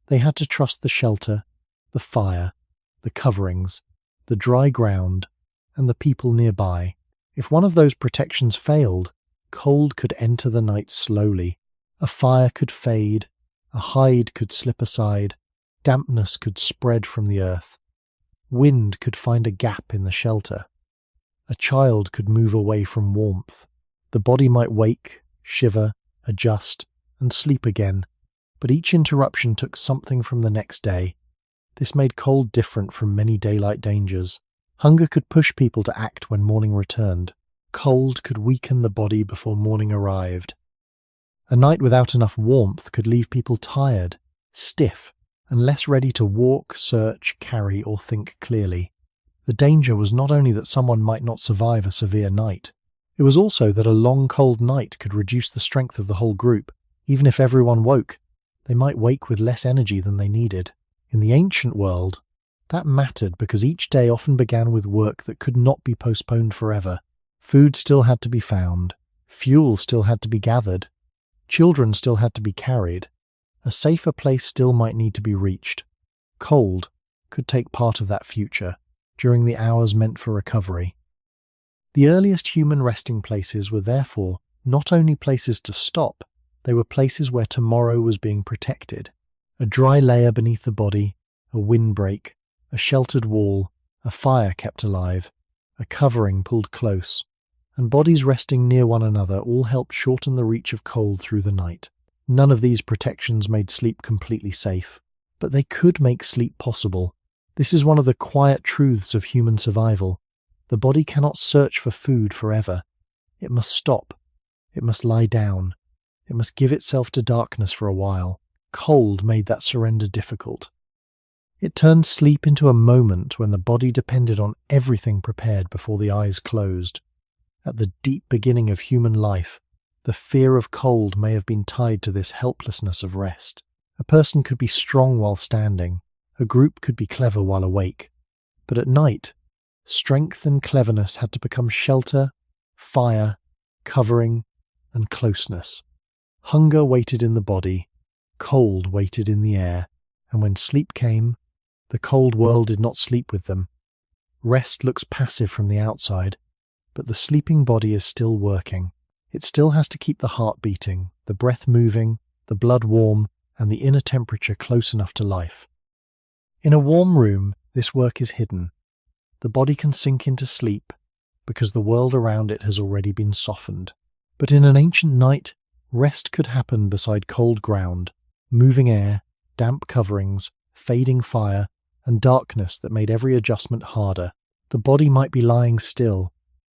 Speaker 1: They had to trust the shelter, the fire, the coverings, the dry ground, and the people nearby. If one of those protections failed, cold could enter the night slowly. A fire could fade, a hide could slip aside, dampness could spread from the earth. Wind could find a gap in the shelter. A child could move away from warmth. The body might wake, shiver, adjust, and sleep again, but each interruption took something from the next day. This made cold different from many daylight dangers. Hunger could push people to act when morning returned. Cold could weaken the body before morning arrived. A night without enough warmth could leave people tired, stiff, and less ready to walk, search, carry, or think clearly. The danger was not only that someone might not survive a severe night, it was also that a long cold night could reduce the strength of the whole group. Even if everyone woke, they might wake with less energy than they needed. In the ancient world, that mattered because each day often began with work that could not be postponed forever. Food still had to be found, fuel still had to be gathered, children still had to be carried, a safer place still might need to be reached. Cold could take part of that future during the hours meant for recovery. The earliest human resting places were therefore not only places to stop, they were places where tomorrow was being protected. A dry layer beneath the body, a windbreak, a sheltered wall, a fire kept alive, a covering pulled close, and bodies resting near one another all helped shorten the reach of cold through the night. None of these protections made sleep completely safe, but they could make sleep possible. This is one of the quiet truths of human survival. The body cannot search for food forever. It must stop. It must lie down. It must give itself to darkness for a while. Cold made that surrender difficult. It turned sleep into a moment when the body depended on everything prepared before the eyes closed. At the deep beginning of human life, the fear of cold may have been tied to this helplessness of rest. A person could be strong while standing, a group could be clever while awake, but at night, strength and cleverness had to become shelter, fire, covering, and closeness. Hunger waited in the body, cold waited in the air, and when sleep came, the cold world did not sleep with them. Rest looks passive from the outside, but the sleeping body is still working. It still has to keep the heart beating, the breath moving, the blood warm, and the inner temperature close enough to life. In a warm room, this work is hidden. The body can sink into sleep because the world around it has already been softened. But in an ancient night, rest could happen beside cold ground, moving air, damp coverings, fading fire, and darkness that made every adjustment harder. The body might be lying still,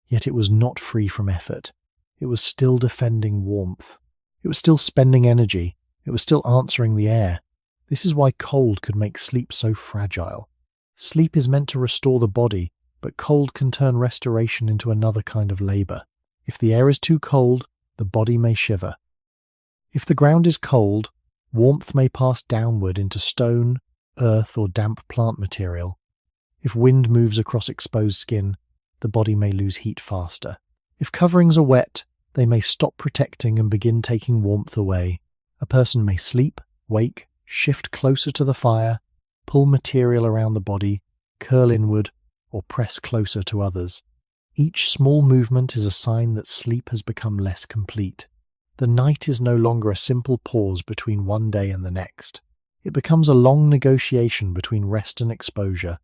Speaker 1: yet it was not free from effort. It was still defending warmth. It was still spending energy. It was still answering the air. This is why cold could make sleep so fragile. Sleep is meant to restore the body, but cold can turn restoration into another kind of labor. If the air is too cold, the body may shiver. If the ground is cold, warmth may pass downward into stone, earth, or damp plant material. If wind moves across exposed skin, the body may lose heat faster. If coverings are wet, they may stop protecting and begin taking warmth away. A person may sleep, wake, shift closer to the fire, pull material around the body, curl inward, or press closer to others. Each small movement is a sign that sleep has become less complete. The night is no longer a simple pause between one day and the next. It becomes a long negotiation between rest and exposure.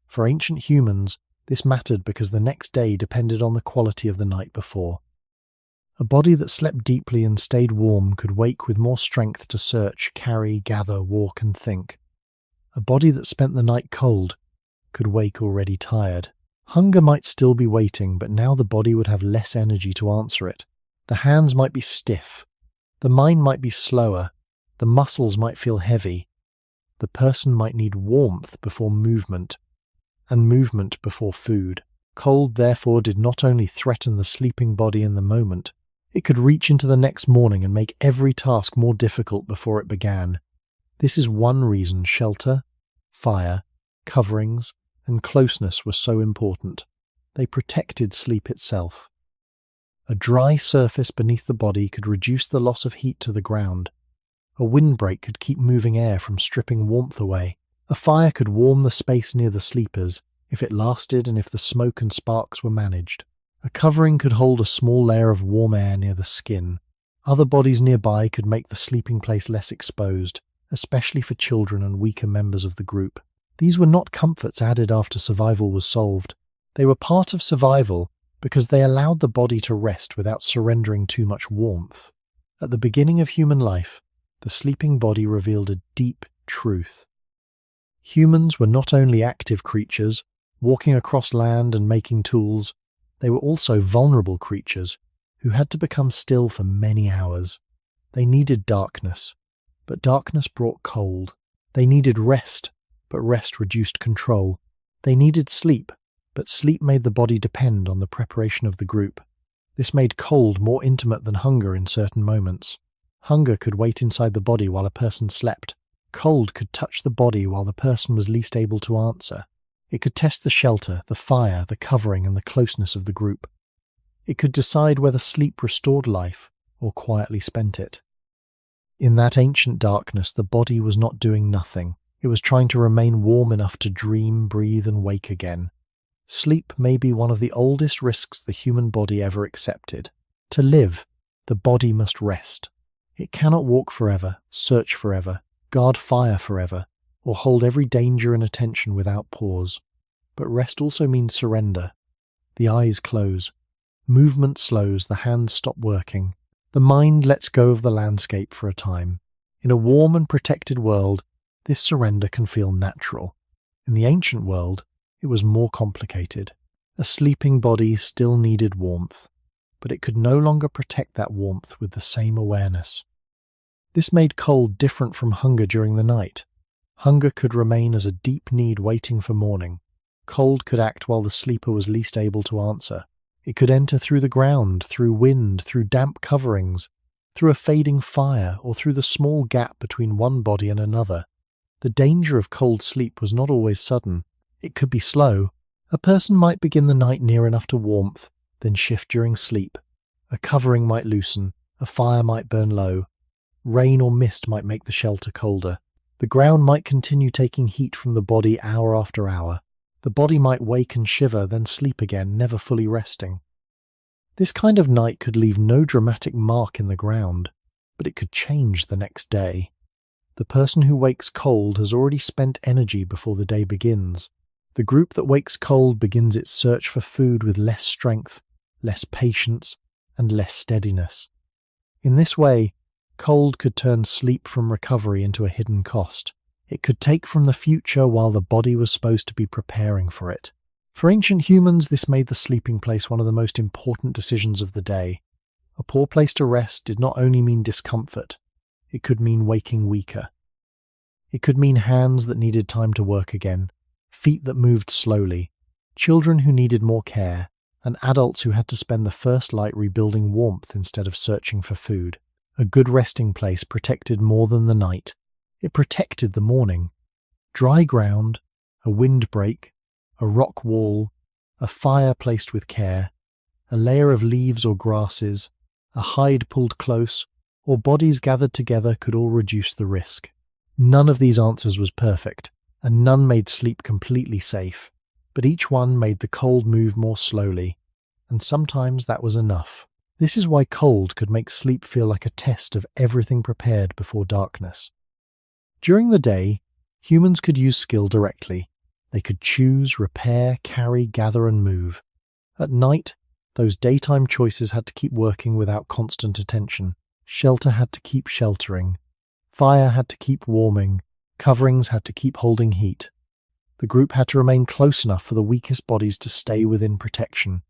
Speaker 1: For ancient humans, this mattered because the next day depended on the quality of the night before. A body that slept deeply and stayed warm could wake with more strength to search, carry, gather, walk, and think. A body that spent the night cold could wake already tired. Hunger might still be waiting, but now the body would have less energy to answer it. The hands might be stiff. The mind might be slower. The muscles might feel heavy. The person might need warmth before movement, and movement before food. Cold, therefore, did not only threaten the sleeping body in the moment, it could reach into the next morning and make every task more difficult before it began. This is one reason shelter, fire, coverings, and closeness were so important. They protected sleep itself. A dry surface beneath the body could reduce the loss of heat to the ground. A windbreak could keep moving air from stripping warmth away. A fire could warm the space near the sleepers, if it lasted and if the smoke and sparks were managed. A covering could hold a small layer of warm air near the skin. Other bodies nearby could make the sleeping place less exposed, especially for children and weaker members of the group. These were not comforts added after survival was solved. They were part of survival because they allowed the body to rest without surrendering too much warmth. At the beginning of human life, the sleeping body revealed a deep truth. Humans were not only active creatures, walking across land and making tools, they were also vulnerable creatures who had to become still for many hours. They needed darkness, but darkness brought cold. They needed rest, but rest reduced control. They needed sleep, but sleep made the body depend on the preparation of the group. This made cold more intimate than hunger in certain moments. Hunger could wait inside the body while a person slept. Cold could touch the body while the person was least able to answer. It could test the shelter, the fire, the covering, and the closeness of the group. It could decide whether sleep restored life or quietly spent it. In that ancient darkness, the body was not doing nothing. It was trying to remain warm enough to dream, breathe, and wake again. Sleep may be one of the oldest risks the human body ever accepted. To live, the body must rest. It cannot walk forever, search forever, guard fire forever, or hold every danger and attention without pause. But rest also means surrender. The eyes close. Movement slows, the hands stop working. The mind lets go of the landscape for a time. In a warm and protected world, this surrender can feel natural. In the ancient world, it was more complicated. A sleeping body still needed warmth, but it could no longer protect that warmth with the same awareness. This made cold different from hunger during the night. Hunger could remain as a deep need waiting for morning. Cold could act while the sleeper was least able to answer. It could enter through the ground, through wind, through damp coverings, through a fading fire, or through the small gap between one body and another. The danger of cold sleep was not always sudden. It could be slow. A person might begin the night near enough to warmth, then shift during sleep. A covering might loosen, a fire might burn low. Rain or mist might make the shelter colder. The ground might continue taking heat from the body hour after hour. The body might wake and shiver, then sleep again, never fully resting. This kind of night could leave no dramatic mark in the ground, but it could change the next day. The person who wakes cold has already spent energy before the day begins. The group that wakes cold begins its search for food with less strength, less patience, and less steadiness. In this way, cold could turn sleep from recovery into a hidden cost. It could take from the future while the body was supposed to be preparing for it. For ancient humans, this made the sleeping place one of the most important decisions of the day. A poor place to rest did not only mean discomfort, it could mean waking weaker. It could mean hands that needed time to work again, feet that moved slowly, children who needed more care, and adults who had to spend the first light rebuilding warmth instead of searching for food. A good resting place protected more than the night. It protected the morning. Dry ground, a windbreak, a rock wall, a fire placed with care, a layer of leaves or grasses, a hide pulled close, or bodies gathered together could all reduce the risk. None of these answers was perfect, and none made sleep completely safe, but each one made the cold move more slowly, and sometimes that was enough. This is why cold could make sleep feel like a test of everything prepared before darkness. During the day, humans could use skill directly. They could choose, repair, carry, gather, and move. At night, those daytime choices had to keep working without constant attention. Shelter had to keep sheltering. Fire had to keep warming. Coverings had to keep holding heat. The group had to remain close enough for the weakest bodies to stay within protection.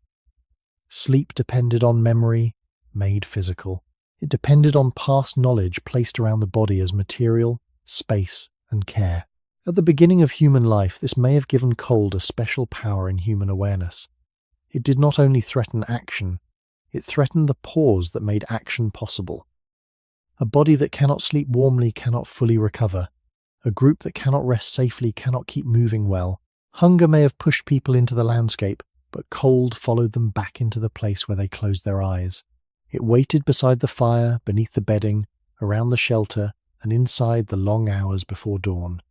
Speaker 1: Sleep depended on memory, made physical. It depended on past knowledge placed around the body as material, space, and care. At the beginning of human life, this may have given cold a special power in human awareness. It did not only threaten action, it threatened the pause that made action possible. A body that cannot sleep warmly cannot fully recover. A group that cannot rest safely cannot keep moving well. Hunger may have pushed people into the landscape, but cold followed them back into the place where they closed their eyes. It waited beside the fire, beneath the bedding, around the shelter, and inside the long hours before dawn.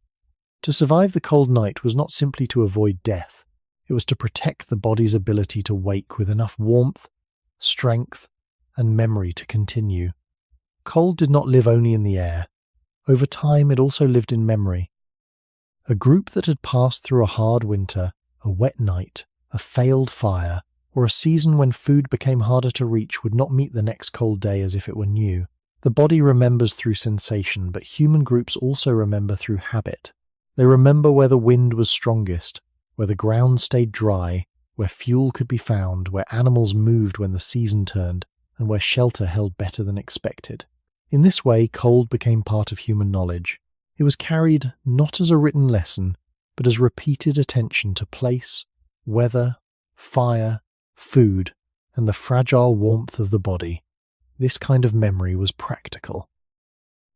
Speaker 1: To survive the cold night was not simply to avoid death. It was to protect the body's ability to wake with enough warmth, strength, and memory to continue. Cold did not live only in the air. Over time, it also lived in memory. A group that had passed through a hard winter, a wet night, a failed fire, or a season when food became harder to reach would not meet the next cold day as if it were new. The body remembers through sensation, but human groups also remember through habit. They remember where the wind was strongest, where the ground stayed dry, where fuel could be found, where animals moved when the season turned, and where shelter held better than expected. In this way, cold became part of human knowledge. It was carried not as a written lesson, but as repeated attention to place, weather, fire, food, and the fragile warmth of the body. This kind of memory was practical.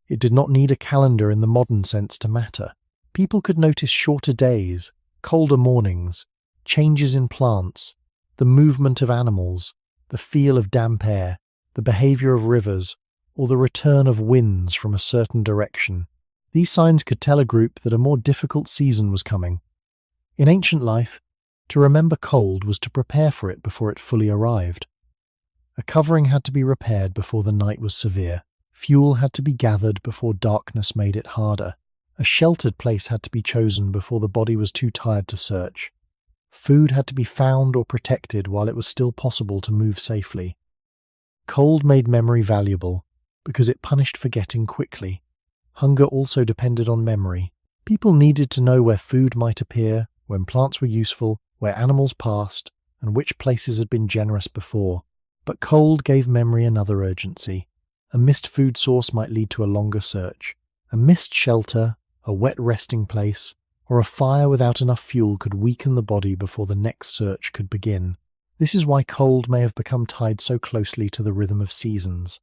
Speaker 1: It did not need a calendar in the modern sense to matter. People could notice shorter days, colder mornings, changes in plants, the movement of animals, the feel of damp air, the behavior of rivers, or the return of winds from a certain direction. These signs could tell a group that a more difficult season was coming. In ancient life, to remember cold was to prepare for it before it fully arrived. A covering had to be repaired before the night was severe. Fuel had to be gathered before darkness made it harder. A sheltered place had to be chosen before the body was too tired to search. Food had to be found or protected while it was still possible to move safely. Cold made memory valuable because it punished forgetting quickly. Hunger also depended on memory. People needed to know where food might appear, when plants were useful, where animals passed, and which places had been generous before. But cold gave memory another urgency. A missed food source might lead to a longer search. A missed shelter, a wet resting place, or a fire without enough fuel could weaken the body before the next search could begin. This is why cold may have become tied so closely to the rhythm of seasons.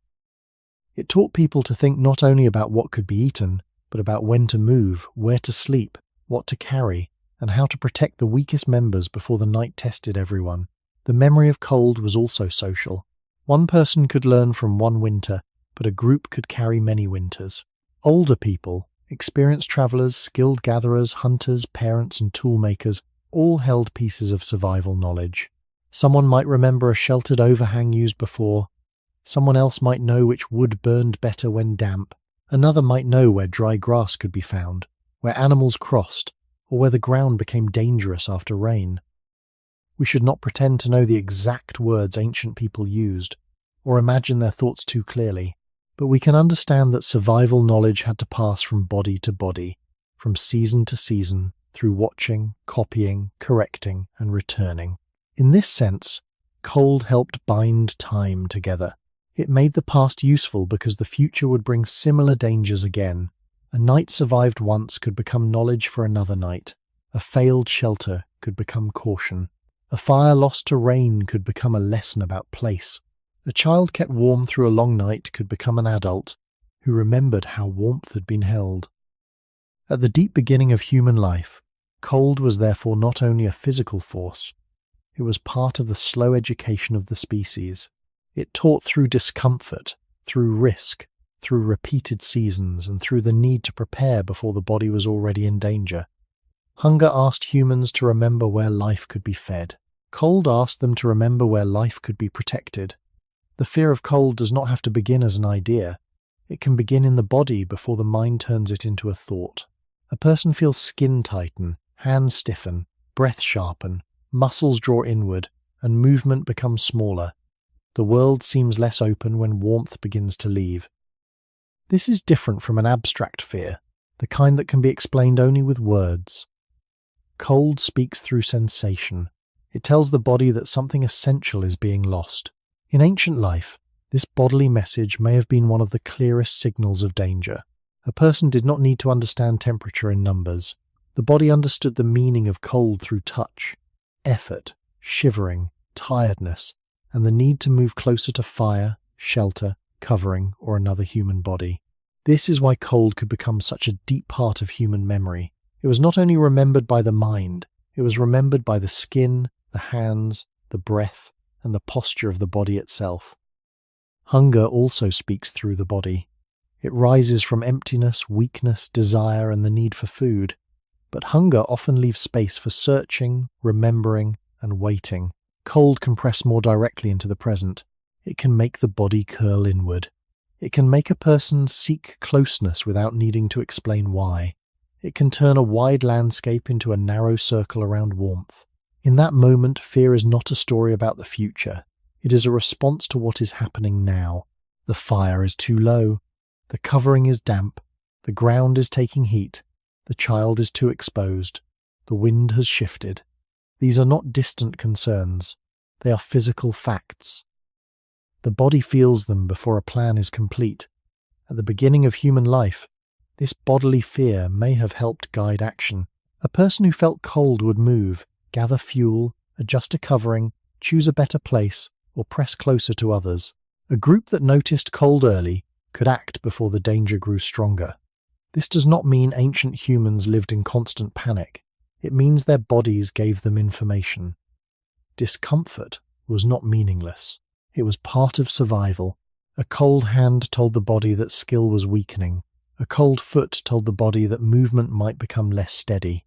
Speaker 1: It taught people to think not only about what could be eaten, but about when to move, where to sleep, what to carry, and how to protect the weakest members before the night tested everyone. The memory of cold was also social. One person could learn from one winter, but a group could carry many winters. Older people, experienced travelers, skilled gatherers, hunters, parents, and toolmakers all held pieces of survival knowledge. Someone might remember a sheltered overhang used before. Someone else might know which wood burned better when damp. Another might know where dry grass could be found, where animals crossed, or where the ground became dangerous after rain. We should not pretend to know the exact words ancient people used, or imagine their thoughts too clearly, but we can understand that survival knowledge had to pass from body to body, from season to season, through watching, copying, correcting, and returning. In this sense, cold helped bind time together. It made the past useful because the future would bring similar dangers again. A night survived once could become knowledge for another night. A failed shelter could become caution. A fire lost to rain could become a lesson about place. A child kept warm through a long night could become an adult who remembered how warmth had been held. At the deep beginning of human life, cold was therefore not only a physical force, it was part of the slow education of the species. It taught through discomfort, through risk, through repeated seasons and through the need to prepare before the body was already in danger. Hunger asked humans to remember where life could be fed. Cold asked them to remember where life could be protected. The fear of cold does not have to begin as an idea. It can begin in the body before the mind turns it into a thought. A person feels skin tighten, hands stiffen, breath sharpen, muscles draw inward, and movement becomes smaller. The world seems less open when warmth begins to leave. This is different from an abstract fear, the kind that can be explained only with words. Cold speaks through sensation. It tells the body that something essential is being lost. In ancient life, this bodily message may have been one of the clearest signals of danger. A person did not need to understand temperature in numbers. The body understood the meaning of cold through touch, effort, shivering, tiredness, and the need to move closer to fire, shelter, covering, or another human body. This is why cold could become such a deep part of human memory. It was not only remembered by the mind, it was remembered by the skin, the hands, the breath, and the posture of the body itself. Hunger also speaks through the body. It rises from emptiness, weakness, desire, and the need for food. But hunger often leaves space for searching, remembering, and waiting. Cold can press more directly into the present. It can make the body curl inward. It can make a person seek closeness without needing to explain why. It can turn a wide landscape into a narrow circle around warmth. In that moment, fear is not a story about the future. It is a response to what is happening now. The fire is too low. The covering is damp. The ground is taking heat. The child is too exposed. The wind has shifted. These are not distant concerns. They are physical facts. The body feels them before a plan is complete. At the beginning of human life, this bodily fear may have helped guide action. A person who felt cold would move, gather fuel, adjust a covering, choose a better place, or press closer to others. A group that noticed cold early could act before the danger grew stronger. This does not mean ancient humans lived in constant panic. It means their bodies gave them information. Discomfort was not meaningless. It was part of survival. A cold hand told the body that skill was weakening. A cold foot told the body that movement might become less steady.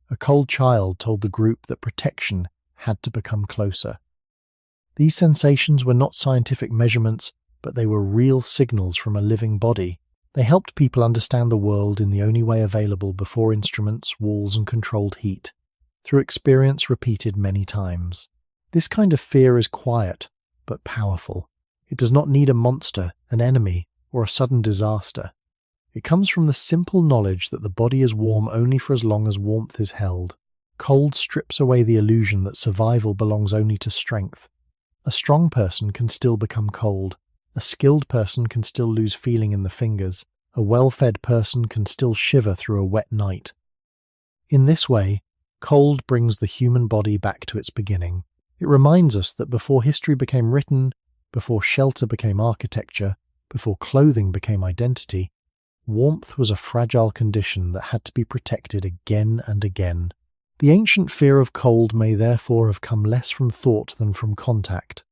Speaker 1: A cold child told the group that protection had to become closer. These sensations were not scientific measurements, but they were real signals from a living body. They helped people understand the world in the only way available before instruments, walls, and controlled heat, through experience repeated many times. This kind of fear is quiet, but powerful. It does not need a monster, an enemy, or a sudden disaster. It comes from the simple knowledge that the body is warm only for as long as warmth is held. Cold strips away the illusion that survival belongs only to strength. A strong person can still become cold. A skilled person can still lose feeling in the fingers. A well-fed person can still shiver through a wet night. In this way, cold brings the human body back to its beginning. It reminds us that before history became written, before shelter became architecture, before clothing became identity, warmth was a fragile condition that had to be protected again and again. The ancient fear of cold may therefore have come less from thought than from contact.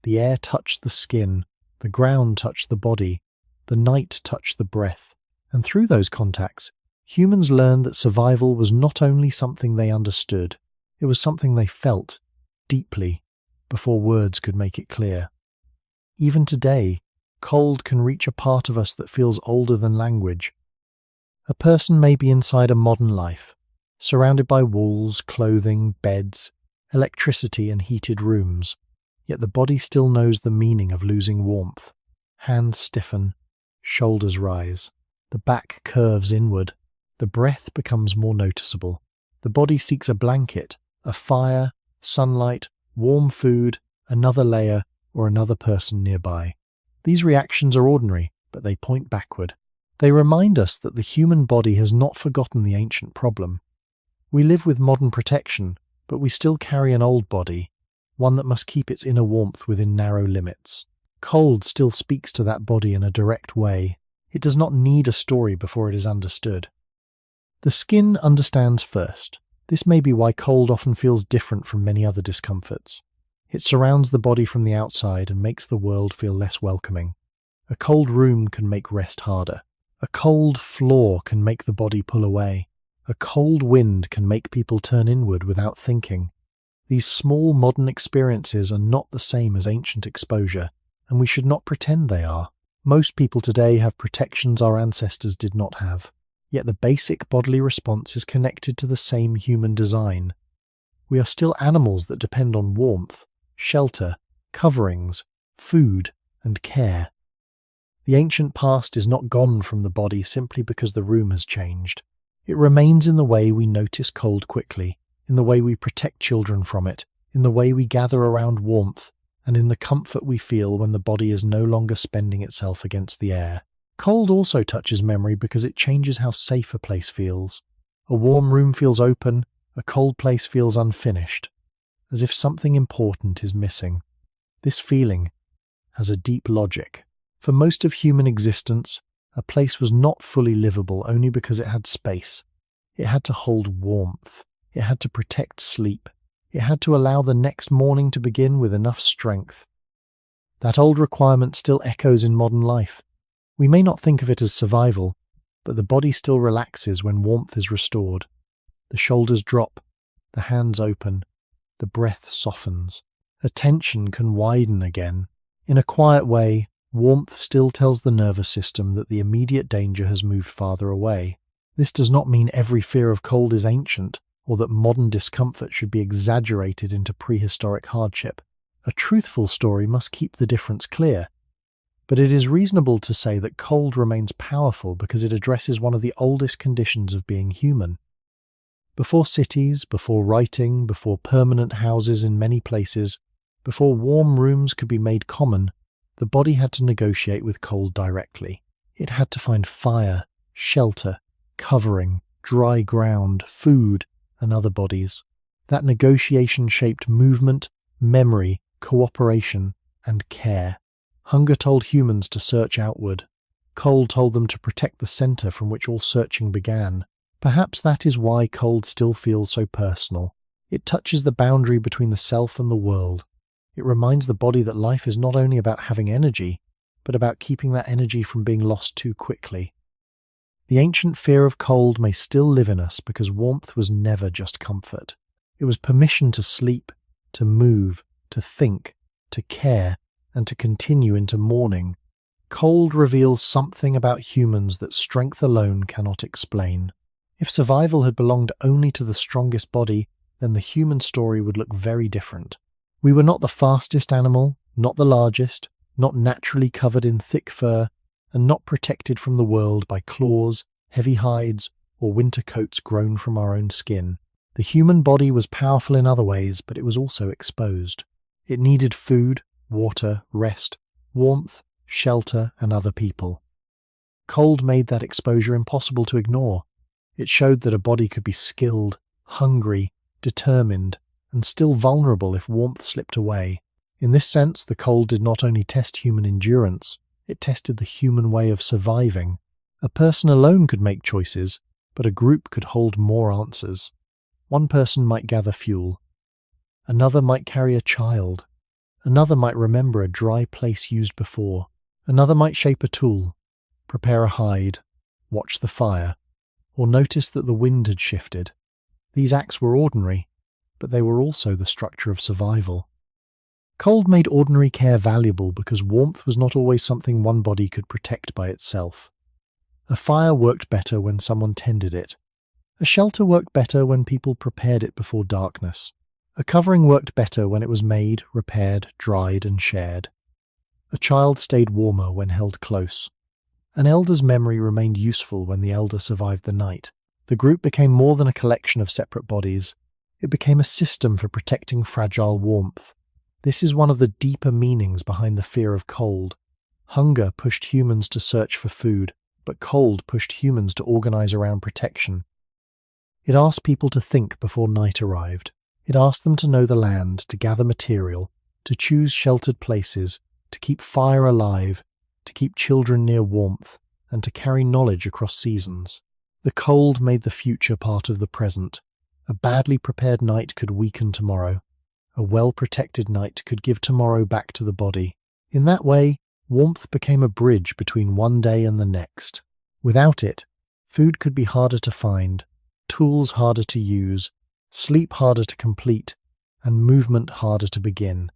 Speaker 1: The air touched the skin, the ground touched the body, the night touched the breath, and through those contacts, humans learned that survival was not only something they understood, it was something they felt deeply before words could make it clear. Even today, cold can reach a part of us that feels older than language. A person may be inside a modern life, surrounded by walls, clothing, beds, electricity, and heated rooms, yet the body still knows the meaning of losing warmth. Hands stiffen, shoulders rise, the back curves inward, the breath becomes more noticeable. The body seeks a blanket, a fire, sunlight, warm food, another layer, or another person nearby. These reactions are ordinary, but they point backward. They remind us that the human body has not forgotten the ancient problem. We live with modern protection, but we still carry an old body, one that must keep its inner warmth within narrow limits. Cold still speaks to that body in a direct way. It does not need a story before it is understood. The skin understands first. This may be why cold often feels different from many other discomforts. It surrounds the body from the outside and makes the world feel less welcoming. A cold room can make rest harder. A cold floor can make the body pull away. A cold wind can make people turn inward without thinking. These small modern experiences are not the same as ancient exposure, and we should not pretend they are. Most people today have protections our ancestors did not have, yet the basic bodily response is connected to the same human design. We are still animals that depend on warmth, shelter, coverings, food, and care. The ancient past is not gone from the body simply because the room has changed. It remains in the way we notice cold quickly, in the way we protect children from it, in the way we gather around warmth, and in the comfort we feel when the body is no longer spending itself against the air. Cold also touches memory because it changes how safe a place feels. A warm room feels open, a cold place feels unfinished, as if something important is missing. This feeling has a deep logic. For most of human existence, a place was not fully livable only because it had space. It had to hold warmth. It had to protect sleep. It had to allow the next morning to begin with enough strength. That old requirement still echoes in modern life. We may not think of it as survival, but the body still relaxes when warmth is restored. The shoulders drop, the hands open, the breath softens. Attention can widen again. In a quiet way, warmth still tells the nervous system that the immediate danger has moved farther away. This does not mean every fear of cold is ancient, or that modern discomfort should be exaggerated into prehistoric hardship. A truthful story must keep the difference clear. But it is reasonable to say that cold remains powerful because it addresses one of the oldest conditions of being human. Before cities, before writing, before permanent houses in many places, before warm rooms could be made common, the body had to negotiate with cold directly. It had to find fire, shelter, covering, dry ground, food, and other bodies. That negotiation shaped movement, memory, cooperation, and care. Hunger told humans to search outward. Cold told them to protect the center from which all searching began. Perhaps that is why cold still feels so personal. It touches the boundary between the self and the world. It reminds the body that life is not only about having energy, but about keeping that energy from being lost too quickly. The ancient fear of cold may still live in us because warmth was never just comfort. It was permission to sleep, to move, to think, to care, and to continue into morning. Cold reveals something about humans that strength alone cannot explain. If survival had belonged only to the strongest body, then the human story would look very different. We were not the fastest animal, not the largest, not naturally covered in thick fur, and not protected from the world by claws, heavy hides, or winter coats grown from our own skin. The human body was powerful in other ways, but it was also exposed. It needed food, water, rest, warmth, shelter, and other people. Cold made that exposure impossible to ignore. It showed that a body could be skilled, hungry, determined, and still vulnerable if warmth slipped away. In this sense, the cold did not only test human endurance, it tested the human way of surviving. A person alone could make choices, but a group could hold more answers. One person might gather fuel. Another might carry a child. Another might remember a dry place used before. Another might shape a tool, prepare a hide, watch the fire, or notice that the wind had shifted. These acts were ordinary, but they were also the structure of survival. Cold made ordinary care valuable because warmth was not always something one body could protect by itself. A fire worked better when someone tended it. A shelter worked better when people prepared it before darkness. A covering worked better when it was made, repaired, dried, and shared. A child stayed warmer when held close. An elder's memory remained useful when the elder survived the night. The group became more than a collection of separate bodies. It became a system for protecting fragile warmth. This is one of the deeper meanings behind the fear of cold. Hunger pushed humans to search for food, but cold pushed humans to organize around protection. It asked people to think before night arrived. It asked them to know the land, to gather material, to choose sheltered places, to keep fire alive, to keep children near warmth, and to carry knowledge across seasons. The cold made the future part of the present. A badly prepared night could weaken tomorrow. A well-protected night could give tomorrow back to the body. In that way, Warmth became a bridge between one day and the next. Without it, food could be harder to find, tools harder to use, sleep harder to complete, and movement harder to begin.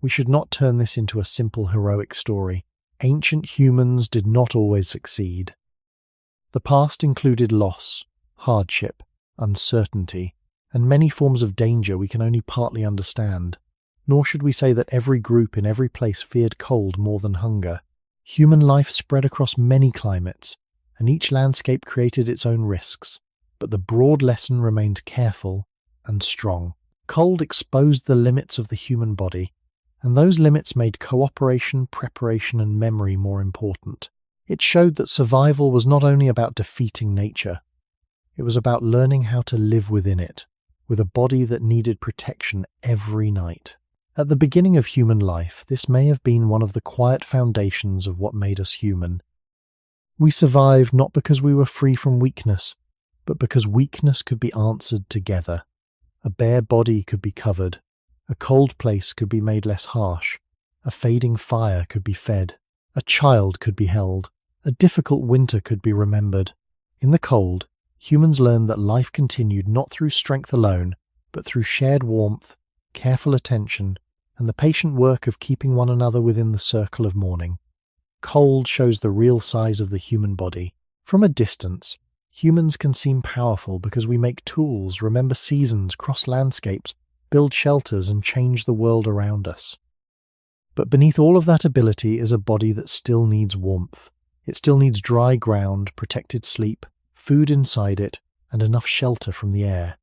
Speaker 1: We should not turn this into a simple heroic story. Ancient humans did not always succeed. The past included loss, hardship, uncertainty, and many forms of danger we can only partly understand. Nor should we say that every group in every place feared cold more than hunger. Human life spread across many climates, and each landscape created its own risks, but the broad lesson remained careful and strong. Cold exposed the limits of the human body, and those limits made cooperation, preparation, and memory more important. It showed that survival was not only about defeating nature, it was about learning how to live within it, with a body that needed protection every night. At the beginning of human life, this may have been one of the quiet foundations of what made us human. We survived not because we were free from weakness, but because weakness could be answered together. A bare body could be covered, a cold place could be made less harsh, a fading fire could be fed, a child could be held, a difficult winter could be remembered. In the cold, humans learned that life continued not through strength alone, but through shared warmth, careful attention, and the patient work of keeping one another within the circle of mourning. Cold shows the real size of the human body. From a distance, humans can seem powerful because we make tools, remember seasons, cross landscapes, build shelters, and change the world around us. But beneath all of that ability is a body that still needs warmth. It still needs dry ground, protected sleep, food inside it, and enough shelter from the air.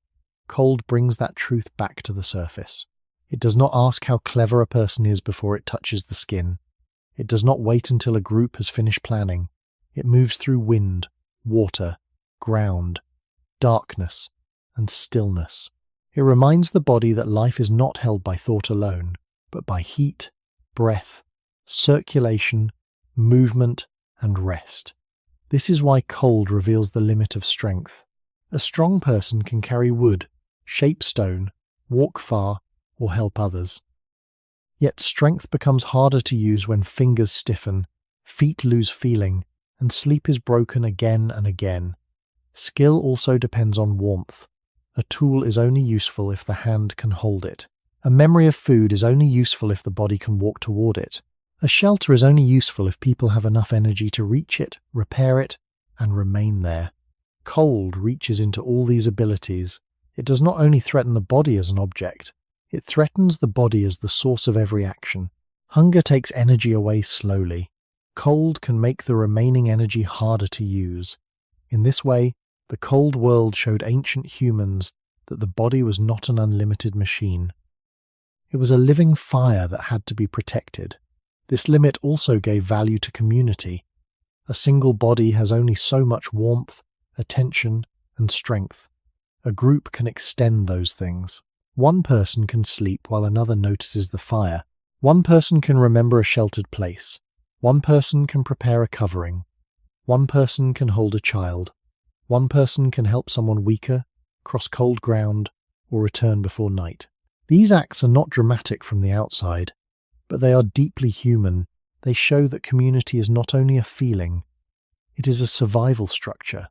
Speaker 1: Cold brings that truth back to the surface. It does not ask how clever a person is before it touches the skin. It does not wait until a group has finished planning. It moves through wind, water, ground, darkness, and stillness. It reminds the body that life is not held by thought alone, but by heat, breath, circulation, movement, and rest. This is why cold reveals the limit of strength. A strong person can carry wood, shape stone, walk far, or help others. Yet strength becomes harder to use when fingers stiffen, feet lose feeling, and sleep is broken again and again. Skill also depends on warmth. A tool is only useful if the hand can hold it. A memory of food is only useful if the body can walk toward it. A shelter is only useful if people have enough energy to reach it, repair it, and remain there. Cold reaches into all these abilities. It does not only threaten the body as an object, it threatens the body as the source of every action. Hunger takes energy away slowly. Cold can make the remaining energy harder to use. In this way, the cold world showed ancient humans that the body was not an unlimited machine. It was a living fire that had to be protected. This limit also gave value to community. A single body has only so much warmth, attention, and strength. A group can extend those things. One person can sleep while another notices the fire. One person can remember a sheltered place. One person can prepare a covering. One person can hold a child. One person can help someone weaker, cross cold ground, or return before night. These acts are not dramatic from the outside, but they are deeply human. They show that community is not only a feeling, it is a survival structure.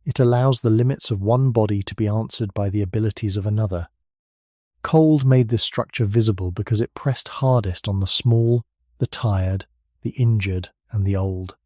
Speaker 1: It allows the limits of one body to be answered by the abilities of another. Cold made this structure visible because it pressed hardest on the small, the tired, the injured, and the old.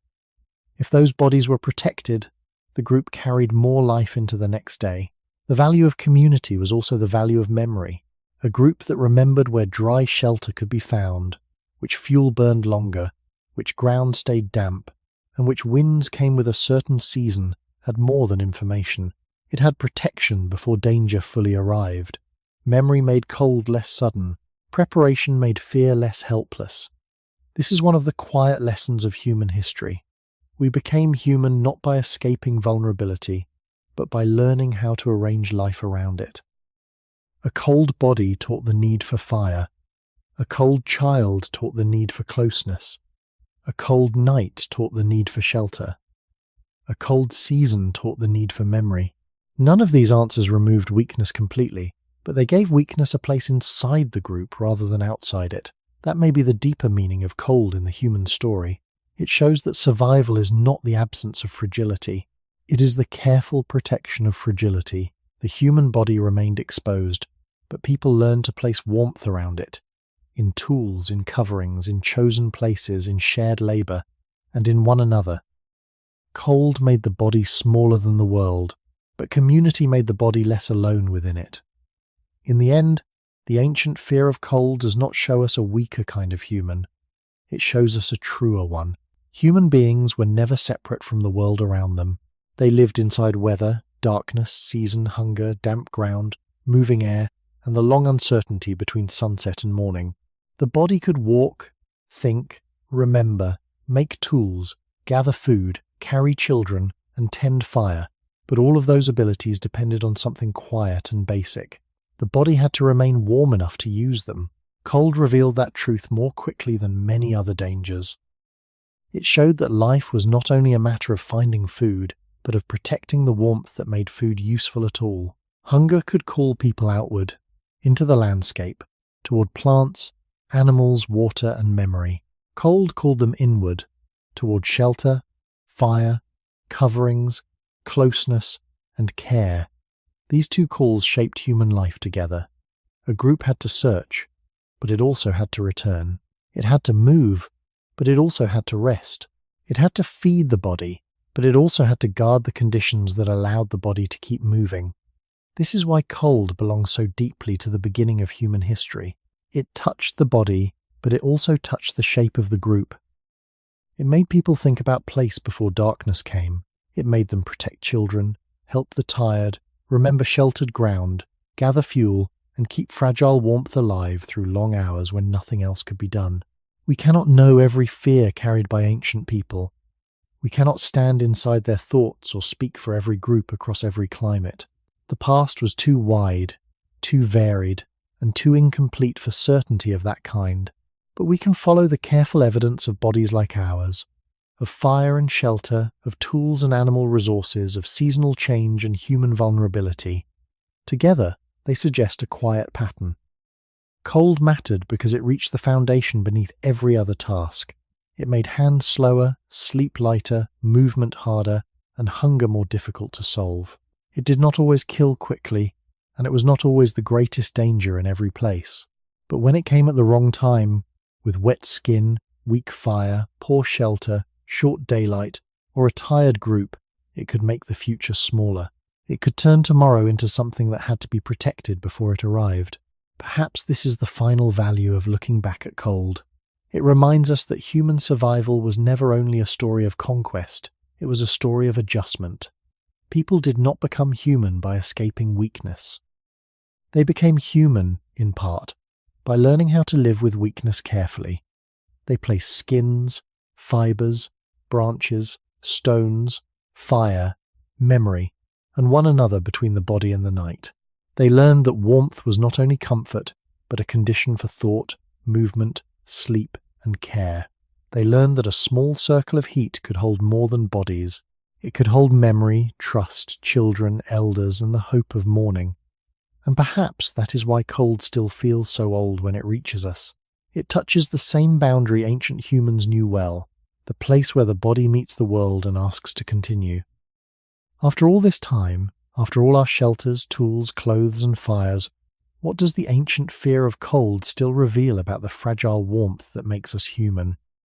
Speaker 1: If those bodies were protected, the group carried more life into the next day. The value of community was also the value of memory. A group that remembered where dry shelter could be found, which fuel burned longer, which ground stayed damp, and which winds came with a certain season, had more than information. It had protection before danger fully arrived. Memory made cold less sudden. Preparation made fear less helpless. This is one of the quiet lessons of human history. We became human not by escaping vulnerability, but by learning how to arrange life around it. A cold body taught the need for fire. A cold child taught the need for closeness. A cold night taught the need for shelter. A cold season taught the need for memory. None of these answers removed weakness completely, but they gave weakness a place inside the group rather than outside it. That may be the deeper meaning of cold in the human story. It shows that survival is not the absence of fragility. It is the careful protection of fragility. The human body remained exposed, but people learned to place warmth around it. In tools, in coverings, in chosen places, in shared labour, and in one another. Cold made the body smaller than the world, but community made the body less alone within it. In the end, the ancient fear of cold does not show us a weaker kind of human. It shows us a truer one. Human beings were never separate from the world around them. They lived inside weather, darkness, season, hunger, damp ground, moving air, and the long uncertainty between sunset and morning. The body could walk, think, remember, make tools, gather food, carry children, and tend fire, but all of those abilities depended on something quiet and basic. The body had to remain warm enough to use them. Cold revealed that truth more quickly than many other dangers. It showed that life was not only a matter of finding food, but of protecting the warmth that made food useful at all. Hunger could call people outward, into the landscape, toward plants, animals, water, and memory. Cold called them inward, toward shelter, fire, coverings, closeness, and care. These two calls shaped human life together. A group had to search, but it also had to return. It had to move, but it also had to rest. It had to feed the body, but it also had to guard the conditions that allowed the body to keep moving. This is why cold belongs so deeply to the beginning of human history. It touched the body, but it also touched the shape of the group. It made people think about place before darkness came. It made them protect children, help the tired, remember sheltered ground, gather fuel, and keep fragile warmth alive through long hours when nothing else could be done. We cannot know every fear carried by ancient people. We cannot stand inside their thoughts or speak for every group across every climate. The past was too wide, too varied, and too incomplete for certainty of that kind. But we can follow the careful evidence of bodies like ours, of fire and shelter, of tools and animal resources, of seasonal change and human vulnerability. Together, they suggest a quiet pattern. Cold mattered because it reached the foundation beneath every other task. It made hands slower, sleep lighter, movement harder, and hunger more difficult to solve. It did not always kill quickly, and it was not always the greatest danger in every place. But when it came at the wrong time, with wet skin, weak fire, poor shelter, short daylight, or a tired group, it could make the future smaller. It could turn tomorrow into something that had to be protected before it arrived. Perhaps this is the final value of looking back at cold. It reminds us that human survival was never only a story of conquest, it was a story of adjustment. People did not become human by escaping weakness. They became human, in part, by learning how to live with weakness carefully. They placed skins, fibres, branches, stones, fire, memory, and one another between the body and the night. They learned that warmth was not only comfort, but a condition for thought, movement, sleep, and care. They learned that a small circle of heat could hold more than bodies. It could hold memory, trust, children, elders, and the hope of morning. And perhaps that is why cold still feels so old when it reaches us. It touches the same boundary ancient humans knew well, the place where the body meets the world and asks to continue. After all this time, after all our shelters, tools, clothes, and fires, what does the ancient fear of cold still reveal about the fragile warmth that makes us human?